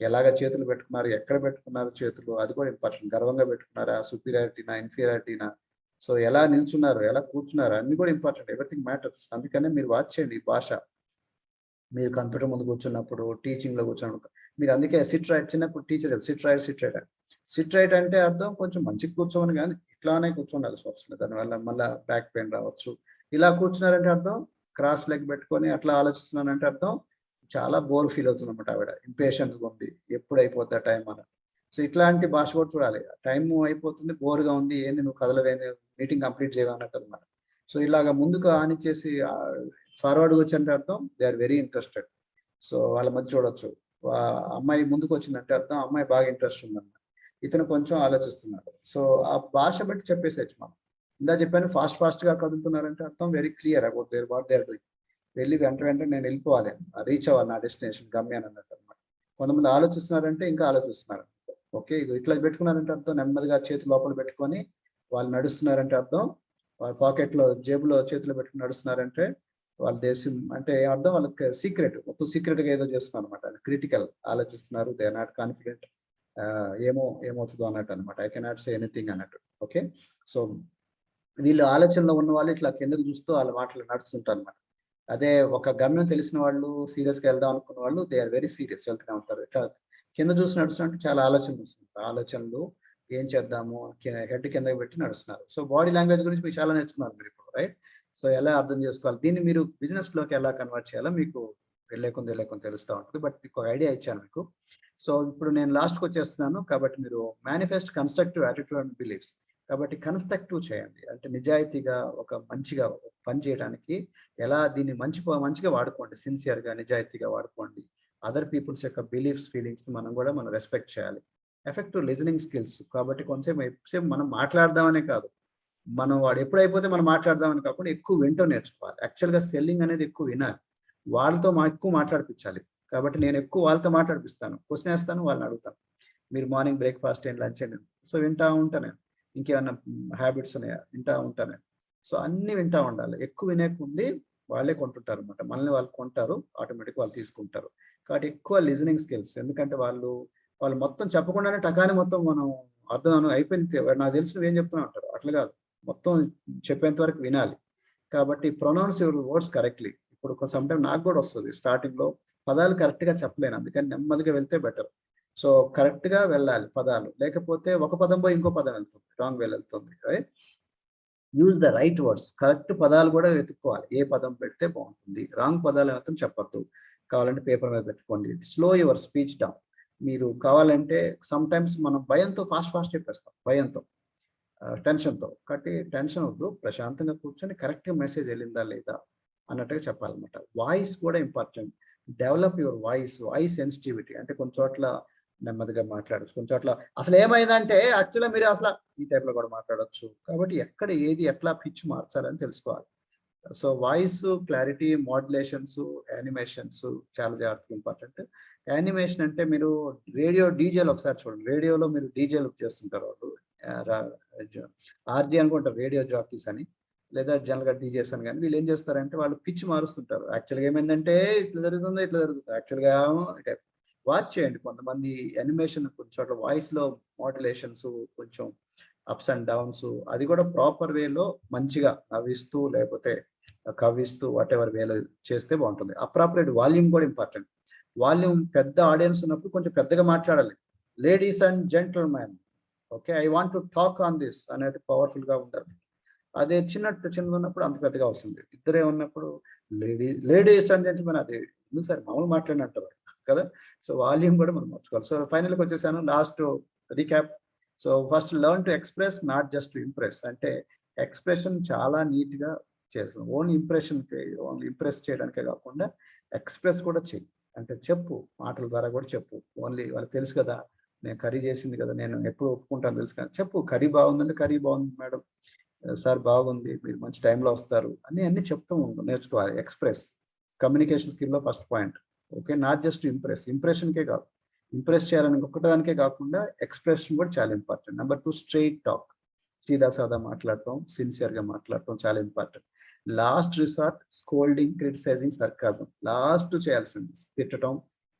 ఎలాగ చేతులు పెట్టుకున్నారు, ఎక్కడ పెట్టుకున్నారు చేతులు, అది కూడా ఇంపార్టెంట్. గర్వంగా పెట్టుకున్నారా, సుపీరియారిటీనా, ఇన్ఫీరియారిటీనా, సో ఎలా నిల్చున్నారు, ఎలా కూర్చున్నారు, అన్ని కూడా ఇంపార్టెంట్. Everything matters. అందుకనే మీరు వాచ్ చేయండి ఈ భాష. మీరు కంప్యూటర్ ముందు కూర్చున్నప్పుడు, టీచింగ్లో కూర్చున్నప్పుడు మీరు అందుకే సిట్ రైట్, చిన్నప్పుడు టీచర్ సిట్ రైట్ అంటే అర్థం కొంచెం మంచిగా కూర్చోమని, కానీ ఇట్లానే కూర్చోండాల్సి వస్తుంది. దానివల్ల మళ్ళీ బ్యాక్ పెయిన్ రావచ్చు. ఇలా కూర్చున్నారంటే అర్థం క్రాస్ లెగ్ పెట్టుకొని అట్లా ఆలోచిస్తున్నానంటే అర్థం చాలా బోర్ ఫీల్ అవుతుంది అనమాట. ఆవిడ ఇంపేషన్స్గా ఉంది, ఎప్పుడు అయిపోద్దా టైం అని. సో ఇట్లాంటి భాష కూడా చూడాలి. టైం అయిపోతుంది, బోర్గా ఉంది, ఏంది నువ్వు కదలవేంది, మీటింగ్ కంప్లీట్ చేయవు అన్నట్టు అనమాట. సో ఇలాగ ముందుకు ఆనిచ్చేసి ఫార్వర్డ్గా వచ్చంటే అర్థం they are very interested. So వాళ్ళ మధ్య చూడొచ్చు, అమ్మాయి ముందుకు వచ్చిందంటే అర్థం అమ్మాయి బాగా ఇంట్రెస్ట్ ఉందన్నమాట, ఇతను కొంచెం ఆలోచిస్తున్నాడు. సో ఆ భాష బట్టి చెప్పేసేయచ్చు మనం. ఇందా చెప్పాను, ఫాస్ట్గా కదులుతున్నారంటే అర్థం very clear about their what they are doing. వెళ్ళి వెంటనే నేను వెళ్ళిపోవాలి, రీచ్ అవ్వాలి నా డెస్టినేషన్, గమ్యాన్ని అన్నట్టు అనమాట. కొంతమంది ఆలోచిస్తున్నారంటే ఇంకా ఆలోచిస్తున్నారు. ఓకే, ఇది ఇట్లా పెట్టుకున్నారంటే అర్థం నెమ్మదిగా చేతి లోపల పెట్టుకొని వాళ్ళు నడుస్తున్నారంటే అర్థం వాళ్ళ పాకెట్లో జేబులో చేతులు పెట్టుకుని నడుస్తున్నారంటే వాళ్ళ దేశం అంటే అర్థం వాళ్ళకి మొత్తం సీక్రెట్గా ఏదో చేస్తున్నారు అనమాట. క్రిటికల్ ఆలోచిస్తున్నారు, దే ఆర్ నాట్ కాన్ఫిడెంట్, ఏమవుతుందో అన్నట్టు అనమాట. ఐ కెనాట్ సే ఎనీథింగ్ అన్నట్టు. ఓకే, సో వీళ్ళు ఆలోచనలో ఉన్న వాళ్ళు ఇట్లా కిందకు చూస్తూ వాళ్ళ మాటలు నడుస్తుంటారు అనమాట. అదే ఒక గమ్యం తెలిసిన వాళ్ళు, సీరియస్గా వెళ్దాం అనుకున్న వాళ్ళు, దే ఆర్ వెరీ సీరియస్, వెళ్తూనే ఉంటారు. ఇట్లా కింద చూసి నడుస్తుంటే చాలా ఆలోచనలు ఏం చేద్దాము, హెడ్ కిందకి పెట్టి నడుస్తున్నారు. సో బాడీ లాంగ్వేజ్ గురించి మీకు చాలా నేర్చుకున్నారు మీరు ఇప్పుడు, రైట్? సో ఎలా అర్థం చేసుకోవాలి, దీన్ని మీరు బిజినెస్లోకి ఎలా కన్వర్ట్ చేయాలో మీకు వెళ్ళేకుంది తెలుస్తూ ఉంటుంది. బట్ ఒక ఐడియా ఇచ్చాను మీకు. సో ఇప్పుడు నేను లాస్ట్కి వచ్చేస్తున్నాను. కాబట్టి మీరు manifest constructive attitude and beliefs. కాబట్టి కన్స్ట్రక్టివ్ చేయండి, అంటే నిజాయితీగా ఒక మంచిగా పని చేయడానికి ఎలా దీన్ని మంచిగా వాడుకోండి, సిన్సియర్గా నిజాయితీగా వాడుకోండి. అదర్ పీపుల్స్ యొక్క బిలీఫ్స్, ఫీలింగ్స్ మనం రెస్పెక్ట్ చేయాలి. Effective listening skills. కాబట్టి కొంచెంసేపు మనం మాట్లాడదామనే కాదు, వాడు ఎప్పుడైపోతే మనం మాట్లాడదామని కాకుండా ఎక్కువ వింటూ నేర్చుకోవాలి. యాక్చువల్గా సెల్లింగ్ అనేది ఎక్కువ వినాలి, వాళ్ళతో ఎక్కువ మాట్లాడిపించాలి. కాబట్టి నేను ఎక్కువ వాళ్ళతో మాట్లాడిపిస్తాను, క్వశ్చన్ వేస్తాను, వాళ్ళని అడుగుతాను, మీరు మార్నింగ్ బ్రేక్ఫాస్ట్ ఏంటి, లంచ్ ఏంటి, సో వింటా ఉంటాను. ఇంకేమన్నా హ్యాబిట్స్ ఉన్నాయా, వింటా ఉంటాను. సో అన్ని వింటా ఉండాలి. ఎక్కువ వినేకుంది వాళ్ళే కొంటుంటారు అనమాట, మనల్ని వాళ్ళు కొంటారు, ఆటోమేటిక్ వాళ్ళు తీసుకుంటారు. కాబట్టి ఎక్కువ లిజనింగ్ స్కిల్స్. ఎందుకంటే వాళ్ళు మొత్తం చెప్పకుండానే టకాని మొత్తం మనం అర్థం అయిపోయింది, నాకు తెలిసి నువ్వేం చెప్తున్నా అంటారు. అట్లా కాదు, మొత్తం చెప్పేంత వరకు వినాలి. కాబట్టి ప్రొనౌన్స్ యువర్ వర్డ్స్ కరెక్ట్లీ. ఇప్పుడు సమ్ టైమ్ నాకు కూడా వస్తుంది, స్టార్టింగ్లో పదాలు కరెక్ట్గా చెప్పలేను, అందుకని నెమ్మదిగా వెళ్తే బెటర్. సో కరెక్ట్గా వెళ్ళాలి పదాలు, లేకపోతే ఒక పదం పోయి ఇంకో పదం వెళ్తుంది, రాంగ్ వే వెళ్తుంది, right? Use the right words. Correct పదాలు కూడా వెతుక్కోవాలి, ఏ పదం పెడితే బాగుంటుంది. రాంగ్ పదాలు మాత్రం చెప్పద్దు. కావాలంటే పేపర్ మీద పెట్టుకోండి. Slow your speech down. మీరు కావాలంటే సమ్ టైమ్స్ మనం భయంతో ఫాస్ట్ చెప్పేస్తాం, భయంతో, టెన్షన్తో. కాబట్టి టెన్షన్ వద్దు, ప్రశాంతంగా కూర్చొని కరెక్ట్గా మెసేజ్ వెళ్ళిందా లేదా అన్నట్టుగా చెప్పాలన్నమాట. వాయిస్ కూడా important. Develop your voice sensitivity. అంటే కొన్ని చోట్ల నెమ్మదిగా మాట్లాడచ్చు, కొన్ని చోట్ల అసలు ఏమైందంటే యాక్చువల్గా మీరు అసలు ఈ టైప్లో కూడా మాట్లాడచ్చు. కాబట్టి ఎక్కడ ఏది ఎట్లా పిచ్ మార్చాలని తెలుసుకోవాలి. So voice clarity, modulations, animations చాలా జాగ్రత్తగా ఇంపార్టెంట్. యానిమేషన్ అంటే మీరు రేడియో డీజేలు ఒకసారి చూడండి, రేడియోలో మీరు డీజేలు చేస్తుంటారు, వాళ్ళు ఆర్జీ అనుకుంటారు, రేడియో జాకీస్ అని, లేదా జనరల్గా డీజేస్ అని. కానీ వీళ్ళు ఏం చేస్తారంటే వాళ్ళు పిచ్ మారుస్తుంటారు. యాక్చువల్గా ఏమైందంటే ఇట్లా జరుగుతుంది, యాక్చువల్గా వాచ్ చేయండి. కొంతమంది యానిమేషన్ కొంచెం చోట్ల వాయిస్లో మాడ్యులేషన్స్, కొంచెం అప్స్ అండ్ డౌన్స్, అది కూడా ప్రాపర్ వేలో మంచిగా నవ్విస్తూ లేకపోతే కవ్విస్తూ వాట్ ఎవర్ వేలో చేస్తే బాగుంటుంది. అప్రాపరేట్ వాల్యూమ్ కూడా ఇంపార్టెంట్. వాల్యూమ్ పెద్ద ఆడియన్స్ ఉన్నప్పుడు కొంచెం పెద్దగా మాట్లాడాలి. Ladies and gentlemen, okay, I want to talk on this అనేది పవర్ఫుల్గా ఉండాలి. అదే చిన్నగా ఉన్నప్పుడు అంత పెద్దగా వస్తుంది. ఇద్దరే ఉన్నప్పుడు లేడీస్ అండ్ జెంటిల్మెన్, అది ఎందుకు సార్ మామూలు మాట్లాడినట్టు కదా. సో వాల్యూమ్ కూడా మనం మార్చుకోవాలి. సో ఫైనల్కి వచ్చేసాను, last recap. So first learn to express, not just to impress. అంటే ఎక్స్ప్రెషన్ చాలా నీట్గా చేస్తాం. ఓన్లీ ఇంప్రెస్ చేయడానికే కాకుండా ఎక్స్‌ప్రెస్ కూడా చెయ్యి. అంటే చెప్పు, మాటల ద్వారా కూడా చెప్పు. ఓన్లీ వాళ్ళకి తెలుసు కదా! నేను కర్రీ చేసింది కదా! నేను ఎప్పుడు ఒప్పుకుంటాను తెలుసు కానీ చెప్పు, కర్రీ బాగుందంటే కర్రీ బాగుంది మేడం. సార్ బాగుంది. మీరు మంచి టైంలో వస్తారు. అన్నీ చెప్తూ ఉండు. నేర్చుకోవాలి. ఎక్స్‌ప్రెస్. కమ్యూనికేషన్ స్కిల్‌లో first point. Okay. Not just impress. ఇంప్రెషన్‌కే కాదు. ఇంప్రెస్ చేయాలని ఒక్కదానికే కాకుండా ఎక్స్‌ప్రెషన్ కూడా చాలా ఇంపార్టెంట్. Number 2 straight talk. సీదా సాదా మాట్లాడటం, సిన్సియర్‌గా మాట్లాడటం చాలా important. Last resort scolding, criticizing, sarcasm. Last చేయాల్సింది తిట్టటం,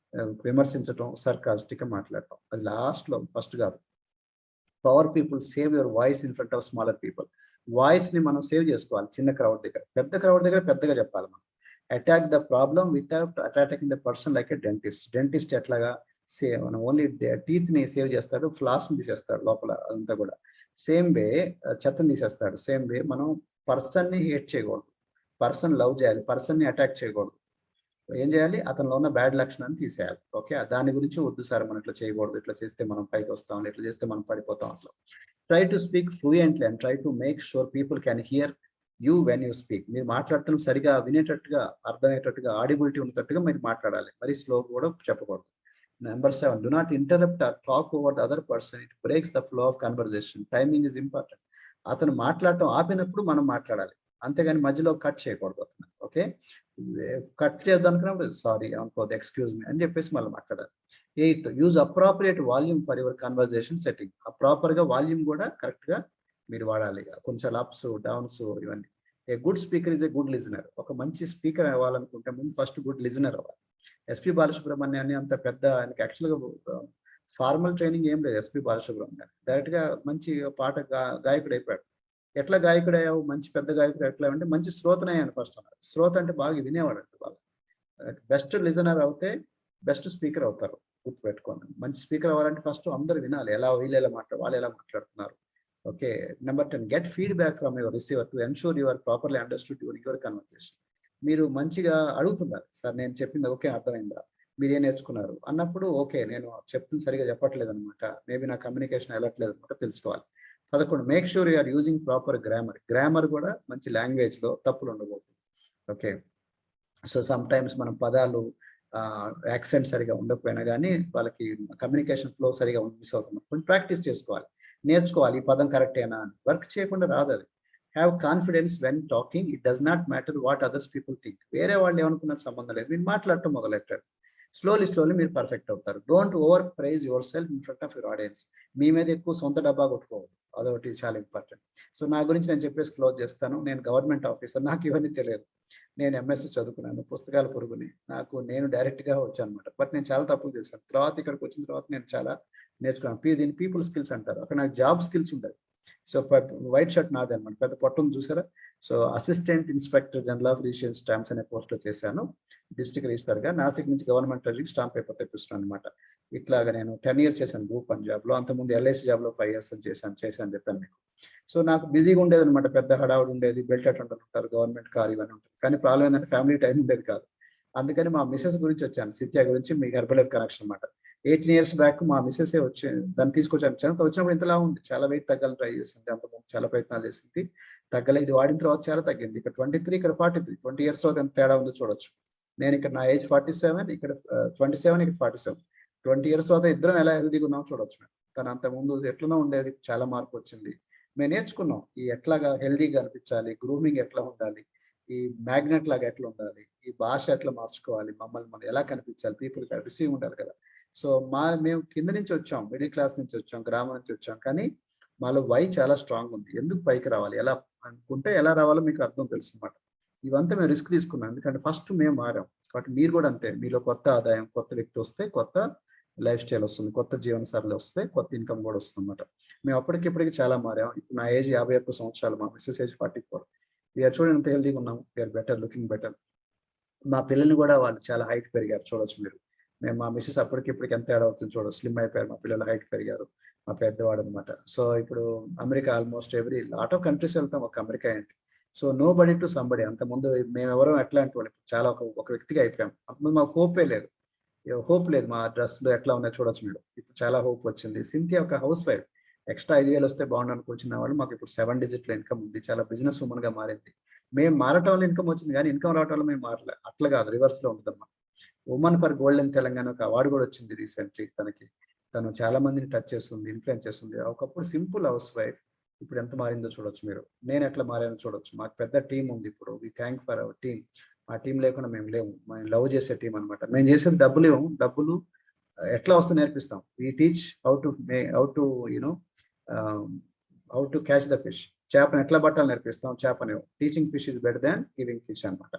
విమర్శించటం, సర్కాస్టిక్‌గా మాట్లాడటం. అది లాస్ట్‌లో, ఫస్ట్ కాదు. Power people save your voice in front of smaller people. వాయిస్‌ని మనం సేవ్ చేసుకోవాలి చిన్న క్రౌడ్ దగ్గర. పెద్ద క్రౌడ్ దగ్గర పెద్దగా చెప్పాలి మనం. Attack the problem without attacking the person like a dentist. Dentist ఎట్లాగా మనం ఓన్లీ టీత్‌ని సేవ్ చేస్తాడు, ఫ్లాస్‌ని తీసేస్తాడు లోపల అదంతా కూడా. సేమ్ వే చెత్తని తీసేస్తాడు. సేమ్ వే మనం పర్సన్‌ని హేట్ చేయకూడదు. పర్సన్ లవ్ చేయాలి. పర్సన్‌ని అటాక్ చేయకూడదు. ఏం చేయాలి? అతనిలో ఉన్న బ్యాడ్ లక్షణాన్ని తీసేయాలి. ఓకే. దాని గురించి వద్దు సార్ మనం ఇట్లా చేయకూడదు. ఇట్లా చేస్తే మనం పైకొస్తాం. ఇట్లా చేస్తే మనం పడిపోతాం అట్లా. Try to speak fluently and try to make sure people can here you when you speak. మీరు మాట్లాడుతున్న సరిగా వినేటట్టుగా, అర్థమయ్యేటట్టుగా, ఆడిబిలిటీ ఉండేటట్టుగా మీరు మాట్లాడాలి. మరీ స్లో కూడా చెప్పకూడదు. Number 7 do not interrupt or talk over the other person. It breaks the flow of conversation. Timing is important. అతను మాట్లాడటం ఆపినప్పుడు మనం మాట్లాడాలి. అంతేగాని మధ్యలో కట్ చేయకూడదు అతను. ఓకే. కట్ చేద్దామనుకున్నప్పుడు సారీ అనుకోవద్దు, ఎక్స్‌క్యూజ్ మీ అని చెప్పేసి మళ్ళీ మాట్లాడాలి. 8 use appropriate volume for your conversation setting. ప్రాపర్‌గా వాల్యూమ్ కూడా కరెక్ట్‌గా మీరు వాడాలి. కొంచెం అప్స్, డౌన్స్ ఇవన్నీ. A good speaker is a good listener. ఒక మంచి స్పీకర్ అవ్వాలనుకుంటే ముందు ఫస్ట్ గుడ్ లిజనర్ అవ్వాలి. ఎస్‌పి బాలసుబ్రహ్మణ్యాన్ని అంత పెద్ద ఆయనకి యాక్చువల్‌గా ఫార్మల్ ట్రైనింగ్ ఏం లేదు ఎస్‌పి బాలసుబ్రహ్మణ్యం. డైరెక్ట్‌గా మంచి పాట గాయకుడైపోయాడు. ఎట్లా గాయకుడయ్యావు? మంచి పెద్ద గాయకుడు ఎట్లా అంటే మంచి శ్రోతనయ్యాను ఫస్ట్ అన్నారు. శ్రోత అంటే బాగా వినేవాడంట బాగా. బెస్ట్ లిజనర్ అవుతే బెస్ట్ స్పీకర్ అవుతారు. గుర్తుపెట్టుకోండి. మంచి స్పీకర్ అవ్వాలంటే ఫస్ట్ అందరూ వినాలి. వీళ్ళు ఎలా వాళ్ళు ఎలా మాట్లాడుతున్నారు. Okay. Number 10 get feedback from your receiver to ensure you are properly understood during your conversation. మీరు మంచిగా అడుగుతున్నారు. సార్ నేను చెప్పింది ఓకే అర్థమైందా? మీరేం నేర్చుకున్నారు? అన్నప్పుడు ఓకే. నేను చెప్తుంది సరిగ్గా చెప్పట్లేదన్నమాట. మేబీ నా కమ్యూనికేషన్ ఎళ్ళట్లేదన్నమాట తెలుసుకోవాలి. 11 make sure you are using proper grammar. Grammar కూడా మంచి లాంగ్వేజ్‌లో తప్పులు ఉండకూడదు. ఓకే. సో సమ్‌టైమ్స్ మనం పదాలు యాక్సెంట్ సరిగ్గా ఉండకపోయినా గానీ వాళ్ళకి కమ్యూనికేషన్ ఫ్లో సరిగ్గా మిస్ అవుతుంది. కొంచెం ప్రాక్టీస్ చేసుకోవాలి. నేర్చుకోవాలి. ఈ పదం కరెక్టేనా అని. వర్క్ చేయకుండా రాదది. Have confidence when talking. It does not matter what others people think. వేరే వాళ్ళు ఏమనుకున్నారు సంబంధం లేదు. మీరు మాట్లాడటం మొదలెట్టండి. స్లోలీ మీరు పర్ఫెక్ట్ అవుతారు. Don't over prize your self in front of your audience. మీ మీద ఎక్కువ సొంత డబ్బా కొట్టుకోవద్దు. అదొకటి చాలా ఇంపార్టెంట్. సో నా గురించి నేను చెప్పేసి క్లోజ్ చేస్తాను. నేను గవర్నమెంట్ ఆఫీసర్. నాకు ఇవన్నీ తెలియదు. నేను ఎంఎస్‌సి చదువుకున్నాను. పుస్తకాల పురుగుని. నేను డైరెక్ట్‌గా వచ్చానన్నమాట. బట్ నేను చాలా తప్పులు చేశాను. తర్వాత ఇక్కడికొచ్చిన తర్వాత నేను చాలా నేర్చుకున్నాను. దీన్ని పీపుల్ స్కిల్స్ అంటారు. అక్కడ నాకు జాబ్ స్కిల్స్ ఉండేవి. సో వైట్ షర్ట్ నాదే అన్నమాట. పెద్ద పొట్టుంది చూసారా? So assistant inspector general of registration stamps అనే పోస్ట్‌లో చేశాను. డిస్ట్రిక్ట్ రిజిస్ట్రార్‌గా. నాసిక్ నుంచి గవర్నమెంట్ ట్రెజరీకి స్టాంప్ పేపర్ తెప్పిస్తున్నాను అన్నమాట. ఇట్లాగా నేను 10 ఇయర్స్ చేశాను గ్రూప్ 1 జాబ్‌లో. అంతకుముందు ఎల్ఐసి జాబ్‌లో 5 ఇయర్స్ చేశాను చెప్పాను మీకు. సో నాకు బిజీగా ఉండేదన్నమాట. పెద్ద హడావుడి ఉండేది. బెల్ట్ అటెండర్ ఉంటారు. గవర్నమెంట్ కార్ ఇవన్నీ ఉంటాయి. కానీ ప్రాబ్లమ్ ఏంటంటే ఫ్యామిలీ టైం ఉండేది కాదు. అందుకని మా మిసెస్ గురించి వచ్చాను. సిత్య గురించి మీకు హెర్బలైఫ్ కనెక్షన్ అన్నమాట. 18 ఇయర్స్ బ్యాక్ మా మిసెసే దాన్ని తీసుకొచ్చాను. వచ్చినప్పుడు ఇంతలా ఉంది. చాలా వెయిట్ తగ్గాలని ట్రై చేసింది. అంతకుముందు చాలా ప్రయత్నాలు చేసింది. తగ్గలేదు. ఇది వాడిన తర్వాత చాలా తగ్గింది. ఇక్కడ 23, ఇక్కడ 43. 20 ఇయర్స్ తర్వాత ఎంత తేడా ఉందో చూడొచ్చు. నేను ఇక్కడ నా ఏజ్ 47, ఇక్కడ 27, ఇక్కడ 47. 20 ఇయర్స్ తర్వాత ఇద్దరం ఎలా హెల్తీగా ఉన్నామో చూడొచ్చు. తను అంతకుముందు ఎట్లనో ఉండేది. చాలా మార్పు వచ్చింది. మేము నేర్చుకున్నాం. ఎట్లాగా హెల్తీగా అనిపించాలి, గ్రూమింగ్ ఎట్లా ఉండాలి, ఈ మ్యాగ్నెట్ లాగా ఎట్లా ఉండాలి, ఈ భాష ఎట్లా మార్చుకోవాలి, మమ్మల్ని మనం ఎలా కనిపించాలి, పీపుల్‌కి రిసీవ్ ఉండాలి కదా! సో మేము కింద నుంచి వచ్చాం. మిడిల్ క్లాస్ నుంచి వచ్చాం. గ్రామం నుంచి వచ్చాం. కానీ మాలో వై చాలా స్ట్రాంగ్ ఉంది. ఎందుకు పైకి రావాలి? ఎలా అనుకుంటే ఎలా రావాలో మీకు అర్థం తెలుసన్నమాట. ఇవంతా మేము రిస్క్ తీసుకున్నాం. ఎందుకంటే ఫస్ట్ మేము మారాం. కాబట్టి మీరు కూడా అంతే. మీలో కొత్త ఆదాయం, కొత్త వ్యక్తి వస్తే కొత్త లైఫ్ స్టైల్ వస్తుంది. కొత్త జీవన సరళి వస్తే కొత్త ఇన్‌కమ్ కూడా వస్తుందన్నమాట. మేము అప్పటికి చాలా మారాం. ఇప్పుడు నా ఏజ్ 51 సంవత్సరాలు. మా మిసెస్ ఏజ్ 44. చూడండి ఎంత హెల్తీగా ఉన్నాము. Better, looking better. మా పిల్లల్ని కూడా వాళ్ళు చాలా హైట్ పెరిగారు చూడొచ్చు మీరు. మా మిసెస్ ఇప్పటికి ఎంత తేడా అవుతుందో చూడొచ్చు. స్లిమ్ అయిపోయారు. మా పిల్లలు హైట్ పెరిగారు. మా పెద్దవాడన్నమాట. సో ఇప్పుడు America almost lot of countries వెళ్తాం. ఒక అమెరికా ఏంటి. So nobody to somebody. అంతకుముందు మేమెవరం ఎట్లాంటి వాళ్ళం చాలా ఒక వ్యక్తిగా అయిపోయాం. అంతకుముందు మాకు హోప్ లేదు. మా డ్రెస్‌లు ఎట్లా ఉన్నాయో చూడొచ్చు మీరు. ఇప్పుడు చాలా హోప్ వచ్చింది. సింథియా ఒక హౌస్ వైఫ్. ఎక్స్‌ట్రా 5,000 వస్తే బాగుండు అనుకుంటున్న వాళ్ళు మాకు ఇప్పుడు 7 డిజిట్‌ల ఇన్‌కమ్ ఉంది. చాలా బిజినెస్ వుమన్‌గా మారింది. మేము మారటం వల్ల ఇన్కమ్ వచ్చింది కానీ ఇన్కమ్ రావటం వల్ల మేము మారలే. అట్లా కాదు, రివర్స్లో ఉంటుందన్నమాట. ఉమెన్ ఫర్ గోల్డెన్ తెలంగాణ ఒక అవార్డు కూడా వచ్చింది రీసెంట్లీ తనకి. తను చాలా మందిని టచ్ చేస్తుంది, ఇన్ఫ్లుయెన్స్ చేస్తుంది. ఒకప్పుడు సింపుల్ హౌస్ వైఫ్, ఇప్పుడు ఎంత మారిందో చూడొచ్చు మీరు. నేను ఎట్లా మారానో చూడొచ్చు. మాకు పెద్ద టీం ఉంది ఇప్పుడు. We thank for our team. ఆ టీం లేకుండా మేము లేము. మేము లవ్ చేసే టీం అనమాట. మేము చేసేది డబ్బులు ఇవ్వము, డబ్బులు ఎట్లా వస్తే నేర్పిస్తాం. We teach how to you know how to catch the fish. చేపను ఎట్లా పట్టాలి నేర్పిస్తాం. చేపని teaching fish is better than giving fish అనమాట.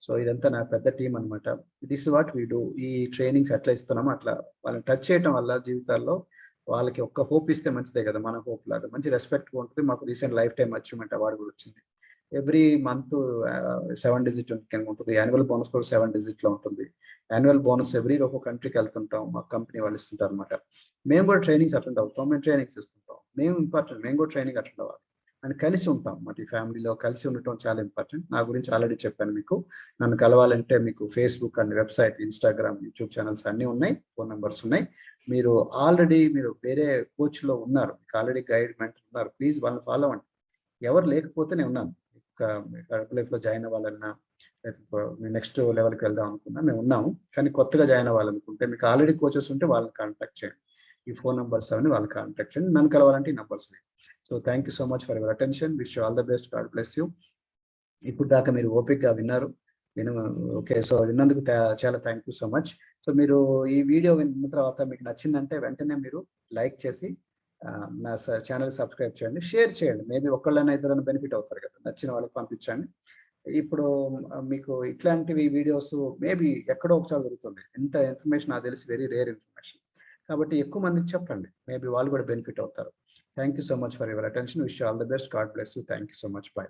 సో ఇదంతా నా పెద్ద టీం అనమాట. This what we do. ఈ ట్రైనింగ్స్ ఎట్లా ఇస్తున్నామో అట్లా వాళ్ళని టచ్ చేయడం వల్ల జీవితాల్లో వాళ్ళకి ఒక్క హోప్ ఇస్తే మంచిదే కదా, మన హోప్ లాగా. మంచి రెస్పెక్ట్ ఉంటుంది. మాకు recent life time achievement award కూడా వచ్చింది. ఎవ్రీ మంత్ 7 డిజిట్ ఉంటుంది. యాన్యువల్ బోనస్ కూడా 7 డిజిట్ లో ఉంటుంది. యాన్యువల్ బోనస్ ఎవ్రీ ఒక కంట్రీకి వెళ్తుంటాం. మా కంపెనీ వాళ్ళు ఇస్తుంటారు అనమాట. మేము కూడా ట్రైనింగ్స్ అటెండ్ అవుతాం, మేము ట్రైనింగ్స్ ఇస్తుంటాం. మేము ఇంపార్టెంట్, మేము కూడా ట్రైనింగ్ అటెండ్ అవ్వాలి అండ్ కలిసి ఉంటాం. మా ఈ ఫ్యామిలీలో కలిసి ఉండటం చాలా ఇంపార్టెంట్. నా గురించి ఆల్రెడీ చెప్పాను మీకు. నన్ను కలవాలంటే మీకు Facebook and website, Instagram, YouTube channels అన్నీ ఉన్నాయి. ఫోన్ నెంబర్స్ ఉన్నాయి. మీరు వేరే కోచ్లో ఉన్నారు, మీకు ఆల్రెడీ గైడ్ మెంటర్ ఉన్నారు. ప్లీజ్ వాళ్ళని ఫాలో అవ్వండి. ఎవరు లేకపోతే నేను ఉన్నాను. లైఫ్లో జాయిన్ అవ్వాలన్నా, నెక్స్ట్ లెవెల్కి వెళ్దాం అనుకున్నా మేము ఉన్నాము. కానీ కొత్తగా జాయిన్ అవ్వాలనుకుంటే మీకు ఆల్రెడీ కోచెస్ ఉంటే వాళ్ళని కాంటాక్ట్ చేయండి. ఈ ఫోన్ నెంబర్స్ అవన్నీ వాళ్ళని కాంటాక్ట్ చేయండి. నన్ను కలవాలంటే ఈ నెంబర్స్ ఉన్నాయి. So thank you so much for your attention. Wish you all the best. God bless you. ఇప్పుడు దాకా మీరు ఓపిక్గా విన్నారు. ఓకే, సో విన్నందుకు చాలా thank you so much. So మీరు ఈ వీడియో విన్న తర్వాత మీకు నచ్చిందంటే వెంటనే మీరు లైక్ చేసి నా ఛానల్ సబ్స్క్రైబ్ చేయండి, షేర్ చేయండి. మేబీ ఒకళ్ళైనా ఇద్దరైనా బెనిఫిట్ అవుతారు కదా, నచ్చిన వాళ్ళకి పంపించండి. ఇప్పుడు మీకు ఇట్లాంటివి వీడియోస్ మేబీ ఎక్కడో ఒకసారి దొరుకుతుంది. ఇంత ఇన్ఫర్మేషన్ నాకు తెలిసి వెరీ రేర్ ఇన్ఫర్మేషన్. కాబట్టి ఎక్కువ మందికి చెప్పండి, మేబీ వాళ్ళు కూడా బెనిఫిట్ అవుతారు. Thank you so much for your attention. Wish you all the best. God bless you. Thank you so much. By.